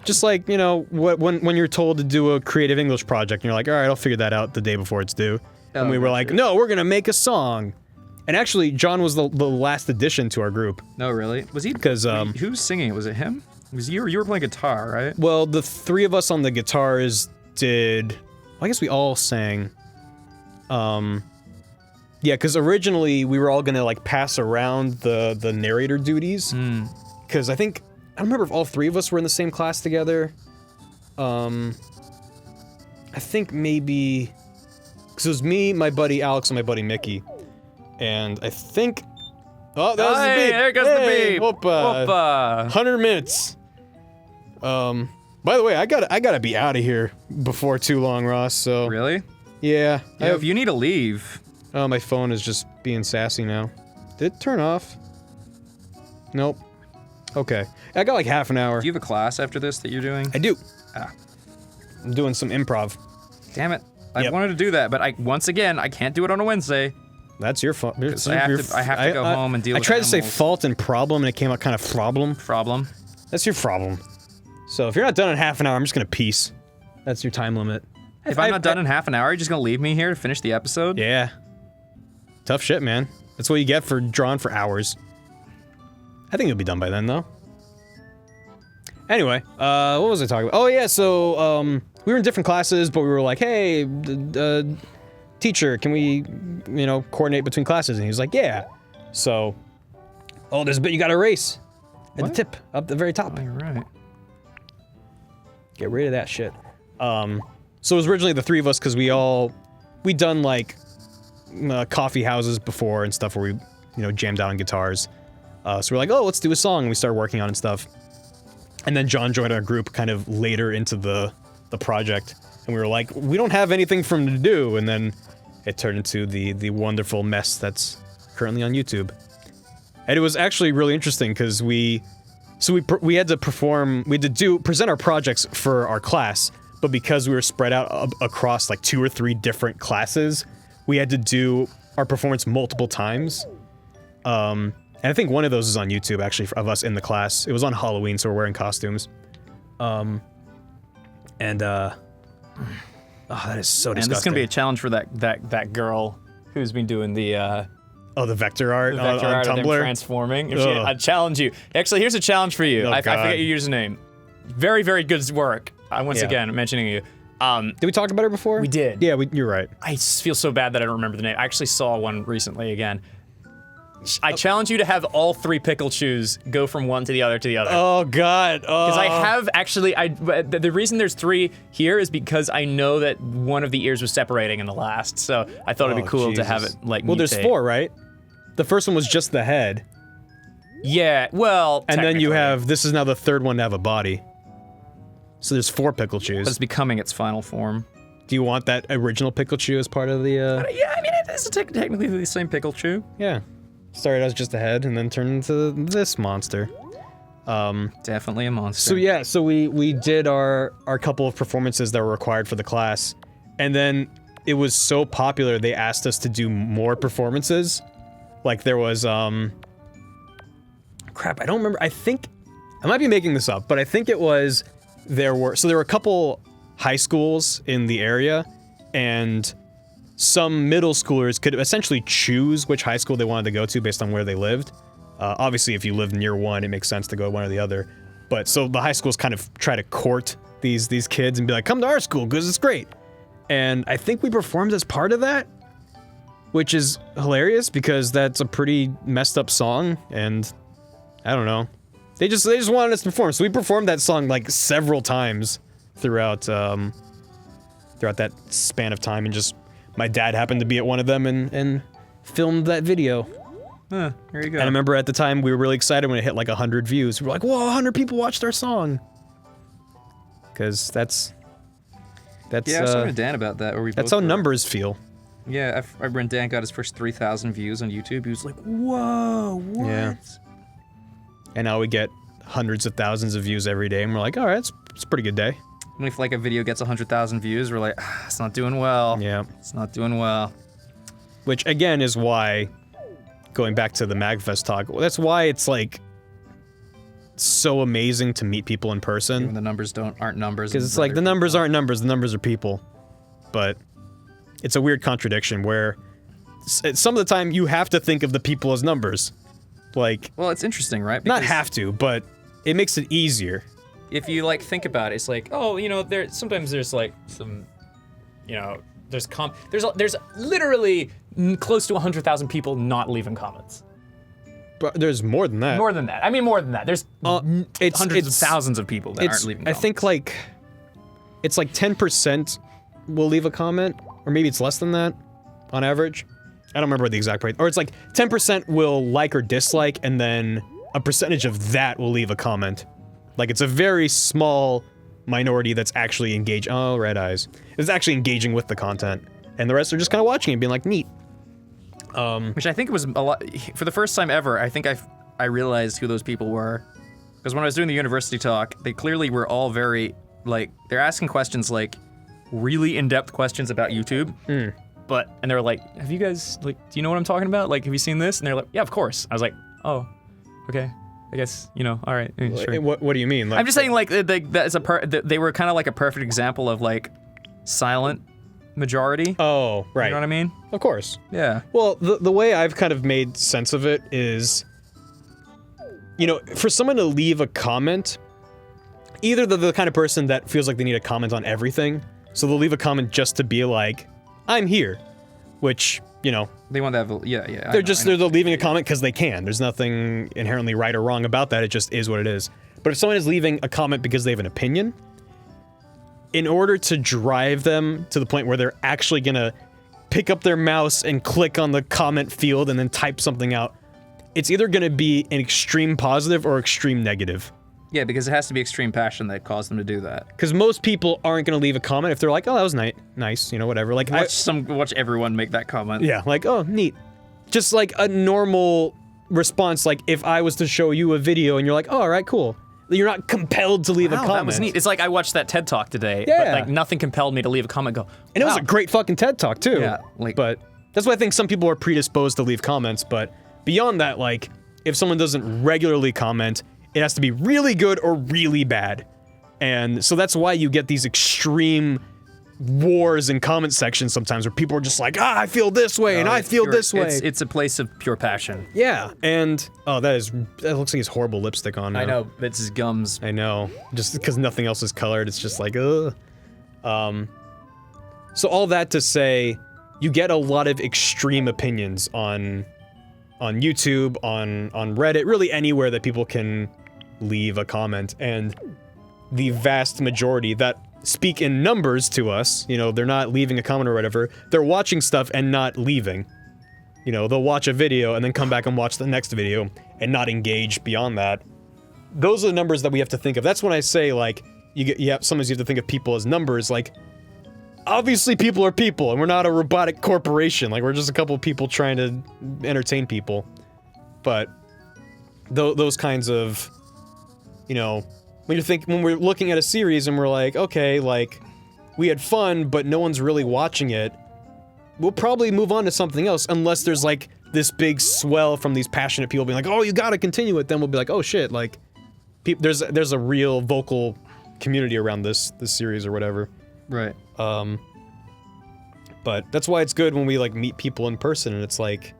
Just like, you know, when you're told to do a creative English project, and you're like, all right, I'll figure that out the day before it's due. And we were like, no, we're gonna make a song. And actually, John was the last addition to our group. No, really? Was he? Because who was singing it? Was it him? Was you were playing guitar, right? well, the three of us on the guitars did. Well, I guess we all sang. Yeah, because originally we were all gonna like pass around the narrator duties. Because I don't remember if all three of us were in the same class together. I think maybe. Because it was me, my buddy Alex, and my buddy Mickey. And I think... Oh, that was the beep! There goes the beep! Whoopa! 100 minutes. By the way, I gotta be out of here before too long, Ross, so... Really? Yeah. Yeah, if you need to leave... Oh, my phone is just being sassy now. Did it turn off? Nope. Okay. I got like half an hour. Do you have a class after this that you're doing? I do. Ah. I'm doing some improv. Damn it. I Yep. wanted to do that, but once again, I can't do it on a Wednesday. That's your fault. I have to go home and deal with I tried to say animals. fault and problem, and it came out kind of problem. Problem. That's your problem. So if you're not done in half an hour, I'm just gonna peace. That's your time limit. If I'm not done in half an hour, you're just gonna leave me here to finish the episode? Yeah. Tough shit, man. That's what you get for drawing for hours. I think you'll be done by then, though. Anyway, what was I talking about? Oh yeah, so we were in different classes, but we were like, hey, teacher, can we, you know, coordinate between classes? And he was like, yeah. So, oh, there's a bit you gotta erase. At the tip, up the very top. Oh, you're right. Get rid of that shit. So it was originally the three of us because we'd done like coffee houses before and stuff where we, you know, jammed out on guitars. So we're like, oh, let's do a song. And we started working on it and stuff. And then John joined our group kind of later into the project. And we were like, we don't have anything for him to do. And then it turned into the wonderful mess that's currently on YouTube. And it was actually really interesting because we had to present our projects for our class, but because we were spread out across like 2 or 3 different classes, we had to do our performance multiple times. And I think one of those is on YouTube, actually, of us in the class. It was on Halloween, so we're wearing costumes. Oh, that is so disgusting. And this is gonna be a challenge for that girl who's been doing the the vector art, vector on art of them Tumblr. transforming. I challenge you. Actually, here's a challenge for you. Oh, I God. forget your username. Very, very good work. Once Yeah. again, mentioning you. Did we talk about her before? We did. Yeah, you're right. I feel so bad that I don't remember the name. I actually saw one recently again. I challenge you to have all 3 pickle chews go from one to the other to the other. Oh, God. Because I have actually, the reason there's 3 here is because I know that one of the ears was separating in the last, so I thought it'd be cool to have it like. Well, there's mutate. 4, right? The first one was just the head, Yeah, well. and then you technically. have this is now the 3rd one to have a body. So there's 4 pickle But it's chews. becoming its final form. Do you want that original pickle chew as part of the? Yeah, I mean, it's technically the same pickle chew. Yeah, started as just a head and then turned into this monster. Definitely a monster. So yeah, so we did our couple of performances that were required for the class, and then it was so popular they asked us to do more performances. Like there was crap, I don't remember. I think I might be making this up, but I think it was there were a couple high schools in the area, and some middle schoolers could essentially choose which high school they wanted to go to based on where they lived. Obviously, if you live near one, it makes sense to go one or the other. But so the high schools kind of try to court these kids and be like, come to our school because it's great. And I think we performed as part of that, which is hilarious because that's a pretty messed up song. And I don't know, they just wanted us to perform. So we performed that song like several times throughout that span of time, and just my dad happened to be at one of them and filmed that video. There you go. And I remember at the time we were really excited when it hit like 100 views. We were like, whoa, 100 people watched our song. Because that's Yeah, I was talking to Dan about that. Where we that's both how were- numbers feel. Yeah, when Dan got his first 3,000 views on YouTube, he was like, "Whoa, what?" Yeah. And now we get hundreds of thousands of views every day, and we're like, all right, it's a pretty good day. And if like a video gets 100,000 views, we're like, it's not doing well. Yeah. It's not doing well. Which again is why, going back to the MagFest talk, that's why it's like so amazing to meet people in person. When the numbers aren't numbers. Because it's like the numbers aren't numbers, the numbers are people. But it's a weird contradiction where some of the time you have to think of the people as numbers. Like, well, it's interesting, right? Not Because have to, but it makes it easier. if you like think about it, it's like, oh, you know, sometimes there's like some, you know, there's literally close to 100,000 people not leaving comments. But there's more than that. More than that. I mean, more than that. There's hundreds of thousands of people that aren't leaving I comments. think like, it's like 10% will leave a comment, or maybe it's less than that on average. I don't remember the exact rate. Or it's like 10% will like or dislike, and then a percentage of that will leave a comment. Like, it's a very small minority that's actually engaged. Oh, red eyes. It's actually engaging with the content. And the rest are just kind of watching it, being like, neat. Which I think was a lot. For the first time ever, I think I realized who those people were. Because when I was doing the university talk, they clearly were all very, like, they're asking questions like really in-depth questions about YouTube. And they were like, have you guys, like, do you know what I'm talking about? Like, have you seen this? And they're like, yeah, of course. I was like, oh, okay. I guess, you know, all right. Sure. What do you mean? Like, I'm just saying, like, they were kind of like a perfect example of, like, silent majority. Oh, right. You know what I mean? Of course. Yeah. Well, the way I've kind of made sense of it is, you know, for someone to leave a comment, either they're the kind of person that feels like they need a comment on everything, so they'll leave a comment just to be like, I'm here, which, you know, They want to have, yeah. they're leaving a comment because they can. There's nothing inherently right or wrong about that. It just is what it is. But if someone is leaving a comment because they have an opinion, in order to drive them to the point where they're actually gonna pick up their mouse and click on the comment field and then type something out, it's either gonna be an extreme positive or extreme negative. Yeah, because it has to be extreme passion that caused them to do that. Because most people aren't gonna leave a comment if they're like, oh, that was nice, you know, whatever. Like, Watch everyone make that comment. yeah, like, oh, neat. Just like a normal response, like if I was to show you a video and you're like, oh, all right, cool. You're not compelled to leave a comment. That was neat. It's like I watched that TED Talk today, Yeah. but like nothing compelled me to leave a comment. Go, And it was wow. a great fucking TED Talk, too. Yeah, like- But that's why I think some people are predisposed to leave comments, but beyond that, like, if someone doesn't regularly comment, it has to be really good or really bad. And so that's why you get these extreme wars in comment sections sometimes where people are just like, I feel this way, and I feel this way. It's a place of pure passion. Yeah, and, oh, that looks like his horrible lipstick on now. I know, it's his gums. I know. Just because nothing else is colored, it's just like, ugh. So all that to say, you get a lot of extreme opinions on YouTube, on Reddit, really anywhere that people can leave a comment, and the vast majority that speak in numbers to us, you know, they're not leaving a comment or whatever, they're watching stuff and not leaving. You know, they'll watch a video and then come back and watch the next video and not engage beyond that. Those are the numbers that we have to think of. That's when I say, like, sometimes you have to think of people as numbers, like, obviously people are people, and we're not a robotic corporation, like, we're just a couple of people trying to entertain people. But, those kinds of, you know, when we're looking at a series and we're like, okay, like, we had fun, but no one's really watching it, we'll probably move on to something else, unless there's, like, this big swell from these passionate people being like, oh, you gotta continue it, then we'll be like, oh shit, like, there's a real vocal community around this series or whatever. Right. But that's why it's good when we, like, meet people in person, and it's like,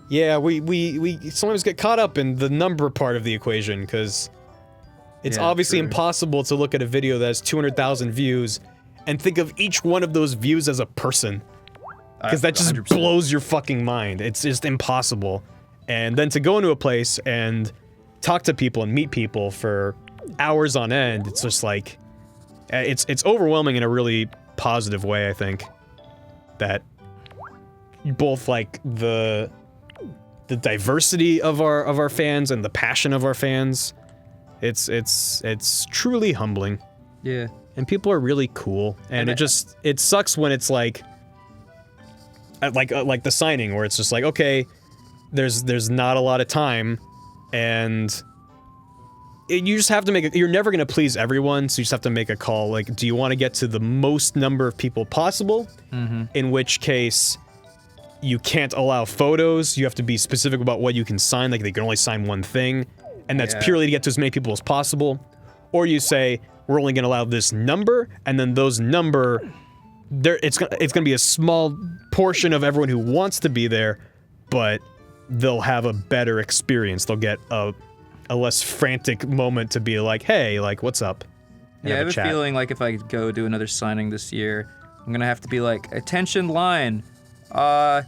yeah, we sometimes get caught up in the number part of the equation, because it's obviously impossible to look at a video that has 200,000 views and think of each one of those views as a person. Because that just 100%. blows your fucking mind. It's just impossible. And then to go into a place and talk to people and meet people for hours on end, it's just like, it's overwhelming in a really positive way, I think. That both, like, the diversity of our fans and the passion of our fans, it's truly humbling. Yeah. And people are really cool, and it sucks when it's like the signing, where it's just like, okay, there's not a lot of time, and you just have to you're never gonna please everyone, so you just have to make a call, like, do you want to get to the most number of people possible? In which case, you can't allow photos. You have to be specific about what you can sign. Like they can only sign one thing, and that's purely to get to as many people as possible. Or you say we're only going to allow this number, and then those number, it's gonna be a small portion of everyone who wants to be there, but they'll have a better experience. They'll get a less frantic moment to be like, hey, like, what's up? And Yeah, I have a chat. feeling like if I go do another signing this year, I'm gonna have to be like, attention line. I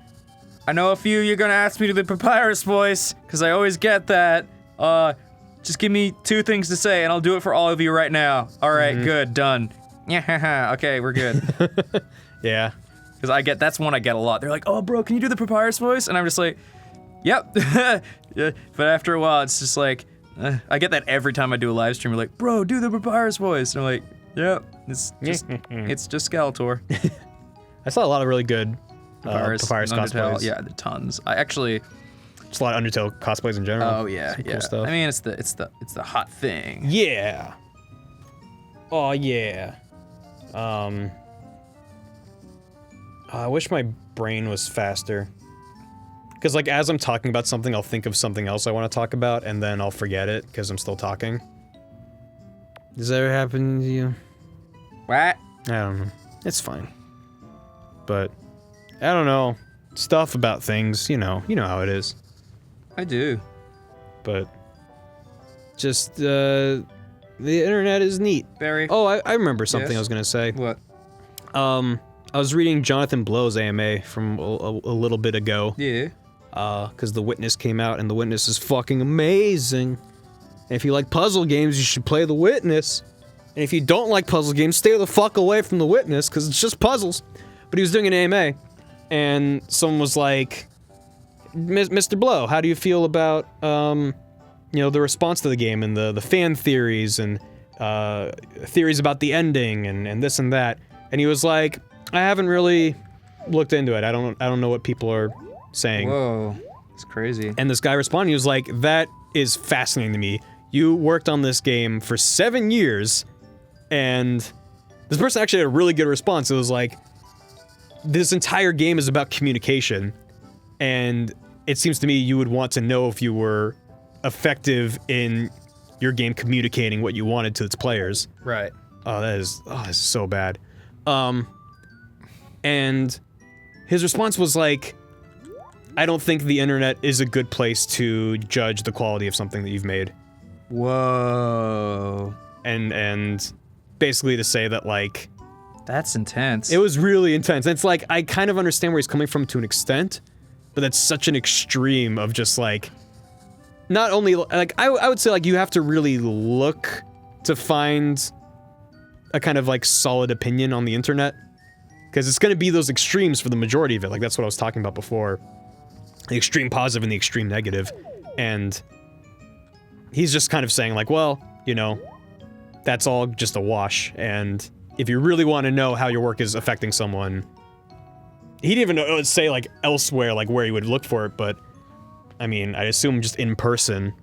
know a few you're gonna ask me to the papyrus voice, because I always get that. Just give me 2 things to say and I'll do it for all of you right now. Alright, good, done. Yeah, okay, we're good. Yeah. Because that's one I get a lot. They're like, oh bro, can you do the papyrus voice? And I'm just like, yep. Yeah, but after a while, it's just like, I get that every time I do a live stream. We're like, bro, do the papyrus voice. And I'm like, yep, it's just Skeletor. I saw a lot of really good Papyrus cosplays. Undertale, yeah, the tons. I actually, Just a lot of Undertale cosplays in general. oh yeah, Some yeah. cool stuff. I mean, it's the hot thing. Yeah. Oh yeah. I wish my brain was faster. Because like as I'm talking about something, I'll think of something else I want to talk about, and then I'll forget it because I'm still talking. Does that ever happen to you? What? I don't know. It's fine. But I don't know. Stuff about things, you know how it is. I do. But just the internet is neat. Very. Oh, I remember something Yes? I was gonna say. What? I was reading Jonathan Blow's AMA from a little bit ago. Yeah. Because The Witness came out, and The Witness is fucking amazing. And if you like puzzle games, you should play The Witness. And if you don't like puzzle games, stay the fuck away from The Witness, because it's just puzzles. But he was doing an AMA, and someone was like, Mr. Blow, how do you feel about, the response to the game, and the fan theories, and theories about the ending, and this and that? And he was like, I haven't really looked into it. I don't know what people are saying. Whoa. It's crazy. And this guy responded, he was like, that is fascinating to me. You worked on this game for 7 years, and this person actually had a really good response. It was like, this entire game is about communication, and it seems to me you would want to know if you were effective in your game communicating what you wanted to its players. Right. Oh, that is so bad. And his response was like, I don't think the internet is a good place to judge the quality of something that you've made. Whoa. And basically to say that, like, That's intense. it was really intense. It's like, I kind of understand where he's coming from to an extent, but that's such an extreme of just like, not only, like, I would say, like, you have to really look to find a kind of, like, solid opinion on the internet. Because it's going to be those extremes for the majority of it. Like, that's what I was talking about before. The extreme positive and the extreme negative. And he's just kind of saying, like, well, that's all just a wash. And if you really want to know how your work is affecting someone, he didn't even say, like, elsewhere, like, where he would look for it, but, I mean, I assume just in person,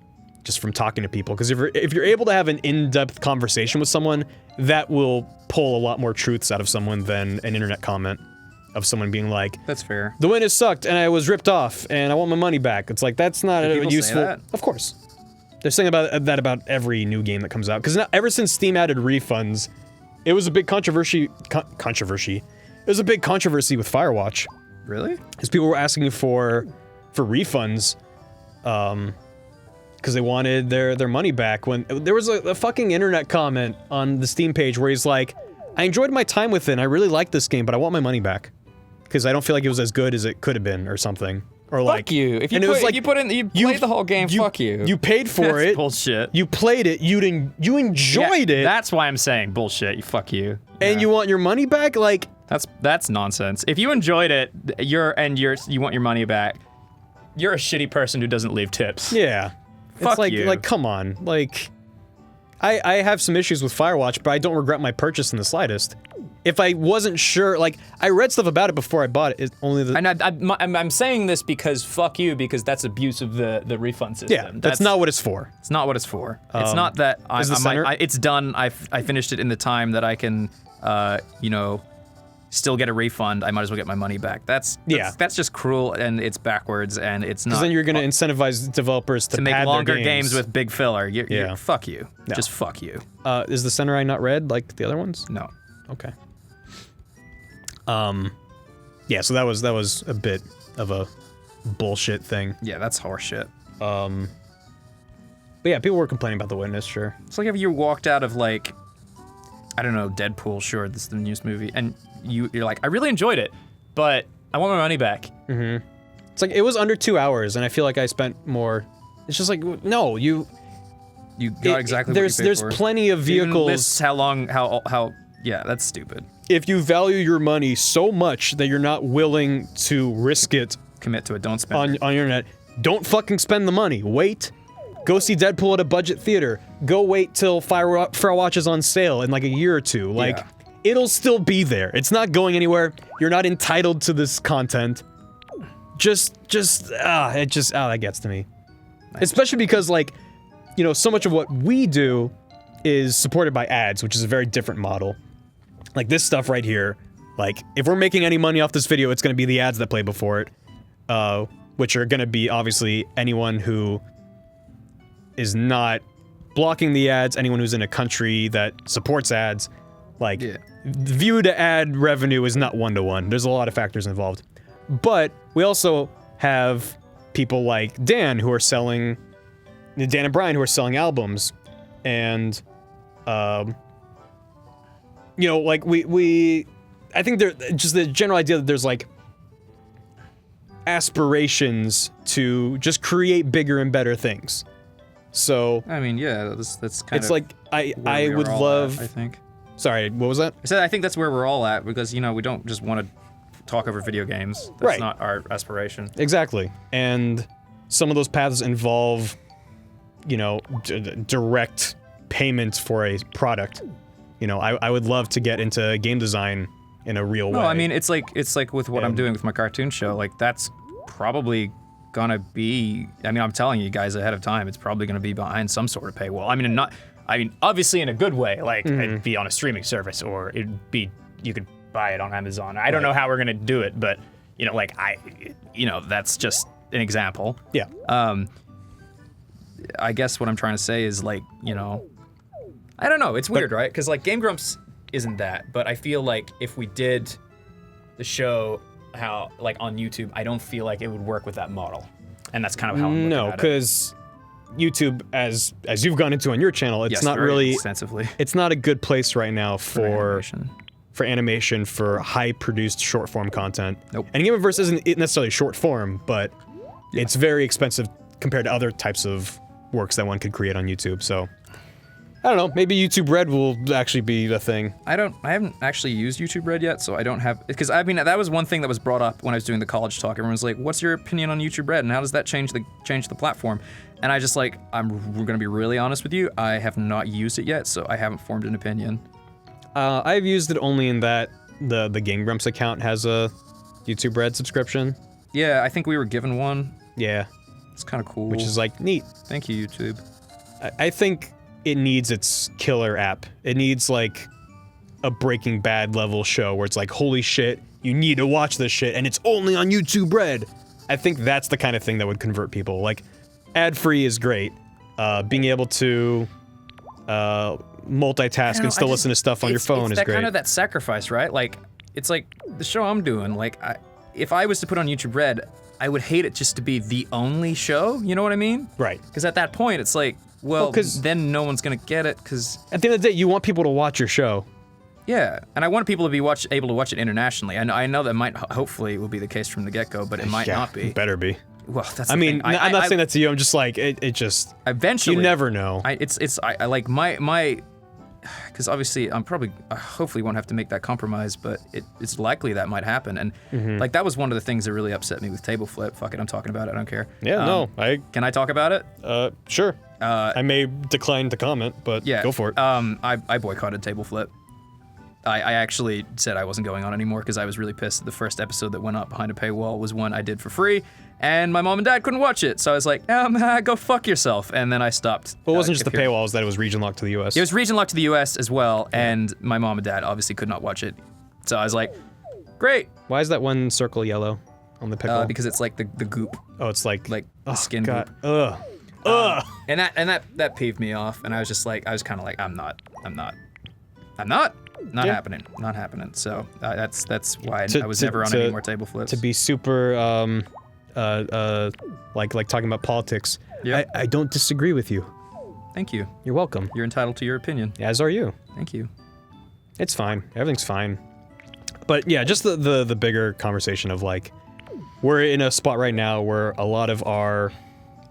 just from talking to people. Because if you're able to have an in-depth conversation with someone, that will pull a lot more truths out of someone than an internet comment of someone being like, That's fair. the Witness sucked and I was ripped off and I want my money back. It's like, that's not Do a people say useful. that? Of course. They're saying that about every new game that comes out. Because ever since Steam added refunds, it was a big controversy. It was a big controversy with Firewatch. Really? Because people were asking for refunds, because they wanted their money back. When there was a fucking internet comment on the Steam page where he's like, I enjoyed my time with it, and I really liked this game, but I want my money back. Because I don't feel like it was as good as it could have been, or something. Or like, Fuck you. If you and it was like, you played the whole game, fuck you. You paid for That's it. bullshit. You played it. You enjoyed it. That's why I'm saying bullshit. You fuck you. And you want your money back? Like, That's nonsense. If you enjoyed it, you want your money back. You're a shitty person who doesn't leave tips. yeah. Fuck it's like, you. like, come on. Like, I have some issues with Firewatch, but I don't regret my purchase in the slightest. If I wasn't sure, like, I read stuff about it before I bought it. It's only the... And I'm saying this because fuck you, because that's abuse of the refund system. Yeah, that's not what it's for. It's not what it's for. It's not that is the center- it's done. I finished it in the time that I can, still get a refund, I might as well get my money back. That's just cruel, and it's backwards, and it's not. Because then you're going to incentivize developers to make pad longer their games with big filler. Fuck you. No. Just fuck you. Is the center eye not red like the other ones? No. Okay. Yeah, so that was a bit of a bullshit thing. Yeah, that's horseshit. But yeah, people were complaining about The Witness, sure. It's like if you walked out of like, I don't know, Deadpool, sure, this is the newest movie, and you're like, I really enjoyed it, but I want my money back. It's like, it was under 2 hours, and I feel like I spent more. It's just like, no, you got exactly what you paid there's for. plenty of vehicles. Lists how long, how, yeah, that's stupid. If you value your money so much that you're not willing to risk it Commit to it, don't spend on your internet, don't fucking spend the money. Wait. Go see Deadpool at a budget theater. Go wait till Firewatch is on sale in like a year or two. Like, it'll still be there. It's not going anywhere. You're not entitled to this content. That gets to me. Nice. Especially because, like, you know, so much of what we do is supported by ads, which is a very different model. Like, this stuff right here, like, if we're making any money off this video, it's gonna be the ads that play before it, which are gonna be, obviously, anyone who is not blocking the ads, anyone who's in a country that supports ads. Like, view to ad revenue is not one-to-one. There's a lot of factors involved. But we also have people like Dan and Brian who are selling albums. And, you know, like, I think just the general idea that there's, like, aspirations to just create bigger and better things. So I mean, yeah, that's kind of. It's like I would love. I think. Sorry, what was that? I said I think that's where we're all at because you know we don't just want to talk over video games. That's not our aspiration. Exactly, and some of those paths involve, you know, direct payment for a product. You know, I would love to get into game design in a real way. No, I mean it's like with what I'm doing with my cartoon show. Like that's probably gonna be. I mean, I'm telling you guys ahead of time. It's probably gonna be behind some sort of paywall. I mean, obviously in a good way. Like it'd be on a streaming service, or it'd be you could buy it on Amazon. I don't know how we're gonna do it, but you know, like that's just an example. Yeah. I guess what I'm trying to say is like, you know, I don't know. It's weird, right? Because like Game Grumps isn't that, but I feel like if we did the show how like on YouTube, I don't feel like it would work with that model, and that's kind of how I'm looking at it. because YouTube, as you've gone into on your channel, it's not very really extensively. It's not a good place right now for animation, for high-produced short-form content. Nope. And Gameverse isn't necessarily short-form, but it's very expensive compared to other types of works that one could create on YouTube. So I don't know. Maybe YouTube Red will actually be the thing. I haven't actually used YouTube Red yet, so I don't have. Because I mean, that was one thing that was brought up when I was doing the college talk. Everyone was like, "What's your opinion on YouTube Red, and how does that change the platform?" And I just like, we're gonna be really honest with you. I have not used it yet, so I haven't formed an opinion. I've used it only in that the Game Grumps account has a YouTube Red subscription. Yeah, I think we were given one. Yeah, it's kind of cool. Which is like neat. Thank you, YouTube. I think it needs its killer app. It needs like a Breaking Bad level show where it's like, holy shit, you need to watch this shit, and it's only on YouTube Red. I think that's the kind of thing that would convert people. Like, ad-free is great. Being able to multitask and still listen to stuff on your phone is great. It's kind of that sacrifice, right? Like, it's like the show I'm doing. Like, if I was to put on YouTube Red, I would hate it just to be the only show. You know what I mean? Right. Because at that point, it's like, well, then no one's gonna get it. Because at the end of the day, you want people to watch your show. Yeah, and I want people to be able to watch it internationally. I know that might hopefully will be the case from the get-go, but it might not be. It better be. Well, that's. I mean, I'm not saying that to you. I'm just like it just. Eventually, you never know. I like my. Because obviously, I'm probably hopefully won't have to make that compromise, but it's likely that might happen. And like that was one of the things that really upset me with Table Flip. Fuck it, I'm talking about it. I don't care. Yeah, Can I talk about it? Sure. I may decline to comment, but yeah, go for it. I boycotted Table Flip. I actually said I wasn't going on anymore because I was really pissed that the first episode that went up behind a paywall was one I did for free, and my mom and dad couldn't watch it. So I was like, go fuck yourself, and then I stopped. Well, it wasn't just the paywall, it was that it was region locked to the US. It was region locked to the US as well, and my mom and dad obviously could not watch it. So I was like, Great. Why is that one circle yellow on the pickle? Because it's like the goop, oh, it's like the skin God. goop. Ugh. And that peeved me off, and I was kind of like, I'm not happening, not happening. So that's why I was never on any more table flips. To be super, like talking about politics, Yep. I don't disagree with you. Thank you. You're welcome. You're entitled to your opinion. As are you. Thank you. It's fine. Everything's fine. But yeah, just the bigger conversation of like, we're in a spot right now where a lot of our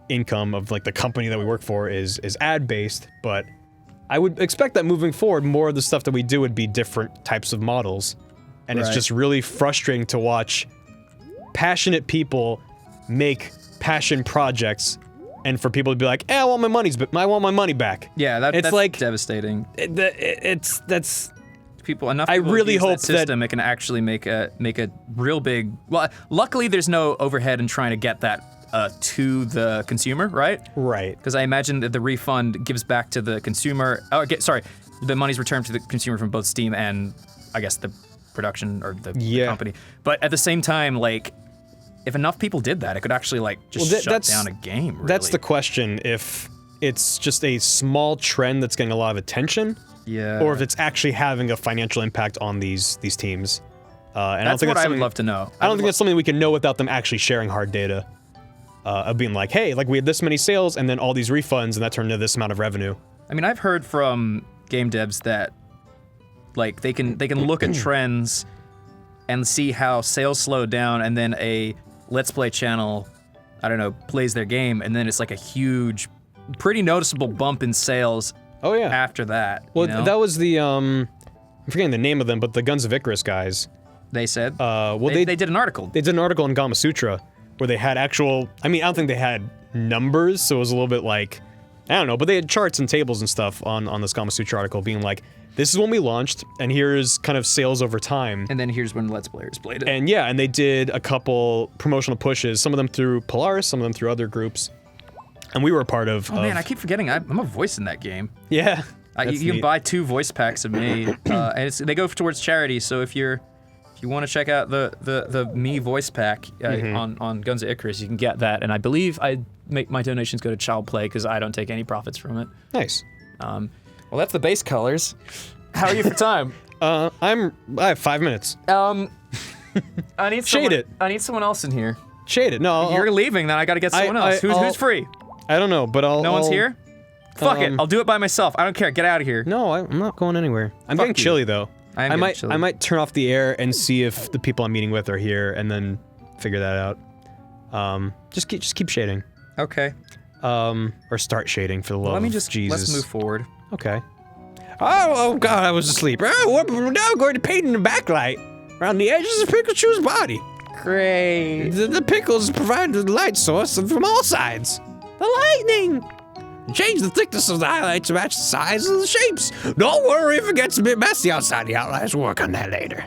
income of like the company that we work for is ad based, but I would expect that moving forward, more of the stuff that we do would be different types of models. And it's Right. just really frustrating to watch passionate people make passion projects and for people to be like, I want my money back. Yeah, It's that's like- devastating. That's Enough I people really use hope that system, it can actually make a real big. Well, luckily there's no overhead in trying to get that to the consumer, right? right. Because I imagine that the refund gives back to the consumer. The money's returned to the consumer from both Steam and I guess the production or the company. But at the same time, like, if enough people did that, it could actually like just shut that's- down a game. Really. That's the question, if it's just a small trend that's getting a lot of attention, yeah. or if it's actually having a financial impact on these teams. And I don't That's think what that's I would something- love to know. I don't think that's something we can know without them actually sharing hard data. Of being like, hey, like we had this many sales and then all these refunds and that turned into this amount of revenue. I mean, I've heard from game devs that like they can look at trends and see how sales slowed down, and then a Let's Play channel, I don't know, plays their game, and then it's like a huge, pretty noticeable bump in sales. Oh yeah. After that. Well, you know? that was the I'm forgetting the name of them, but the Guns of Icarus guys. They said. Well, they did an article. They did an article in Gama Sutra where they had actual. I mean, I don't think they had numbers, so it was a little bit like, I don't know, but they had charts and tables and stuff on this Gama Sutra article, being like, this is when we launched, and here's kind of sales over time. And then here's when Let's Players played it. And yeah, and they did a couple promotional pushes, some of them through Polaris, some of them through other groups. And we were a part of. Oh man, I keep forgetting I'm a voice in that game. Yeah. You that's can neat. buy 2 voice packs of me, and they go towards charity. So if you want to check out the me voice pack on Guns of Icarus, you can get that. And I believe I make my donations go to Child Play because I don't take any profits from it. Nice. Well, that's the base colors. How are you for time? I have 5 minutes. I need Shade it. I need someone else in here. Shade it. No, You're leaving, then I got to get someone else. I'll- Who's free? I don't know, but I'll. No one's here. Fuck it, um, I'll do it by myself. I don't care. Get out of here. No, I'm not going anywhere. I'm Fuck getting you. chilly though. I am I getting might chilly. I might turn off the air and see if the people I'm meeting with are here, and then figure that out. Just keep shading. Okay. Or start shading for the love Let me of just Jesus. let's move forward. Okay. Oh God, I was asleep. Oh, we're now going to paint in the backlight around the edges of Pikachu's body. Great. The pickles provide the light source from all sides. The lightning. Change the thickness of the highlight to match the size of the shapes. Don't worry if it gets a bit messy outside the outlines. We'll work on that later.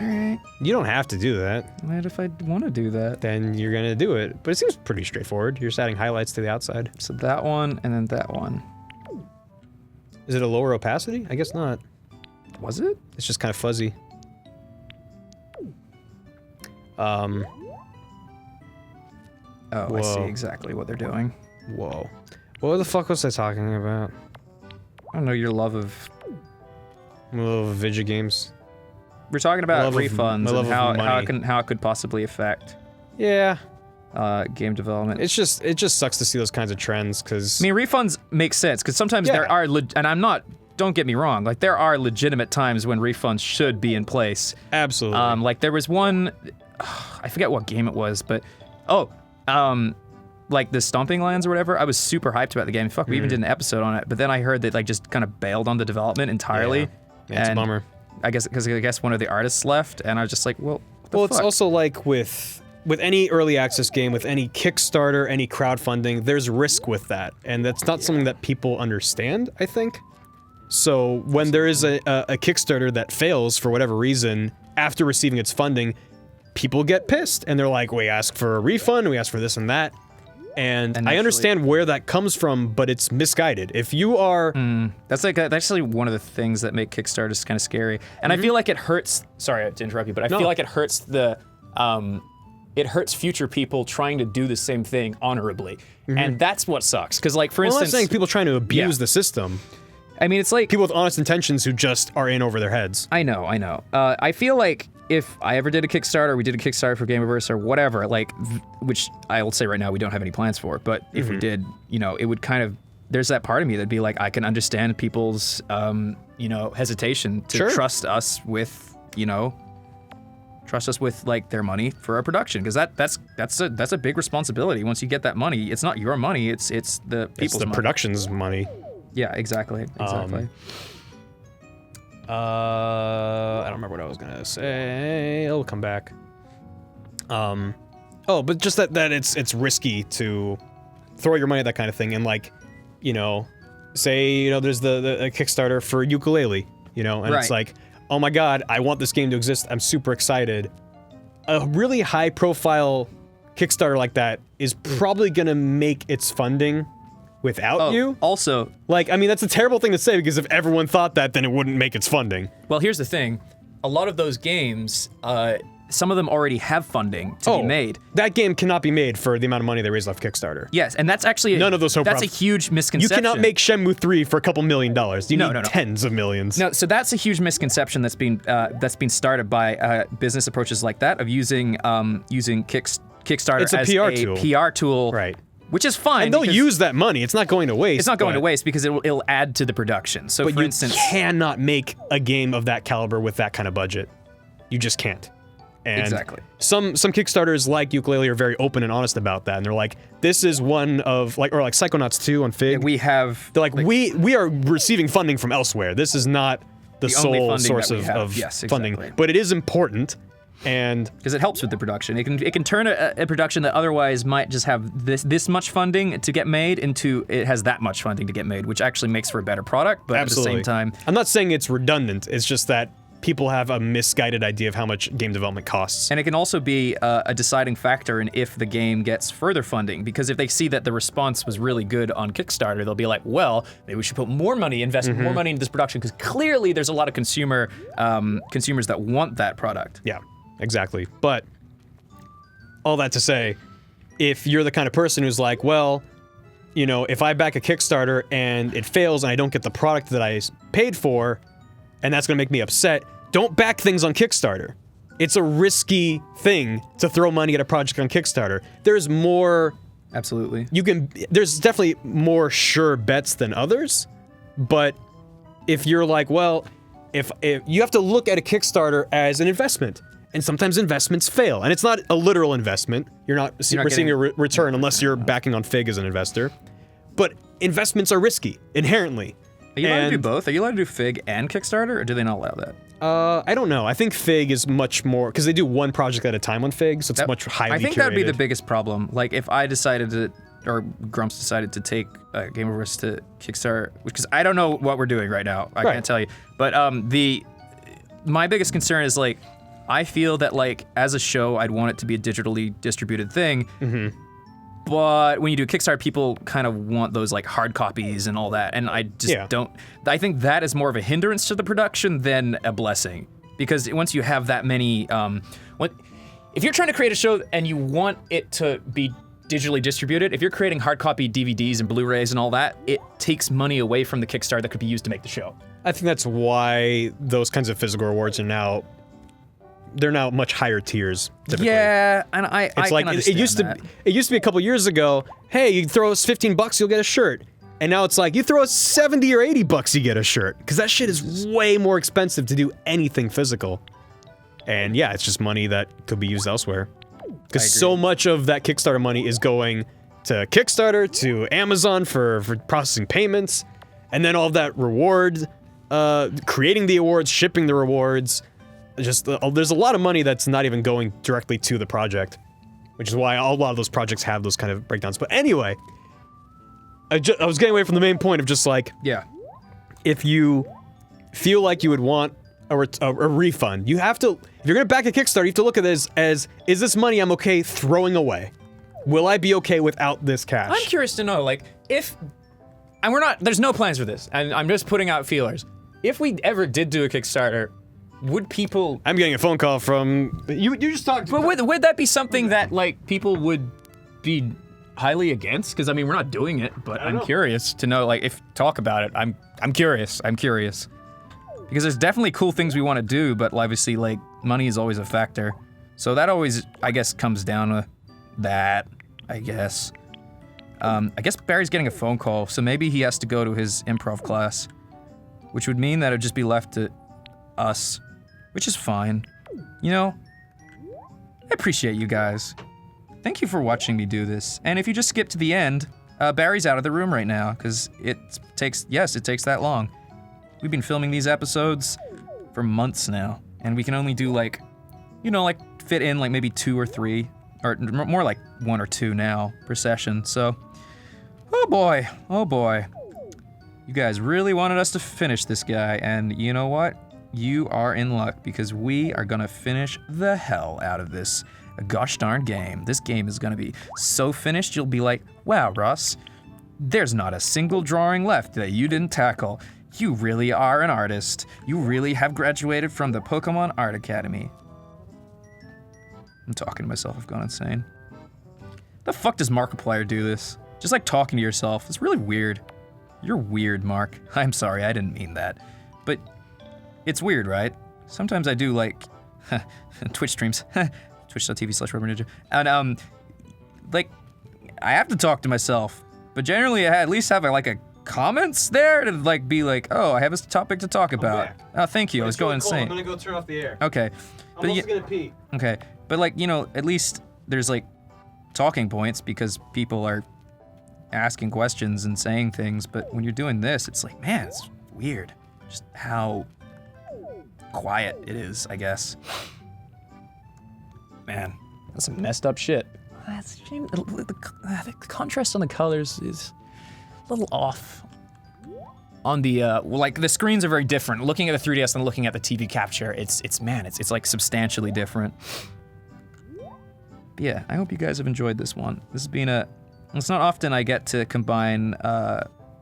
Alright. You don't have to do that. What if I want to do that? Then you're gonna do it. But it seems pretty straightforward. You're just adding highlights to the outside. So that one and then that one. Is it a lower opacity? I guess not. Was it? It's just kind of fuzzy. Oh, I see Whoa. exactly what they're doing. Whoa. What the fuck was I talking about? I don't know your love of. Love of video games. We're talking about Love of- refunds my love and of how it could possibly affect Yeah. game development. It just sucks to see those kinds of trends because I mean, refunds make sense because sometimes Yeah. there are, and I'm not. Don't get me wrong. Like there are legitimate times when refunds should be in place. absolutely. Like there was one, I forget what game it was, but like the Stomping Lands or whatever. I was super hyped about the game. Fuck, we even did an episode on it. But then I heard that like just kind of bailed on the development entirely. Yeah, it's a And bummer. I guess one of the artists left, and I was just like, well, what the Well, it's fuck? also like with any early access game, with any Kickstarter, any crowdfunding, there's risk with that, and that's not something that people understand, I think. So when there is a Kickstarter that fails for whatever reason after receiving its funding, people get pissed and they're like, we ask for a refund, we ask for this and that. And I naturally- understand where that comes from, but it's misguided. If you are... That's actually one of the things that make Kickstarters kind of scary. And I feel like it hurts. Sorry to interrupt you, but I feel like it hurts it hurts future people trying to do the same thing honorably, and that's what sucks. Because, like, for I'm instance, not saying people trying to abuse the system. I mean, it's like People with honest intentions who just are in over their heads. I know. I feel like if I ever did a Kickstarter, we did a Kickstarter for Gameverse or whatever, like, which I will say right now we don't have any plans for, but if we did, you know, it would kind of, there's that part of me that'd be like, I can understand people's, you know, hesitation to trust us with, you know, like their money for a production, because that's a big responsibility. Once you get that money, it's not your money, it's the people's It's the money. production's money. Yeah, exactly. I don't remember what I was gonna say. It'll come back. But just that it's risky to throw your money at that kind of thing, and like, you know, say, you know, there's the Kickstarter for ukulele, you know, and it's like, oh my god, I want this game to exist. I'm super excited. A really high profile Kickstarter like that is probably gonna make its funding without you. Also, Like, I mean, that's a terrible thing to say, because if everyone thought that, then it wouldn't make its funding. well, here's the thing. A lot of those games, some of them already have funding to be made. That game cannot be made for the amount of money they raised off Kickstarter. Yes, and that's actually None of those hope that's a prof- huge You misconception. cannot make Shenmue 3 for a couple $1 million. You No, need no. tens of millions. No, so that's a huge misconception that's been started by business approaches like that, of using Kickstarter It's a as PR a tool. PR tool, Right. Which is fine. And they'll because use that money. It's not going to waste. It's not going to but- waste because it'll add to the production. So, But for you instance, cannot make a game of that caliber with that kind of budget. You just can't. And Exactly. Some Kickstarters like Ukulele are very open and honest about that, and they're like, this is one of like Psychonauts 2 on Fig. we have They're like, we are receiving funding from elsewhere. This is not the only sole funding source that we have. of Yes, funding, exactly. but it is important. And because it helps with the production. It can turn a production that otherwise might just have this much funding to get made into it has that much funding to get made, which actually makes for a better product. But absolutely, at the same time, I'm not saying it's redundant. It's just that people have a misguided idea of how much game development costs. and it can also be a deciding factor in if the game gets further funding. Because if they see that the response was really good on Kickstarter, they'll be like, well, maybe we should put more money, invest more money into this production, because clearly there's a lot of consumers that want that product. Yeah, exactly. But all that to say, if you're the kind of person who's like, well, you know, if I back a Kickstarter and it fails and I don't get the product that I paid for, and that's going to make me upset, don't back things on Kickstarter. It's a risky thing to throw money at a project on Kickstarter. There's more... Absolutely. There's definitely more sure bets than others, but if you're like, well, if you have to look at a Kickstarter as an investment, and sometimes investments fail, and it's not a literal investment. You're not receiving a return unless you're backing on Fig as an investor, but investments are risky inherently. Are you allowed to do both? Are you allowed to do Fig and Kickstarter, or do they not allow that? I don't know. I think Fig is much more, because they do one project at a time on Fig, so it's much highly I think curated. that'd be the biggest problem. Like if I decided to, or Grumps decided to take Gameverse to Kickstarter, because I don't know what we're doing right now. I can't tell you. But my biggest concern is like, I feel that like as a show, I'd want it to be a digitally distributed thing. Mm-hmm. But when you do Kickstarter, people kind of want those like hard copies and all that, and I just don't. I think that is more of a hindrance to the production than a blessing, because once you have that many, if you're trying to create a show and you want it to be digitally distributed, if you're creating hard copy DVDs and Blu-rays and all that, it takes money away from the Kickstarter that could be used to make the show. I think that's why those kinds of physical rewards are now. They're now much higher tiers. Typically. Yeah, and I It's like can it used understand to. that. It used to be a couple years ago. Hey, you throw us $15, you'll get a shirt. And now it's like you throw us $70 or $80, you get a shirt. Because that shit is way more expensive to do anything physical. And yeah, it's just money that could be used elsewhere. Because so much of that Kickstarter money is going to Kickstarter, to Amazon for processing payments, and then all of that reward, creating the awards, shipping the rewards. Just there's a lot of money that's not even going directly to the project, which is why a lot of those projects have those kind of breakdowns. But anyway, I was getting away from the main point of just like, if you feel like you would want a refund, you have to. If you're gonna back a Kickstarter, you have to look at this as is this money I'm okay throwing away? Will I be okay without this cash? I'm curious to know, like, if, and there's no plans for this, and I'm just putting out feelers. If we ever did do a Kickstarter, would people? I'm getting a phone call from you. You just talked. But would that be something that like people would be highly against? Because I mean, we're not doing it, but I'm curious to know, like, if talk about it. I'm curious. I'm curious because there's definitely cool things we want to do, but obviously, like, money is always a factor. So that always, I guess, comes down to that. I guess Barry's getting a phone call, so maybe he has to go to his improv class, which would mean that it'd just be left to us, which is fine. You know, I appreciate you guys. Thank you for watching me do this. And if you just skip to the end, Barry's out of the room right now, because it takes that long. We've been filming these episodes for months now, and we can only do, like, you know, like, fit in, like, maybe 2 or 3, or more like 1 or 2 now per session, so, oh boy. You guys really wanted us to finish this guy, and you know what? You are in luck, because we are gonna finish the hell out of this gosh darn game. This game is gonna be so finished, you'll be like, wow, Ross, there's not a single drawing left that you didn't tackle. You really are an artist. You really have graduated from the Pokemon Art Academy. I'm talking to myself, I've gone insane. The fuck does Markiplier do this? Just like talking to yourself, it's really weird. You're weird, Mark. I'm sorry, I didn't mean that. But it's weird, right? Sometimes I do, like, Twitch streams, twitch.tv/RubberNinja, and like, I have to talk to myself, but generally I at least have a comments there to, like, be like, oh, I have this topic to talk about. Oh, thank you, I was going insane. I'm gonna go turn off the air. Okay. I'm also gonna pee. Okay, but, like, you know, at least there's, like, talking points because people are asking questions and saying things, but when you're doing this, it's like, man, it's weird. Just how quiet it is, I guess. Man, that's some messed up shit. That's a shame. The contrast on the colors is a little off. On the like, the screens are very different. Looking at the 3DS and looking at the TV capture, it's like substantially different. But yeah, I hope you guys have enjoyed this one. This has been it's not often I get to combine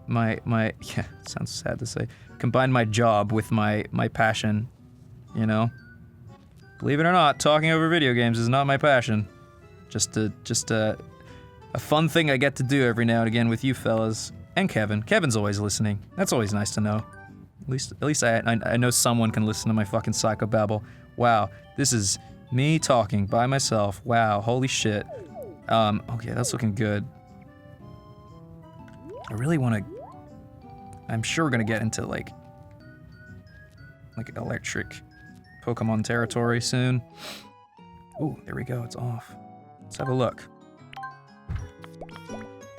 my yeah, it sounds sad to say, combine my job with my passion, you know? Believe it or not, talking over video games is not my passion. Just a fun thing I get to do every now and again with you fellas. And Kevin. Kevin's always listening. That's always nice to know. At least I know someone can listen to my fucking psychobabble. Wow, this is me talking by myself. Wow, holy shit. Okay, that's looking good. I really want to... I'm sure we're gonna get into, like electric Pokemon territory soon. Ooh, there we go, it's off. Let's have a look.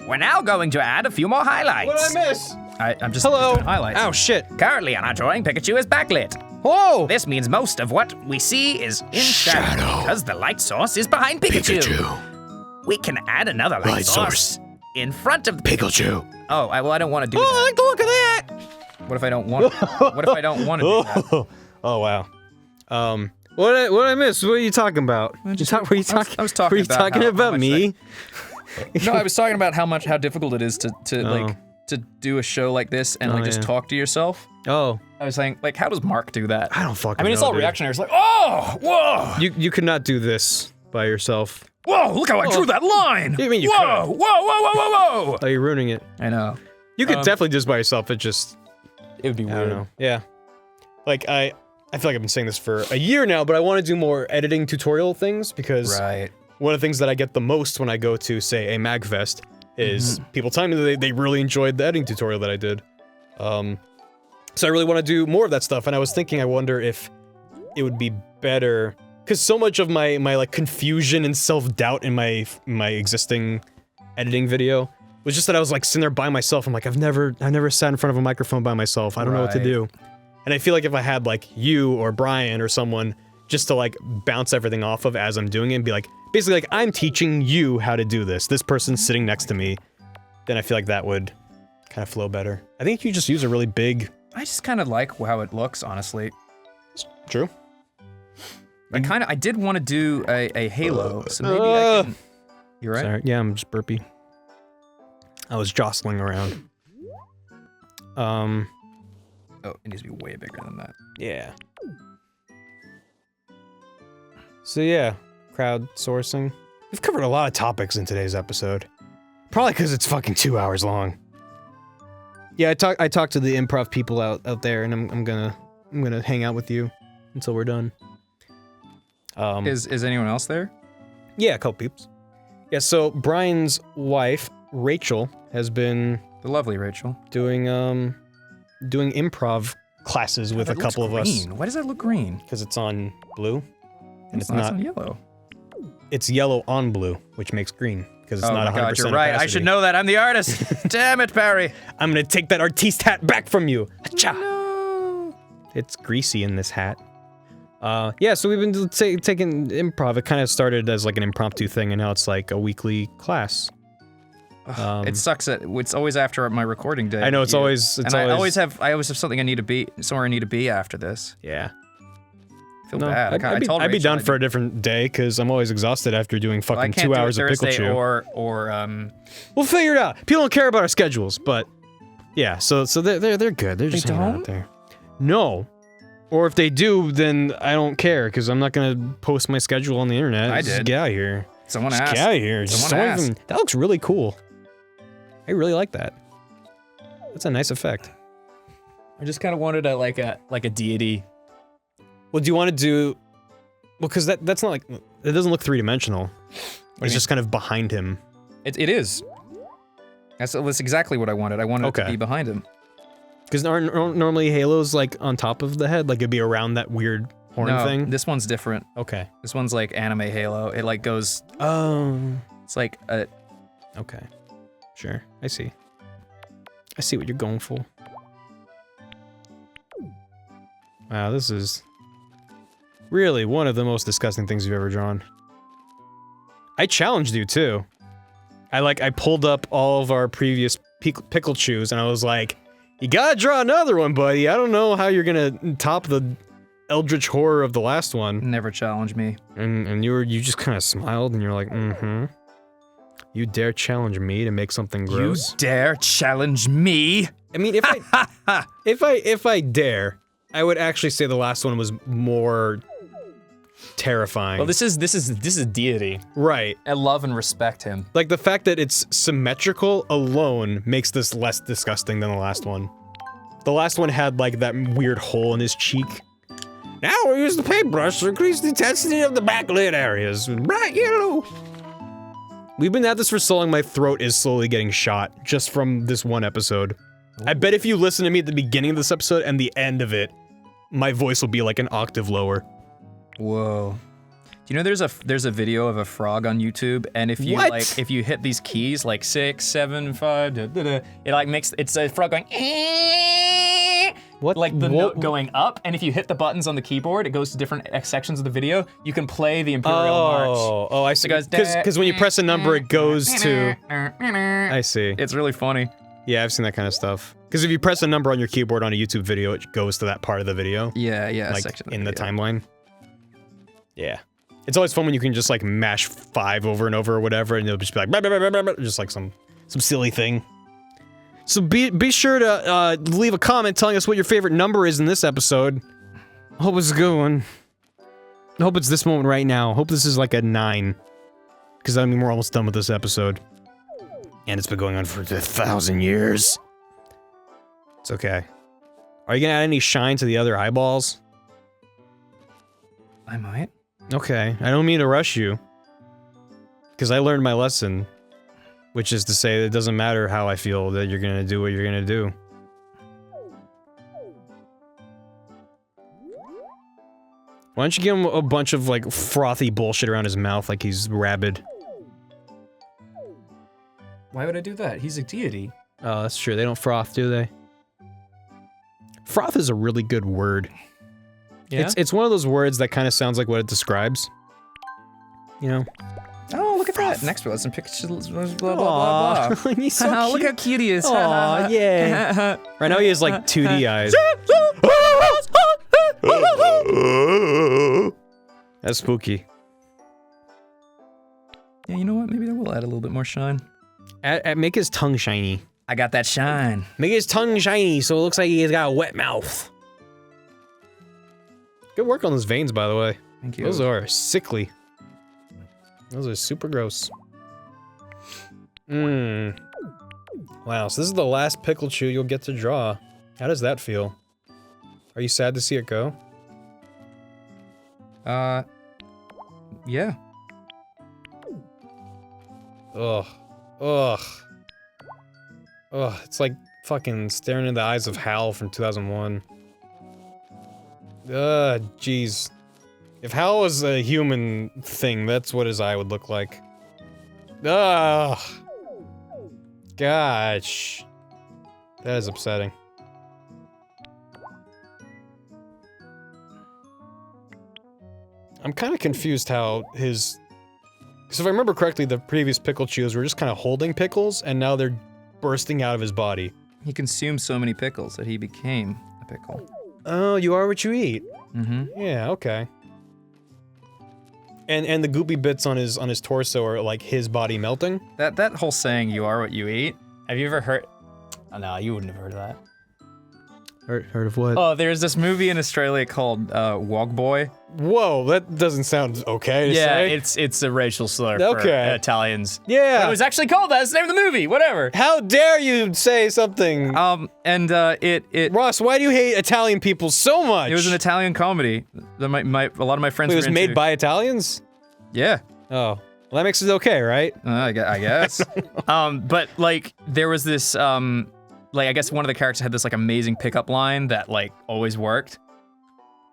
We're now going to add a few more highlights. What did I miss? I'm just Hello. doing highlights. Ow, shit. Currently on our drawing, Pikachu is backlit. Whoa! This means most of what we see is in shadow because the light source is behind Pikachu. We can add another light source in front of the Pikachu. Oh, well, I don't want to do that. I like the look of that. What if I don't want? What if I don't want to do that? Oh wow. What did I miss? What are you talking about? I was talking Were you talking about me? No, I was talking about how difficult it is to do a show like this and just talk to yourself. Oh. I was saying, like, how does Mark do that? I don't fucking I mean, it's know, all dude. reactionary. It's like, oh, whoa, You could not do this by yourself. Whoa, look how I drew that line! You mean you whoa, could? whoa! Oh, you're ruining it. I know. You could definitely do this by yourself. It just, it would be I weird. don't know. Yeah. Like I feel like I've been saying this for a year now, but I want to do more editing tutorial things because one of the things that I get the most when I go to, say, a MagFest is people telling me that they really enjoyed the editing tutorial that I did. So I really want to do more of that stuff, and I was thinking, I wonder if it would be better, because so much of my like confusion and self-doubt in my existing editing video was just that I was like sitting there by myself. I'm like, I've never sat in front of a microphone by myself. I don't know what to do. And I feel like if I had like you or Brian or someone just to like bounce everything off of as I'm doing it and be like, basically like, I'm teaching you how to do this. This person's sitting next to me. Then I feel like that would kind of flow better. I think you just use a really big... I just kind of like how it looks, honestly. True. I did want to do a Halo, so maybe I can... You right? Sorry. Yeah, I'm just burpy. I was jostling around. Oh, it needs to be way bigger than that. Yeah. So yeah, crowdsourcing. We've covered a lot of topics in today's episode. Probably because it's fucking 2 hours long. Yeah, I talked to the improv people out there, and I'm gonna hang out with you until we're done. Is anyone else there? Yeah, a couple peeps. Yeah, so Brian's wife, Rachel, has been The lovely Rachel. doing improv classes with a couple of us. Why does that look green? Because it's on blue, and it's It's not. on yellow. It's yellow on blue, which makes green because it's Oh not my 100%. god, you're right. I should opacity. know that. I'm the artist. Damn it, Barry. I'm gonna take that artiste hat back from you. Achha! No. It's greasy in this hat. Yeah, so we've been taking improv. It kind of started as like an impromptu thing, and now it's like a weekly class. It sucks that it's always after my recording day. I know it's always. I always have something I need to be somewhere I need to be after this. Yeah. I feel bad. I'd be Rachel down I'd for a different day because I'm always exhausted after doing Well, I fucking can't 2 do it hours of pickle Thursday chew. or We'll figure it out. People don't care about our schedules, but yeah. So they're good. They're just hanging out don't? there. No. Or if they do, then I don't care because I'm not gonna post my schedule on the internet. I Just did. get out of here. someone Just asked. get out of here. Just Someone don't even. That looks really cool. I really like that. That's a nice effect. I just kind of wanted like a deity. Well, do you want to do? Well, because that's not like it doesn't look three-dimensional. It's just kind of behind him. It is. That's exactly what I wanted. I wanted it to Okay. be behind him. Because normally Halo's like on top of the head, like it'd be around that weird horn No, thing. this one's different. Okay. This one's like anime Halo. It like goes. Oh. It's like a. Okay. Sure. I see. I see what you're going for. Wow, this is really one of the most disgusting things you've ever drawn. I challenged you too. I pulled up all of our previous pickle chews and I was like, you gotta draw another one, buddy. I don't know how you're gonna top the eldritch horror of the last one. Never challenge me. And you just kind of smiled and you're like, mm-hmm. You dare challenge me to make something gross? You dare challenge me? I mean, if I dare, I would actually say the last one was more terrifying. Well, this is deity. Right. I love and respect him. Like the fact that it's symmetrical alone makes this less disgusting than the last one. The last one had like that weird hole in his cheek. Now we'll use the paintbrush to increase the intensity of the backlit areas. Bright yellow. We've been at this for so long, my throat is slowly getting shot just from this one episode. I bet if you listen to me at the beginning of this episode and the end of it, my voice will be like an octave lower. Whoa. Do you know there's a video of a frog on YouTube, and if you What? if you hit these keys like 6, 7, 5, it like makes it's a frog going What? like the note going up, and if you hit the buttons on the keyboard, it goes to different sections of the video. You can play the Imperial March. Oh, I see. It goes Because when you press a number, it goes to. I see. It's really funny. Yeah, I've seen that kind of stuff. Because if you press a number on your keyboard on a YouTube video, it goes to that part of the video. Yeah, Like section of in the video. timeline. Yeah. It's always fun when you can just like mash 5 over and over or whatever, and it'll just be like blah, blah, blah, blah, blah, just like some silly thing. So be sure to leave a comment telling us what your favorite number is in this episode. I hope it's a good one. I hope it's this moment right now. I hope this is like a 9. Because I mean we're almost done with this episode. And it's been going on for 1,000 years. It's okay. Are you gonna add any shine to the other eyeballs? I might. Okay, I don't mean to rush you. Because I learned my lesson. Which is to say that it doesn't matter how I feel, that you're gonna do what you're gonna do. Why don't you give him a bunch of, like, frothy bullshit around his mouth like he's rabid? Why would I do that? He's a deity. Oh, that's true. They don't froth, do they? Froth is a really good word. Yeah. It's one of those words that kind of sounds like what it describes. You know? Oh, look at that. Next one, some pictures, blah, blah, blah, blah. He's so Haha, cute. look how cute he is. Aw, yeah. Right now he has like 2D eyes. That's spooky. Yeah, you know what? Maybe I will add a little bit more shine. Make his tongue shiny. I got that shine. Make his tongue shiny so it looks like he's got a wet mouth. Good work on those veins, by the way. Thank you. Those are sickly. Those are super gross. Mmm. Wow, so this is the last Pikachu you'll get to draw. How does that feel? Are you sad to see it go? Yeah. Ugh. Ugh. Ugh, it's like fucking staring in the eyes of Hal from 2001. Jeez. If Hal was a human thing, that's what his eye would look like. Ugh. Gosh. That is upsetting. I'm kind of confused how his... Because if I remember correctly, the previous Pikachus were just kind of holding pickles, and now they're bursting out of his body. He consumed so many pickles that he became a pickle. Oh, you are what you eat. Mm-hmm. Yeah, okay. And the goopy bits on his torso are like his body melting? That whole saying, you are what you eat. Have you ever heard? Oh, no, you wouldn't have heard of that. Heard of what? Oh, there's this movie in Australia called Wog Boy. Whoa, that doesn't sound okay to say. it's a racial slur for Okay. Italians. Yeah. But it was actually called that. It's the name of the movie. Whatever. How dare you say something? It Ross, why do you hate Italian people so much? it was an Italian comedy that a lot of my friends Wait, it were was into. made by Italians? Yeah. Oh. Well, that makes it okay, right? I guess. But like there was this like I guess one of the characters had this like amazing pickup line that like always worked.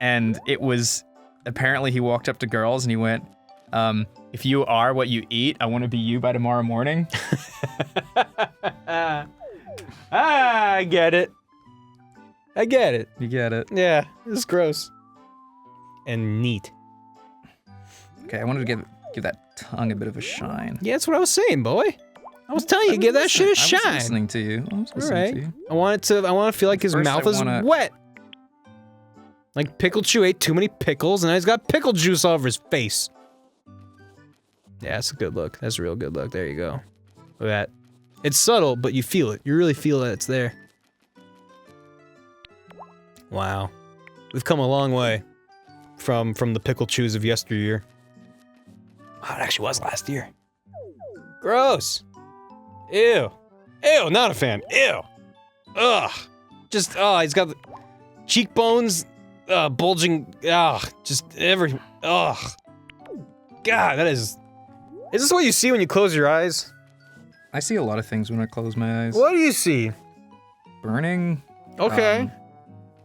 And it was apparently he walked up to girls and he went, if you are what you eat, I want to be you by tomorrow morning. I get it. I get it. You get it. Yeah, it's gross. And neat. Okay, I wanted to give that tongue a bit of a shine. Yeah, that's what I was saying, boy. I was telling you, give that shit a I shine. was listening to you. I was listening Alright. to you. I want to feel like his First, mouth I is wanna- wet. Like Pikachu ate too many pickles and now he's got pickle juice all over his face. Yeah, that's a good look. That's a real good look. There you go. Look at that. It's subtle, but you feel it. You really feel that it's there. Wow. We've come a long way from the pickle chews of yesteryear. Oh, it actually was last year. Gross. Ew. Ew, not a fan. Ew. Ugh. Just, he's got the cheekbones, bulging, just every, ugh. God, that is this what you see when you close your eyes? I see a lot of things when I close my eyes. What do you see? Burning. Okay.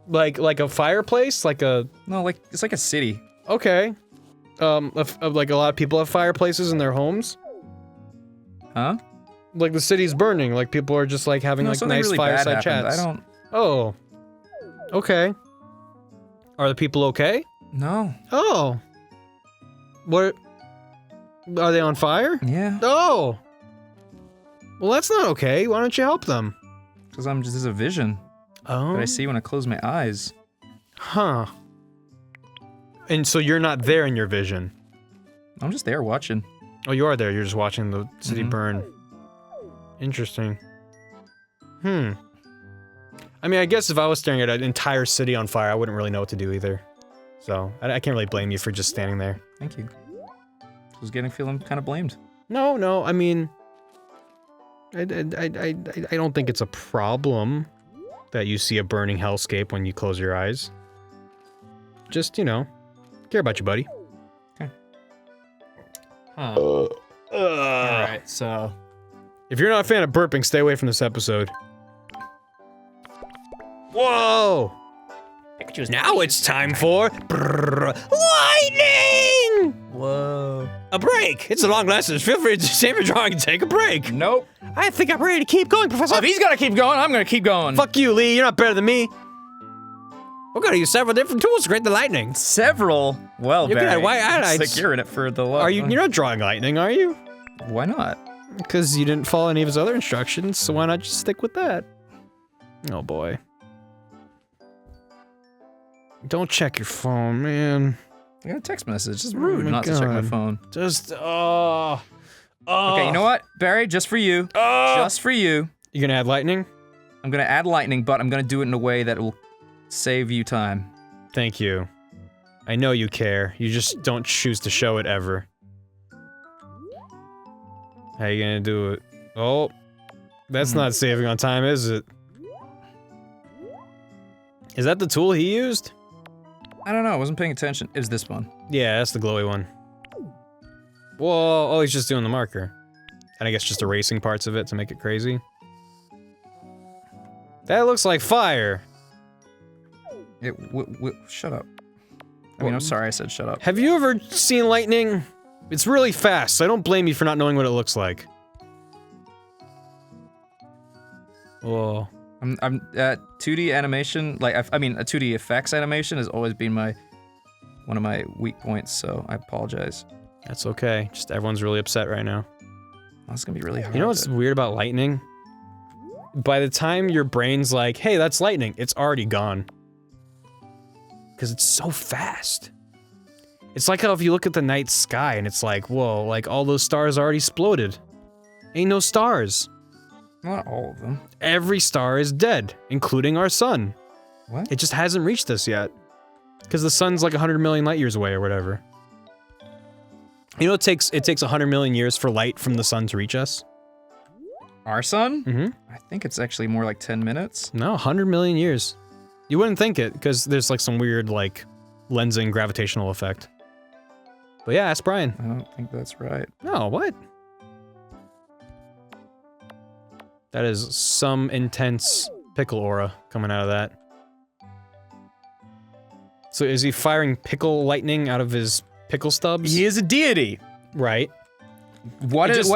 Like a fireplace? Like a, No, like it's like a city. okay. Like a lot of people have fireplaces in their homes? Huh? Like the city's burning, like people are just like having No, like something nice really bad fireside happened. chats. I don't. Oh. Okay. Are the people okay? No. Oh. What? Are they on fire? Yeah. Oh. Well, that's not okay. Why don't you help them? Because this is a vision Oh. that I see when I close my eyes. Huh. And so you're not there in your vision. I'm just there watching. Oh, you are there. You're just watching the city burn. Interesting. I mean, I guess if I was staring at an entire city on fire, I wouldn't really know what to do either. So, I can't really blame you for just standing there. Thank you. I was feeling kind of blamed. No, I mean... I don't think it's a problem that you see a burning hellscape when you close your eyes. Just, you know, care about you, buddy. Huh. Alright, so. If you're not a fan of burping, stay away from this episode. Whoa! Pikachu's Now it's time for lightning! Whoa. A break. It's a long lesson. Feel free to save your drawing and take a break. Nope. I think I'm ready to keep going, Professor. If he's gonna keep going, I'm gonna keep going. Fuck you, Lee. You're not better than me. We're gonna use several different tools to create the lightning. Several. Well, You're very. good. Why? It's like you're in it for the love. Are you? You're not drawing lightning, are you? Why not? Because you didn't follow any of his other instructions. So why not just stick with that? Oh boy. Don't check your phone, man. I got a text message. It's rude my not to check my God. phone. Just, oh. Okay, you know what, Barry? Just for you. Just for you. You gonna add lightning? I'm gonna add lightning, but I'm gonna do it in a way that will save you time. Thank you. I know you care. You just don't choose to show it ever. How you gonna do it? Oh, that's not saving on time, is it? Is that the tool he used? I don't know, I wasn't paying attention. It was this one. Yeah, that's the glowy one. Whoa, oh, he's just doing the marker. And I guess just erasing parts of it to make it crazy. That looks like fire! Shut up. I mean, I'm sorry I said shut up. Have you ever seen lightning? It's really fast, so I don't blame you for not knowing what it looks like. Whoa. I'm 2D animation, like, I mean, a 2D effects animation has always been one of my weak points, so I apologize. That's okay, just everyone's really upset right now. That's gonna be really hard. You know what's weird about lightning? By the time your brain's like, hey, that's lightning, it's already gone. Because it's so fast. It's like how if you look at the night sky and it's like, whoa, like all those stars already exploded. Ain't no stars. Not all of them. Every star is dead, including our sun. What? It just hasn't reached us yet. Because the sun's like 100 million light years away or whatever. You know, it takes 100 million years for light from the sun to reach us. Our sun? Mm-hmm. I think it's actually more like 10 minutes. No, 100 million years. You wouldn't think it, because there's like some weird, like, lensing gravitational effect. But yeah, ask Brian. I don't think that's right. No, what? That is some intense pickle aura coming out of that. So is he firing pickle lightning out of his pickle stubs? He is a deity. Right. What does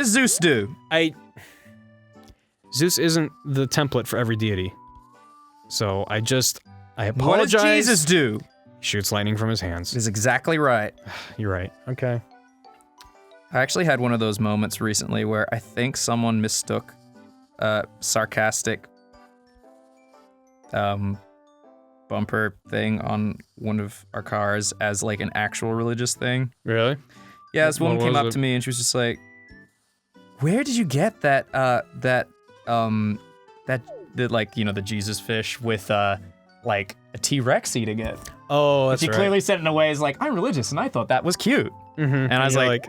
Zeus do? Zeus isn't the template for every deity. So I apologize. What does Jesus do? Shoots lightning from his hands. Is exactly right. You're right. Okay. I actually had one of those moments recently where I think someone mistook sarcastic bumper thing on one of our cars as like an actual religious thing. Really? Yeah, this woman What came was up it? to me and she was just like, "Where did you get that Like, you know, the Jesus fish with like a T-Rex eating it. Oh, that's She right. clearly said it in a way is like, I'm religious and I thought that was cute. Mm-hmm. And I was you're like,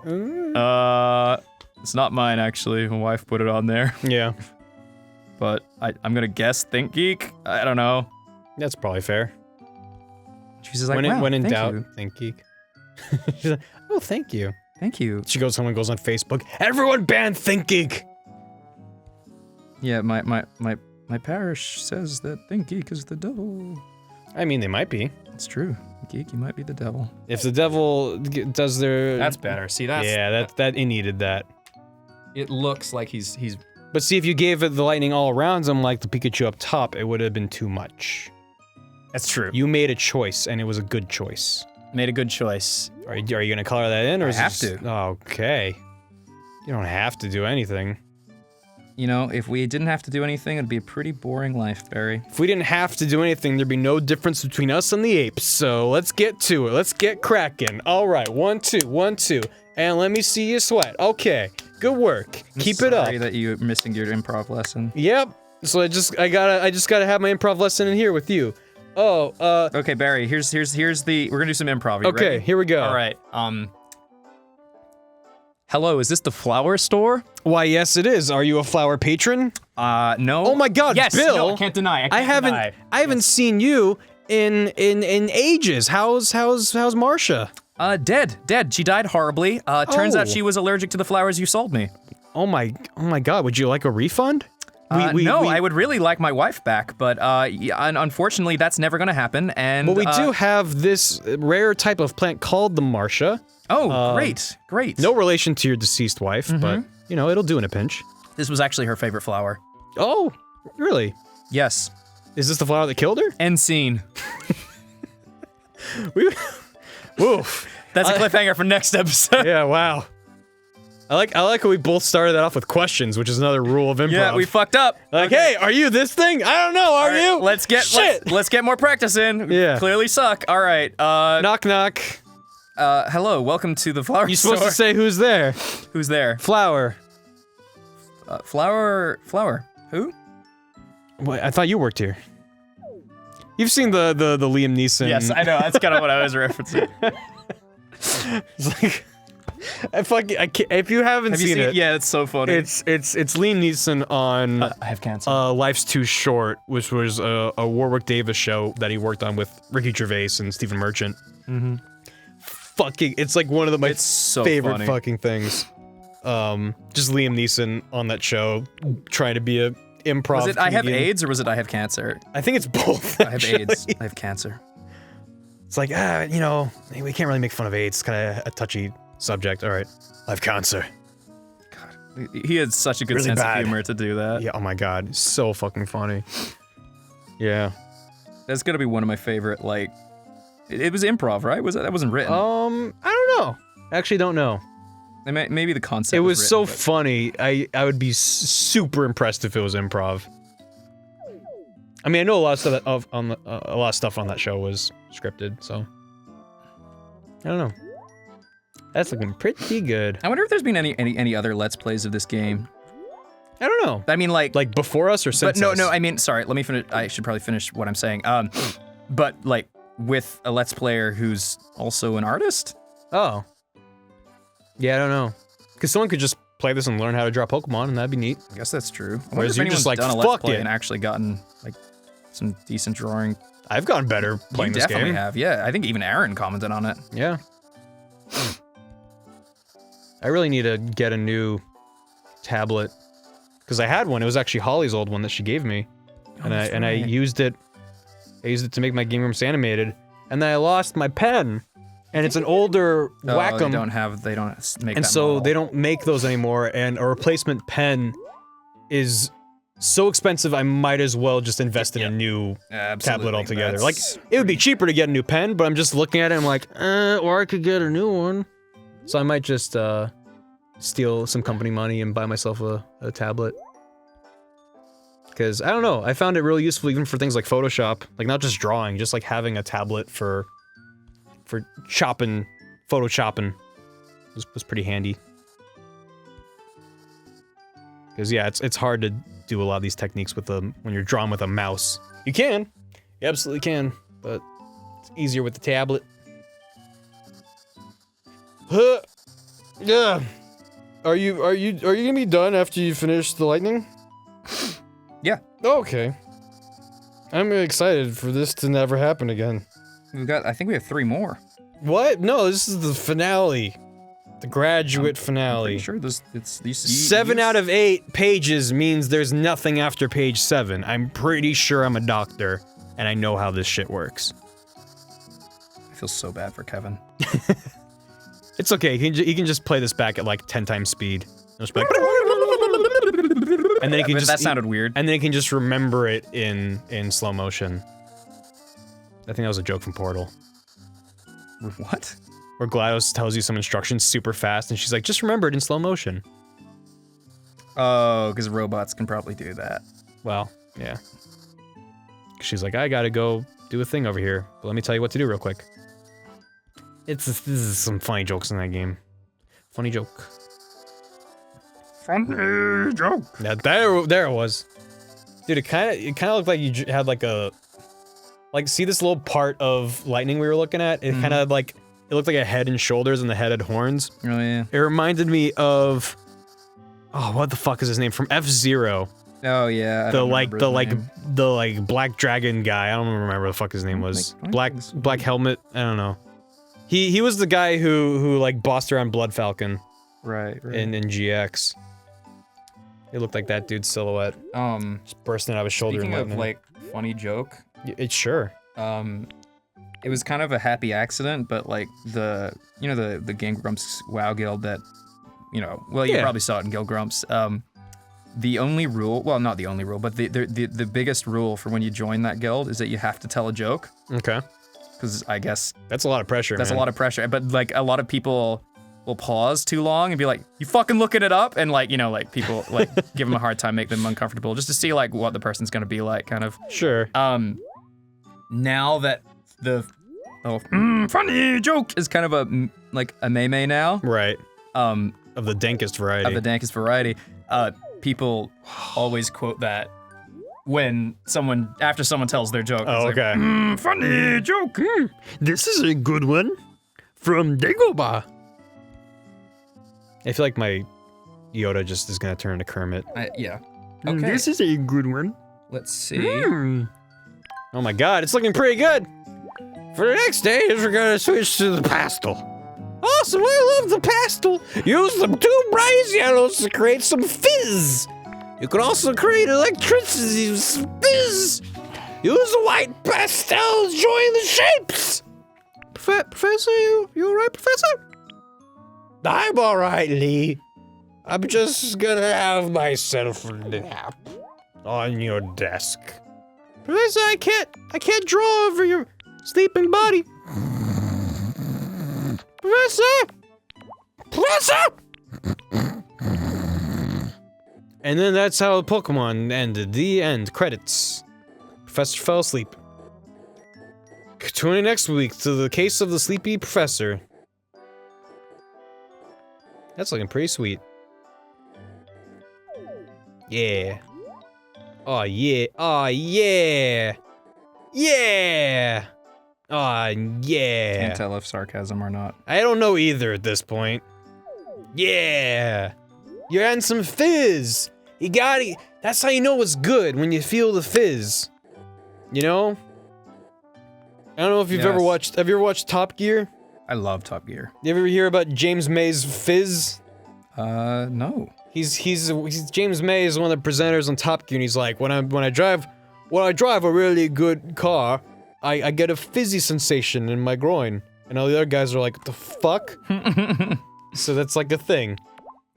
it's not mine actually. My wife put it on there. yeah, But I'm gonna guess Think Geek. I don't know. that's probably fair. she was just like, when wow, in thank doubt, you. think geek. She's like, oh, thank you. Thank you. She goes home and goes on Facebook. Everyone ban Think Geek. Yeah, my parish says that Think Geek is the devil. I mean, they might be. It's true. Geek, you might be the devil. If the devil does their... That's better. See, that's yeah, that he needed that. It looks like he's But see, if you gave it the lightning all around him like the Pikachu up top, it would have been too much. That's true. You made a choice, and it was a good choice. Made a good choice. Are you gonna color that in, or I is it have just- to. Okay. You don't have to do anything. You know, if we didn't have to do anything, it'd be a pretty boring life, Barry. If we didn't have to do anything, there'd be no difference between us and the apes. So let's get to it. Let's get cracking. All right, 1, 2, 1, 2, and let me see you sweat. Okay, good work. Keep it up. Sorry that you're missing your improv lesson. Yep. So I just gotta have my improv lesson in here with you. Oh, Okay, Barry. Here's the. We're gonna do some improv. You okay, ready? here we go. All right. Hello, is this the flower store? Why, yes, it is. Are you a flower patron? No. Oh my God, Yes. Bill! No, I can't deny. I haven't seen you in ages. How's Marsha? Dead. She died horribly. Turns out Oh. she was allergic to the flowers you sold me. Oh my God, would you like a refund? No, I would really like my wife back, but unfortunately, that's never gonna happen. And Well, we do have this rare type of plant called the Marsha. Oh, great. No relation to your deceased wife, but, you know, it'll do in a pinch. This was actually her favorite flower. Oh, really? Yes. Is this the flower that killed her? End scene. Oof. That's a cliffhanger for next episode. Yeah, wow. I like how we both started that off with questions, which is another rule of improv. Yeah, we fucked up. Like, hey, are you this thing? I don't know, are you? Let's get Shit. let's get more practice in. Yeah. Clearly suck. All right. Knock knock. Hello, welcome to the flower You're store. supposed to say who's there. Who's there? Flower. Flower. Who? Wait, I thought you worked here. You've seen the Liam Neeson. Yes, I know. That's kind of what I was referencing. It's like, I can't, if you haven't Have you seen seen it, Yeah, it's so funny. it's Liam Neeson on I have cancer. Life's Too Short, which was a Warwick Davis show that he worked on with Ricky Gervais and Stephen Merchant. Mm-hmm. Fucking, it's like one of my It's so favorite funny. fucking things. Just Liam Neeson on that show trying to be a improv. Was it I have comedian. AIDS or was it I have cancer? I think it's both. I have actually. AIDS. I have cancer. It's like, you know, we can't really make fun of AIDS. It's kind of a touchy subject. All right, I have cancer. He had such a good Really sense bad. of humor to do that. Yeah. Oh my god, so fucking funny. Yeah. That's gonna be one of my favorite. Like, it was improv, right? That wasn't written? I don't know. Actually, don't know. Maybe the concept. It was so written, but- funny. I would be super impressed if it was improv. I mean, I know a lot of stuff a lot of stuff on that show was scripted, so I don't know. That's looking pretty good. I wonder if there's been any other Let's Plays of this game. I don't know. I mean, like before us or since But no, us? no. I mean, sorry. Let me finish. I should probably finish what I'm saying. But like with a Let's Player who's also an artist. Oh. Yeah, I don't know. Because someone could just play this and learn how to draw Pokemon, and that'd be neat. I guess that's true. I wonder Whereas if you're anyone's just like, done a Let's fuck Play it. and actually gotten like some decent drawing. I've gotten better playing You this definitely game. have. Yeah, I think even Aaron commented on it. Yeah. I really need to get a new tablet. Because I had one. It was actually Holly's old one that she gave me. And I used it. I used it to make my Game Grumps animated. And then I lost my pen. And it's an older Wacom. They don't make And that so model. they don't make those anymore, and a replacement pen is so expensive, I might as well just invest in a new Absolutely. tablet altogether. Like, That's it would be cheaper to get a new pen, but I'm just looking at it, I'm like, or I could get a new one. So I might just steal some company money and buy myself a tablet. Because, I don't know, I found it really useful even for things like Photoshop. Like, not just drawing, just like having a tablet for chopping, photoshopping was pretty handy. Because yeah, it's hard to do a lot of these techniques with when you're drawing with a mouse. You can, you absolutely can, but it's easier with the tablet. Yeah. Are you gonna be done after you finish the lightning? Yeah. Okay. I'm excited for this to never happen again. I think we have 3 more. What? No, this is the finale. The graduate finale. Pretty sure it's these 7 out of 8 pages means there's nothing after page 7. I'm pretty sure I'm a doctor, and I know how this shit works. I feel so bad for Kevin. It's okay, he can just play this back at like 10 times speed. Just be like, and then he can But just that sounded weird. and then he can just remember it in slow motion. I think that was a joke from Portal. What? Where GLaDOS tells you some instructions super fast, and she's like, just remember it in slow motion. Oh, because robots can probably do that. Well, yeah. She's like, I gotta go do a thing over here, but let me tell you what to do real quick. This is some funny jokes in that game. Funny joke. Funny joke. Yeah, there it was. Dude, it kind of looked like you had like a, like, see this little part of lightning we were looking at? It kind of like, it looked like a head and shoulders, and the head had horns. Oh yeah. It reminded me of, oh, what the fuck is his name from F-Zero? Oh yeah. I The don't like remember his name. black dragon guy. I don't remember what the fuck his name was. Like, Black helmet. I don't know. He was the guy who like bossed around Blood Falcon Right. in GX. It looked like that dude's silhouette just bursting out of his shoulder. Speaking and of lightning. like funny joke, It's sure. it was kind of a happy accident, but like the Game Grumps WoW guild that, well, you Yeah. probably saw it in Guild Grumps. The only rule, well, not the only rule, but the biggest rule for when you join that guild is that you have to tell a joke. Okay. Because I guess That's a lot of pressure. that's man. a lot of pressure. But like a lot of people will pause too long and be like, "You fucking looking it up," and like people like give them a hard time, make them uncomfortable, just to see like what the person's gonna be like, kind of. Sure. Now that the oh, funny joke is kind of a like a meme now. Right. Of Of the dankest variety. the dankest variety. People always quote that when after someone tells their joke. Oh, it's okay. like, funny joke. This is a good one from Dagobah. I feel like my Yoda just is gonna turn into Kermit. Yeah. Okay. This is a good one. Let's see. Oh my god, it's looking pretty good. For the next stage, we're gonna switch to the pastel. Awesome, I love the pastel. Use the 2 brightest yellows to create some fizz. You can also create electricity with some fizz. Use the white pastels, join the shapes. Professor, you alright, Professor? I'm alright, Lee. I'm just gonna have myself a nap on your desk. Professor, I can't draw over your sleeping body. Professor! And then that's how Pokemon ended. The end. Credits. Professor fell asleep. Tune in next week to the case of the sleepy professor. That's looking pretty sweet. Yeah. Oh yeah. Oh yeah. Yeah. Oh yeah. Can't tell if sarcasm or not. I don't know either at this point. Yeah. You're adding some fizz. You got it. That's how you know it's good, when you feel the fizz. You know? I don't know if you've ever watched, have you ever watched Top Gear? I love Top Gear. You ever hear about James May's fizz? No. He's James May is one of the presenters on Top Gear, and he's like, when I drive a really good car, I get a fizzy sensation in my groin. And all the other guys are like, what the fuck? So that's like a thing.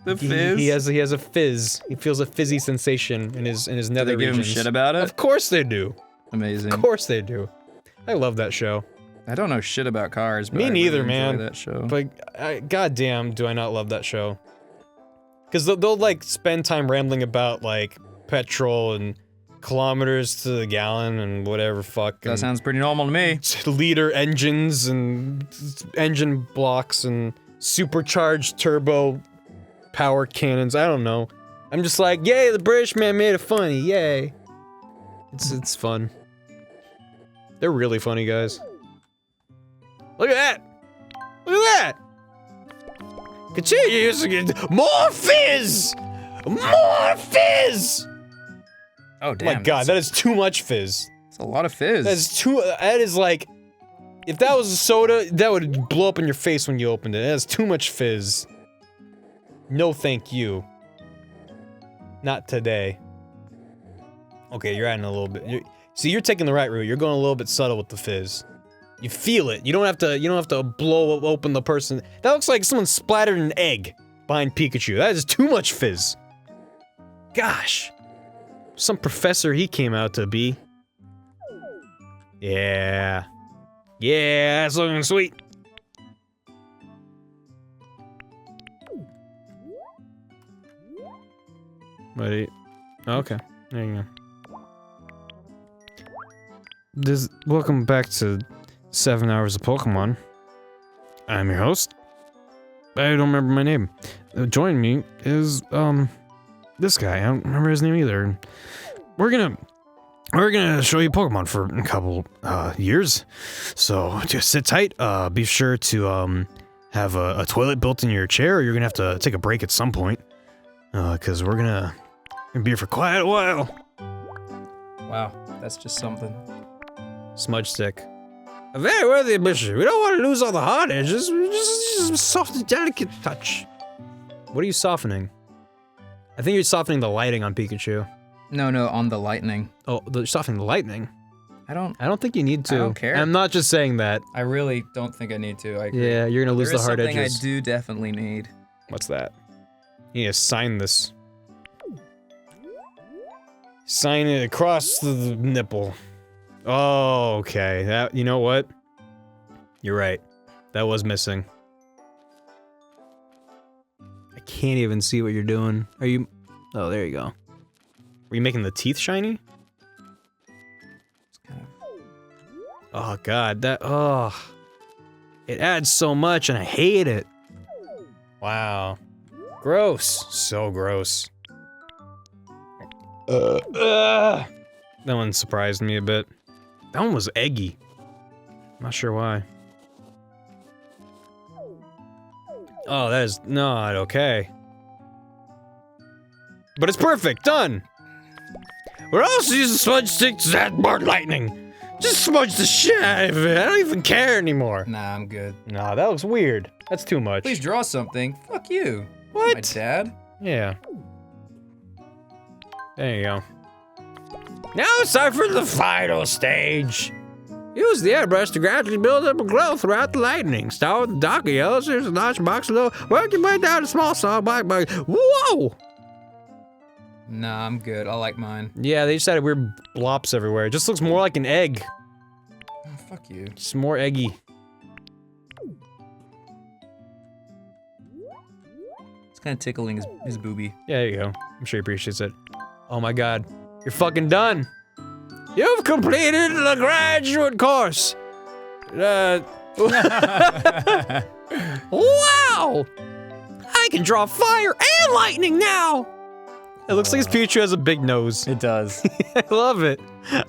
The fizz? He has a fizz. He feels a fizzy sensation in his nether Do they give him regions. shit about it? Of course they do. Amazing. Of course they do. I love that show. I don't know shit about cars, but Me I neither, really man. enjoy that show. But goddamn, do I not love that show? Because they'll like spend time rambling about like petrol and kilometers to the gallon and whatever fuck. That sounds pretty normal to me. Liter engines and engine blocks and supercharged turbo power cannons. I don't know. I'm just like, yay, the British man made it funny. Yay. It's fun. They're really funny guys. Look at that. Look at that. Continue using it. More fizz. More fizz. Oh damn! My God, that is too much fizz. That's a lot of fizz. That is like, if that was a soda, that would blow up in your face when you opened it. That is too much fizz. No thank you. Not today. Okay, you're adding a little bit. See, you're taking the right route. You're going a little bit subtle with the fizz. You feel it. You don't have to blow open the person. That looks like someone splattered an egg behind Pikachu. That is too much fizz. Gosh. Some professor he came out to be. Yeah. Yeah, that's looking sweet. Buddy. Okay. There you go. Welcome back to 7 Hours of Pokemon. I'm your host. I don't remember my name. Joining me is, this guy. I don't remember his name either. We're gonna show you Pokemon for a couple, years. So, just sit tight. Be sure to, have a toilet built in your chair, or you're gonna have to take a break at some point. Cause we're gonna be here for quite a while. Wow, that's just something. Smudge stick. A very worthy admission. We don't want to lose all the hard edges. Just a soft and delicate touch. What are you softening? I think you're softening the lighting on Pikachu. No, on the lightning. Oh, you're softening the lightning. I don't think you need to. I don't care. I'm not just saying that. I really don't think I need to. I agree. Yeah, you're gonna lose There the is hard something edges. I do definitely need. What's that? You need to sign this. Sign it across the nipple. Oh, okay. That, you know what? You're right. That was missing. I can't even see what you're doing. Are you... Oh, there you go. Were you making the teeth shiny? It's kind of... Oh, God. That... Oh. It adds so much and I hate it. Wow. Gross. So gross. That one surprised me a bit. That one was eggy. Not sure why. Oh, that is not okay. But it's perfect. Done. We're also using smudge sticks to add more lightning. Just smudge the shit out of it. I don't even care anymore. Nah, I'm good. Nah, that looks weird. That's too much. Please draw something. Fuck you. What? My dad. Yeah. There you go. Now it's time for the final stage. Use the airbrush to gradually build up a glow throughout the lightning. Start with the darker yellows. There's a notch box below. Work your way down to small saw black bug. Whoa! Nah, I'm good. I like mine. Yeah, they just had weird blops everywhere. It just looks more like an egg. Oh, fuck you. Just more eggy. It's kind of tickling his boobie. Yeah, there you go. I'm sure he appreciates it. Oh my god. You're fucking done. You've completed the graduate course. Wow! I can draw fire and lightning now! It looks like his Pikachu has a big nose. It does. I love it.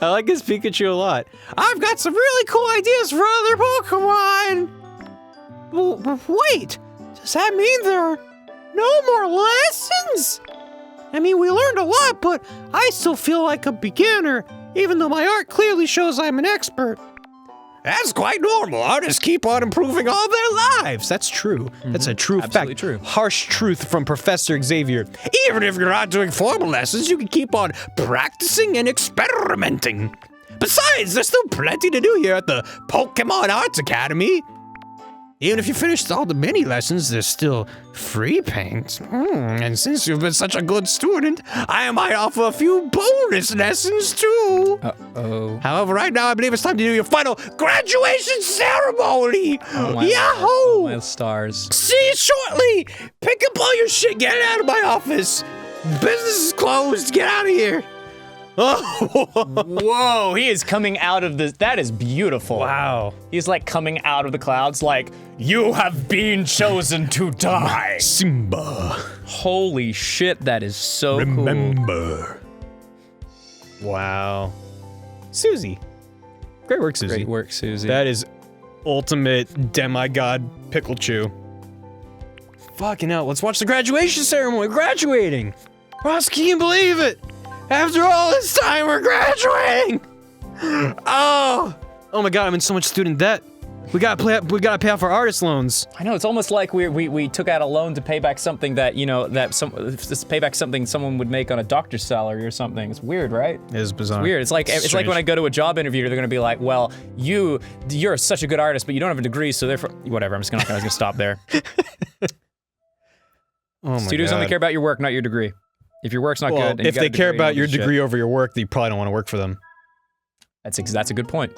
I like his Pikachu a lot. I've got some really cool ideas for other Pokemon! Wait! Does that mean there are no more lessons? I mean, we learned a lot, but I still feel like a beginner, even though my art clearly shows I'm an expert. That's quite normal. Artists keep on improving all their lives. That's true. That's a true Absolutely fact. true. Harsh truth from Professor Xavier. Even if you're not doing formal lessons, you can keep on practicing and experimenting. Besides, there's still plenty to do here at the Pokemon Arts Academy. Even if you finished all the mini lessons, there's still free paint. And since you've been such a good student, I might offer a few bonus lessons too. Uh-oh. However, right now I believe it's time to do your final graduation ceremony. Oh my Yahoo! Oh my stars. See you shortly. Pick up all your shit. Get out of my office. Business is closed. Get out of here. Oh. Whoa, he is coming out of this. That is beautiful. Wow. He's like coming out of the clouds like, you have been chosen to die. Simba. Holy shit, that is so cool. Remember. Wow. Susie. Great work, Susie. Great work, Susie. That is ultimate demigod pickle chew. Fucking hell, let's watch the graduation ceremony. We're graduating. Ross, can you believe it? After all this time, we're graduating. Oh my god, I'm in so much student debt. We gotta pay off our artist loans. I know, it's almost like we took out a loan to pay back something that, you know, pay back something someone would make on a doctor's salary or something. It's weird, right? It is bizarre. Weird. It's like when I go to a job interview, they're gonna be like, well, you're such a good artist, but you don't have a degree, so therefore, whatever. I'm just gonna stop there. Oh my Studios god. only care about your work, not your degree. If your work's not Well, good, and if you got they a care degree, about you your don't give a degree shit. over your work, then you probably don't want to work for them. That's a good point.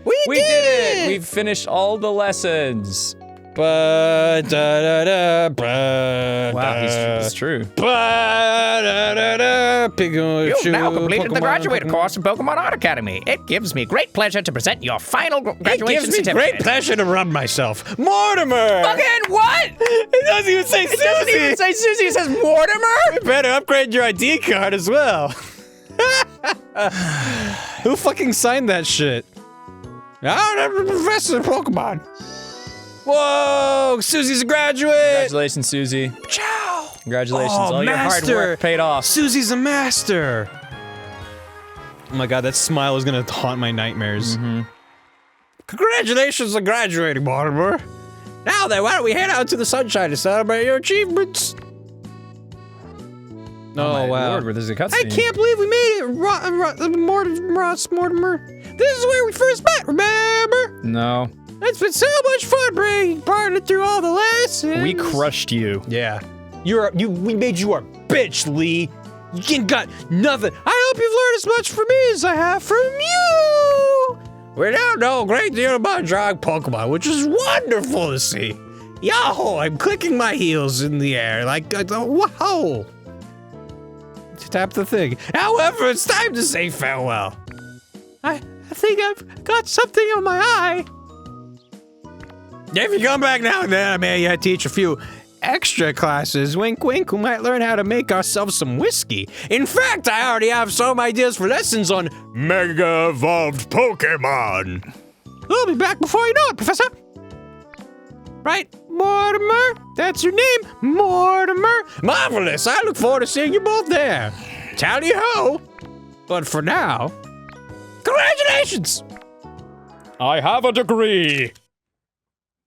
We We did it! We've finished all the lessons. Wow, Wow, it's true. You've Now completed the graduate course in Pokemon Art Academy. It gives me great pleasure to present your final graduation It gives me certificate. great pleasure to rub myself. Mortimer! Fucking what? It doesn't even say Susie! It doesn't even say Susie, it says Mortimer? You better upgrade your ID card as well. Who fucking signed that shit? I'm the professor of Pokemon. Whoa! Susie's a graduate! Congratulations, Susie. Ciao! Congratulations. Oh, All your hard work paid off. Susie's a master! Oh my god, that smile is gonna haunt my nightmares. Congratulations on graduating, Mortimer! Now then, why don't we head out to the sunshine to celebrate your achievements? Oh, wow. Lord, where there's a I cutscene. can't believe we made it, Ross Mortimer. This is where we first met, remember? No. It's been so much fun bringing partner through all the lessons. We crushed you. Yeah. We made you our bitch, Lee. You got nothing. I hope you've learned as much from me as I have from you. We now know a great deal about drawing Pokemon, which is wonderful to see. Yahoo! I'm clicking my heels in the air like, whoa! Tap the thing. However, it's time to say farewell. I think I've got something on my eye. If you come back now and then, I may teach a few extra classes, wink wink, who might learn how to make ourselves some whiskey. In fact, I already have some ideas for lessons on Mega Evolved Pokemon. We'll be back before you know it, Professor. Right, Mortimer? That's your name, Mortimer? Marvelous, I look forward to seeing you both there. Tally-ho! But for now, congratulations! I have a degree.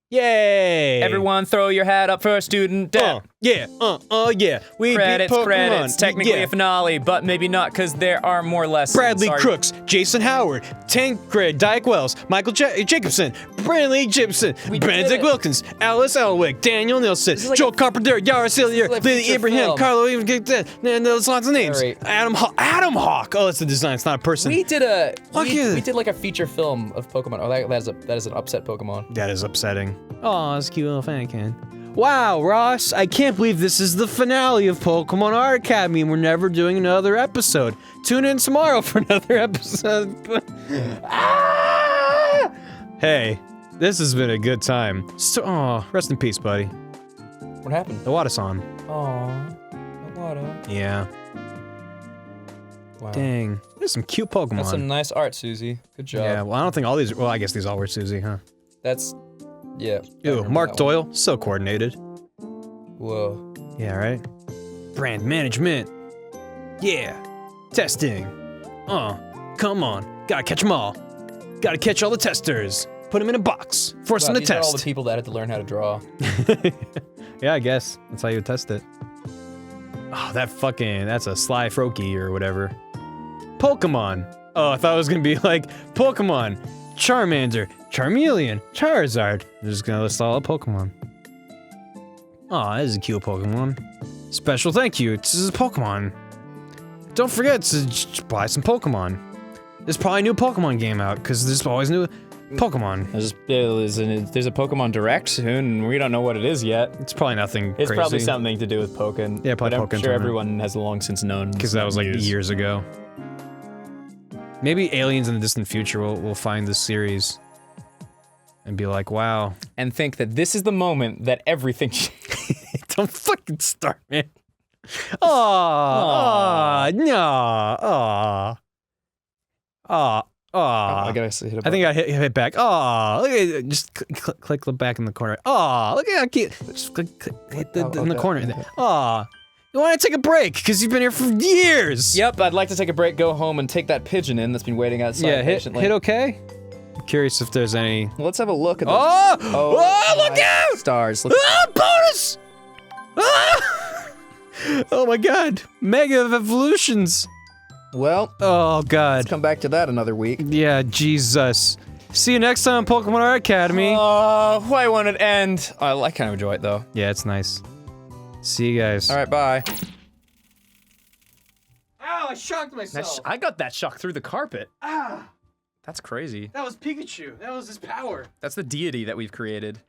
Yay! Everyone, throw your hat up for student debt. Yeah. We Credits, beat Pokemon. credits. Technically Yeah. a finale, but maybe not because there are more lessons. Bradley Sorry. Crooks, Jason Howard, Tancred, Dyke Wells, Michael Jacobson, Brandley Gibson, did Benedict it. Wilkins, Alice Elwick, Daniel Nilsson, like Joel a- Carpenter, Yara Cillier, like Lily feature Abraham, film. Carlo, and there's lots of names. Sorry. Adam Hawk. Oh, it's the design. It's not a person. We did a Fuck yeah. we did like a feature film of Pokemon. Oh, that is an upset Pokemon. That is upsetting. Oh, it's a cute little fan can. Wow, Ross, I can't believe this is the finale of Pokemon Art Academy and we're never doing another episode. Tune in tomorrow for another episode. Ah! Hey, this has been a good time. So, oh, rest in peace, buddy. What happened? The water-san. Aw, what? Yeah. Wow. Dang. There's some cute Pokemon. That's some nice art, Susie. Good job. Yeah, well, I don't think all these, well, I guess these all were Susie, huh? That's, yeah. I Ooh, remember Mark that one. Doyle, so coordinated. Whoa. Yeah, right? Brand management. Yeah. Testing. Come on. Gotta catch them all. Gotta catch all the testers. Put them in a box. Force Wow, them to these are all the test. people that had to learn how to draw. Yeah, I guess. That's how you would test it. Oh, that's a Sly Froakie or whatever. Pokemon. Oh, I thought it was gonna be like Pokemon, Charmander, Charmeleon, Charizard. I'm just gonna list all the Pokemon. Oh, this is a cute Pokemon. Special thank you. This is a Pokemon. Don't forget to buy some Pokemon. There's probably a new Pokemon game out because there's always new Pokemon. There's a Pokemon Direct soon, and we don't know what it is yet. It's probably nothing It's crazy. probably something to do with Pokken. Yeah, probably but I'm Pokken sure tournament. everyone has long since known. Because that was like news. years ago. Maybe aliens in the distant future will find this series and be like, wow. And think that this is the moment that everything. Don't fucking start, man. Aw, no, aw. Aw, aw. I gotta hit a I think I hit back. Aw, look at it. Just click the back in the corner. Aw, look at how cute. Just hit in the corner. Aw. You want to take a break because you've been here for years. Yep, I'd like to take a break, go home, and take that pigeon in that's been waiting outside Yeah, patiently. hit okay. I'm curious if there's any. Let's have a look at this. Oh, look my out! Stars. Look. Ah, bonus! Ah! Oh my god. Mega evolutions. Well, Oh god. let's come back to that another week. Yeah, Jesus. See you next time on Pokemon Art Academy. Why won't it end? I kind of enjoy it though. Yeah, it's nice. See you guys. All right, bye. Ow, I shocked myself. I got that shock through the carpet. Ah, That's crazy. that was Pikachu. That was his power. That's the deity that we've created.